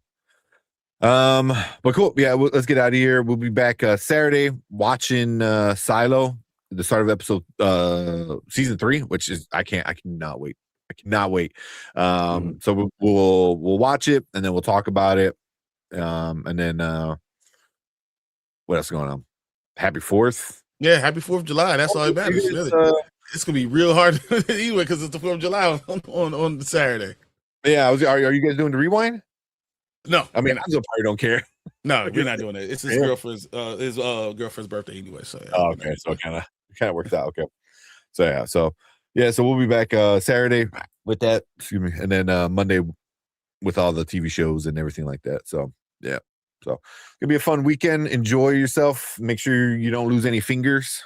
But cool. Yeah, let's get out of here. We'll be back Saturday watching Silo, the start of episode season 3, which is I cannot wait. So we'll watch it and then we'll talk about it. And then what else is going on? Happy 4th. Yeah, happy 4th of July. That's all that matters. Really. It's gonna be real hard anyway because it's the 4th of July on the Saturday. Yeah, are you guys doing the rewind? No, I mean, I probably don't care. No, we're not doing it. It's his girlfriend's birthday anyway. So yeah, okay, so it kind of works out. Okay, so we'll be back Saturday with that. Excuse me, and then Monday with all the TV shows and everything like that. So yeah, so it'll be a fun weekend. Enjoy yourself. Make sure you don't lose any fingers.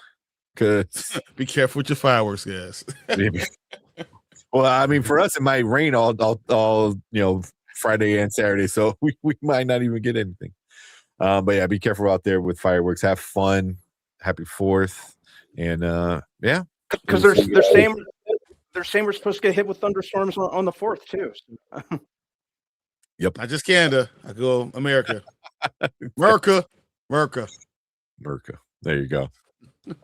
Cause be careful with your fireworks, guys. Well, I mean, for us, it might rain all Friday and Saturday, so we might not even get anything. But yeah, be careful out there with fireworks. Have fun. Happy 4th. And yeah. Because they're saying we're supposed to get hit with thunderstorms on the 4th too. So. Yep. Not just Canada. I go America. America. There you go.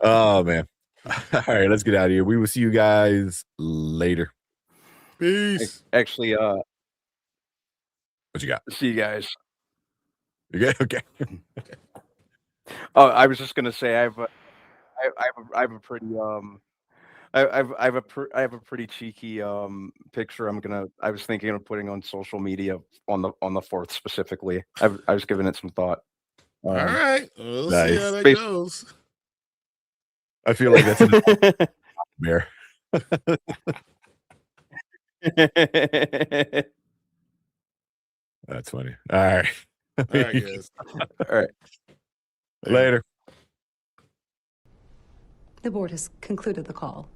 Oh man. All right, let's get out of here. We will see you guys later. Peace. Actually, what you got? See you guys. You good? Okay. Oh, I was just gonna say I have a pretty I have a pretty cheeky picture. I was thinking of putting on social media on the 4th specifically. I was giving it some thought. All right, we'll nice. see how that goes. I feel like that's a bear. That's funny. All right. All right, guys. All right. Later. The board has concluded the call.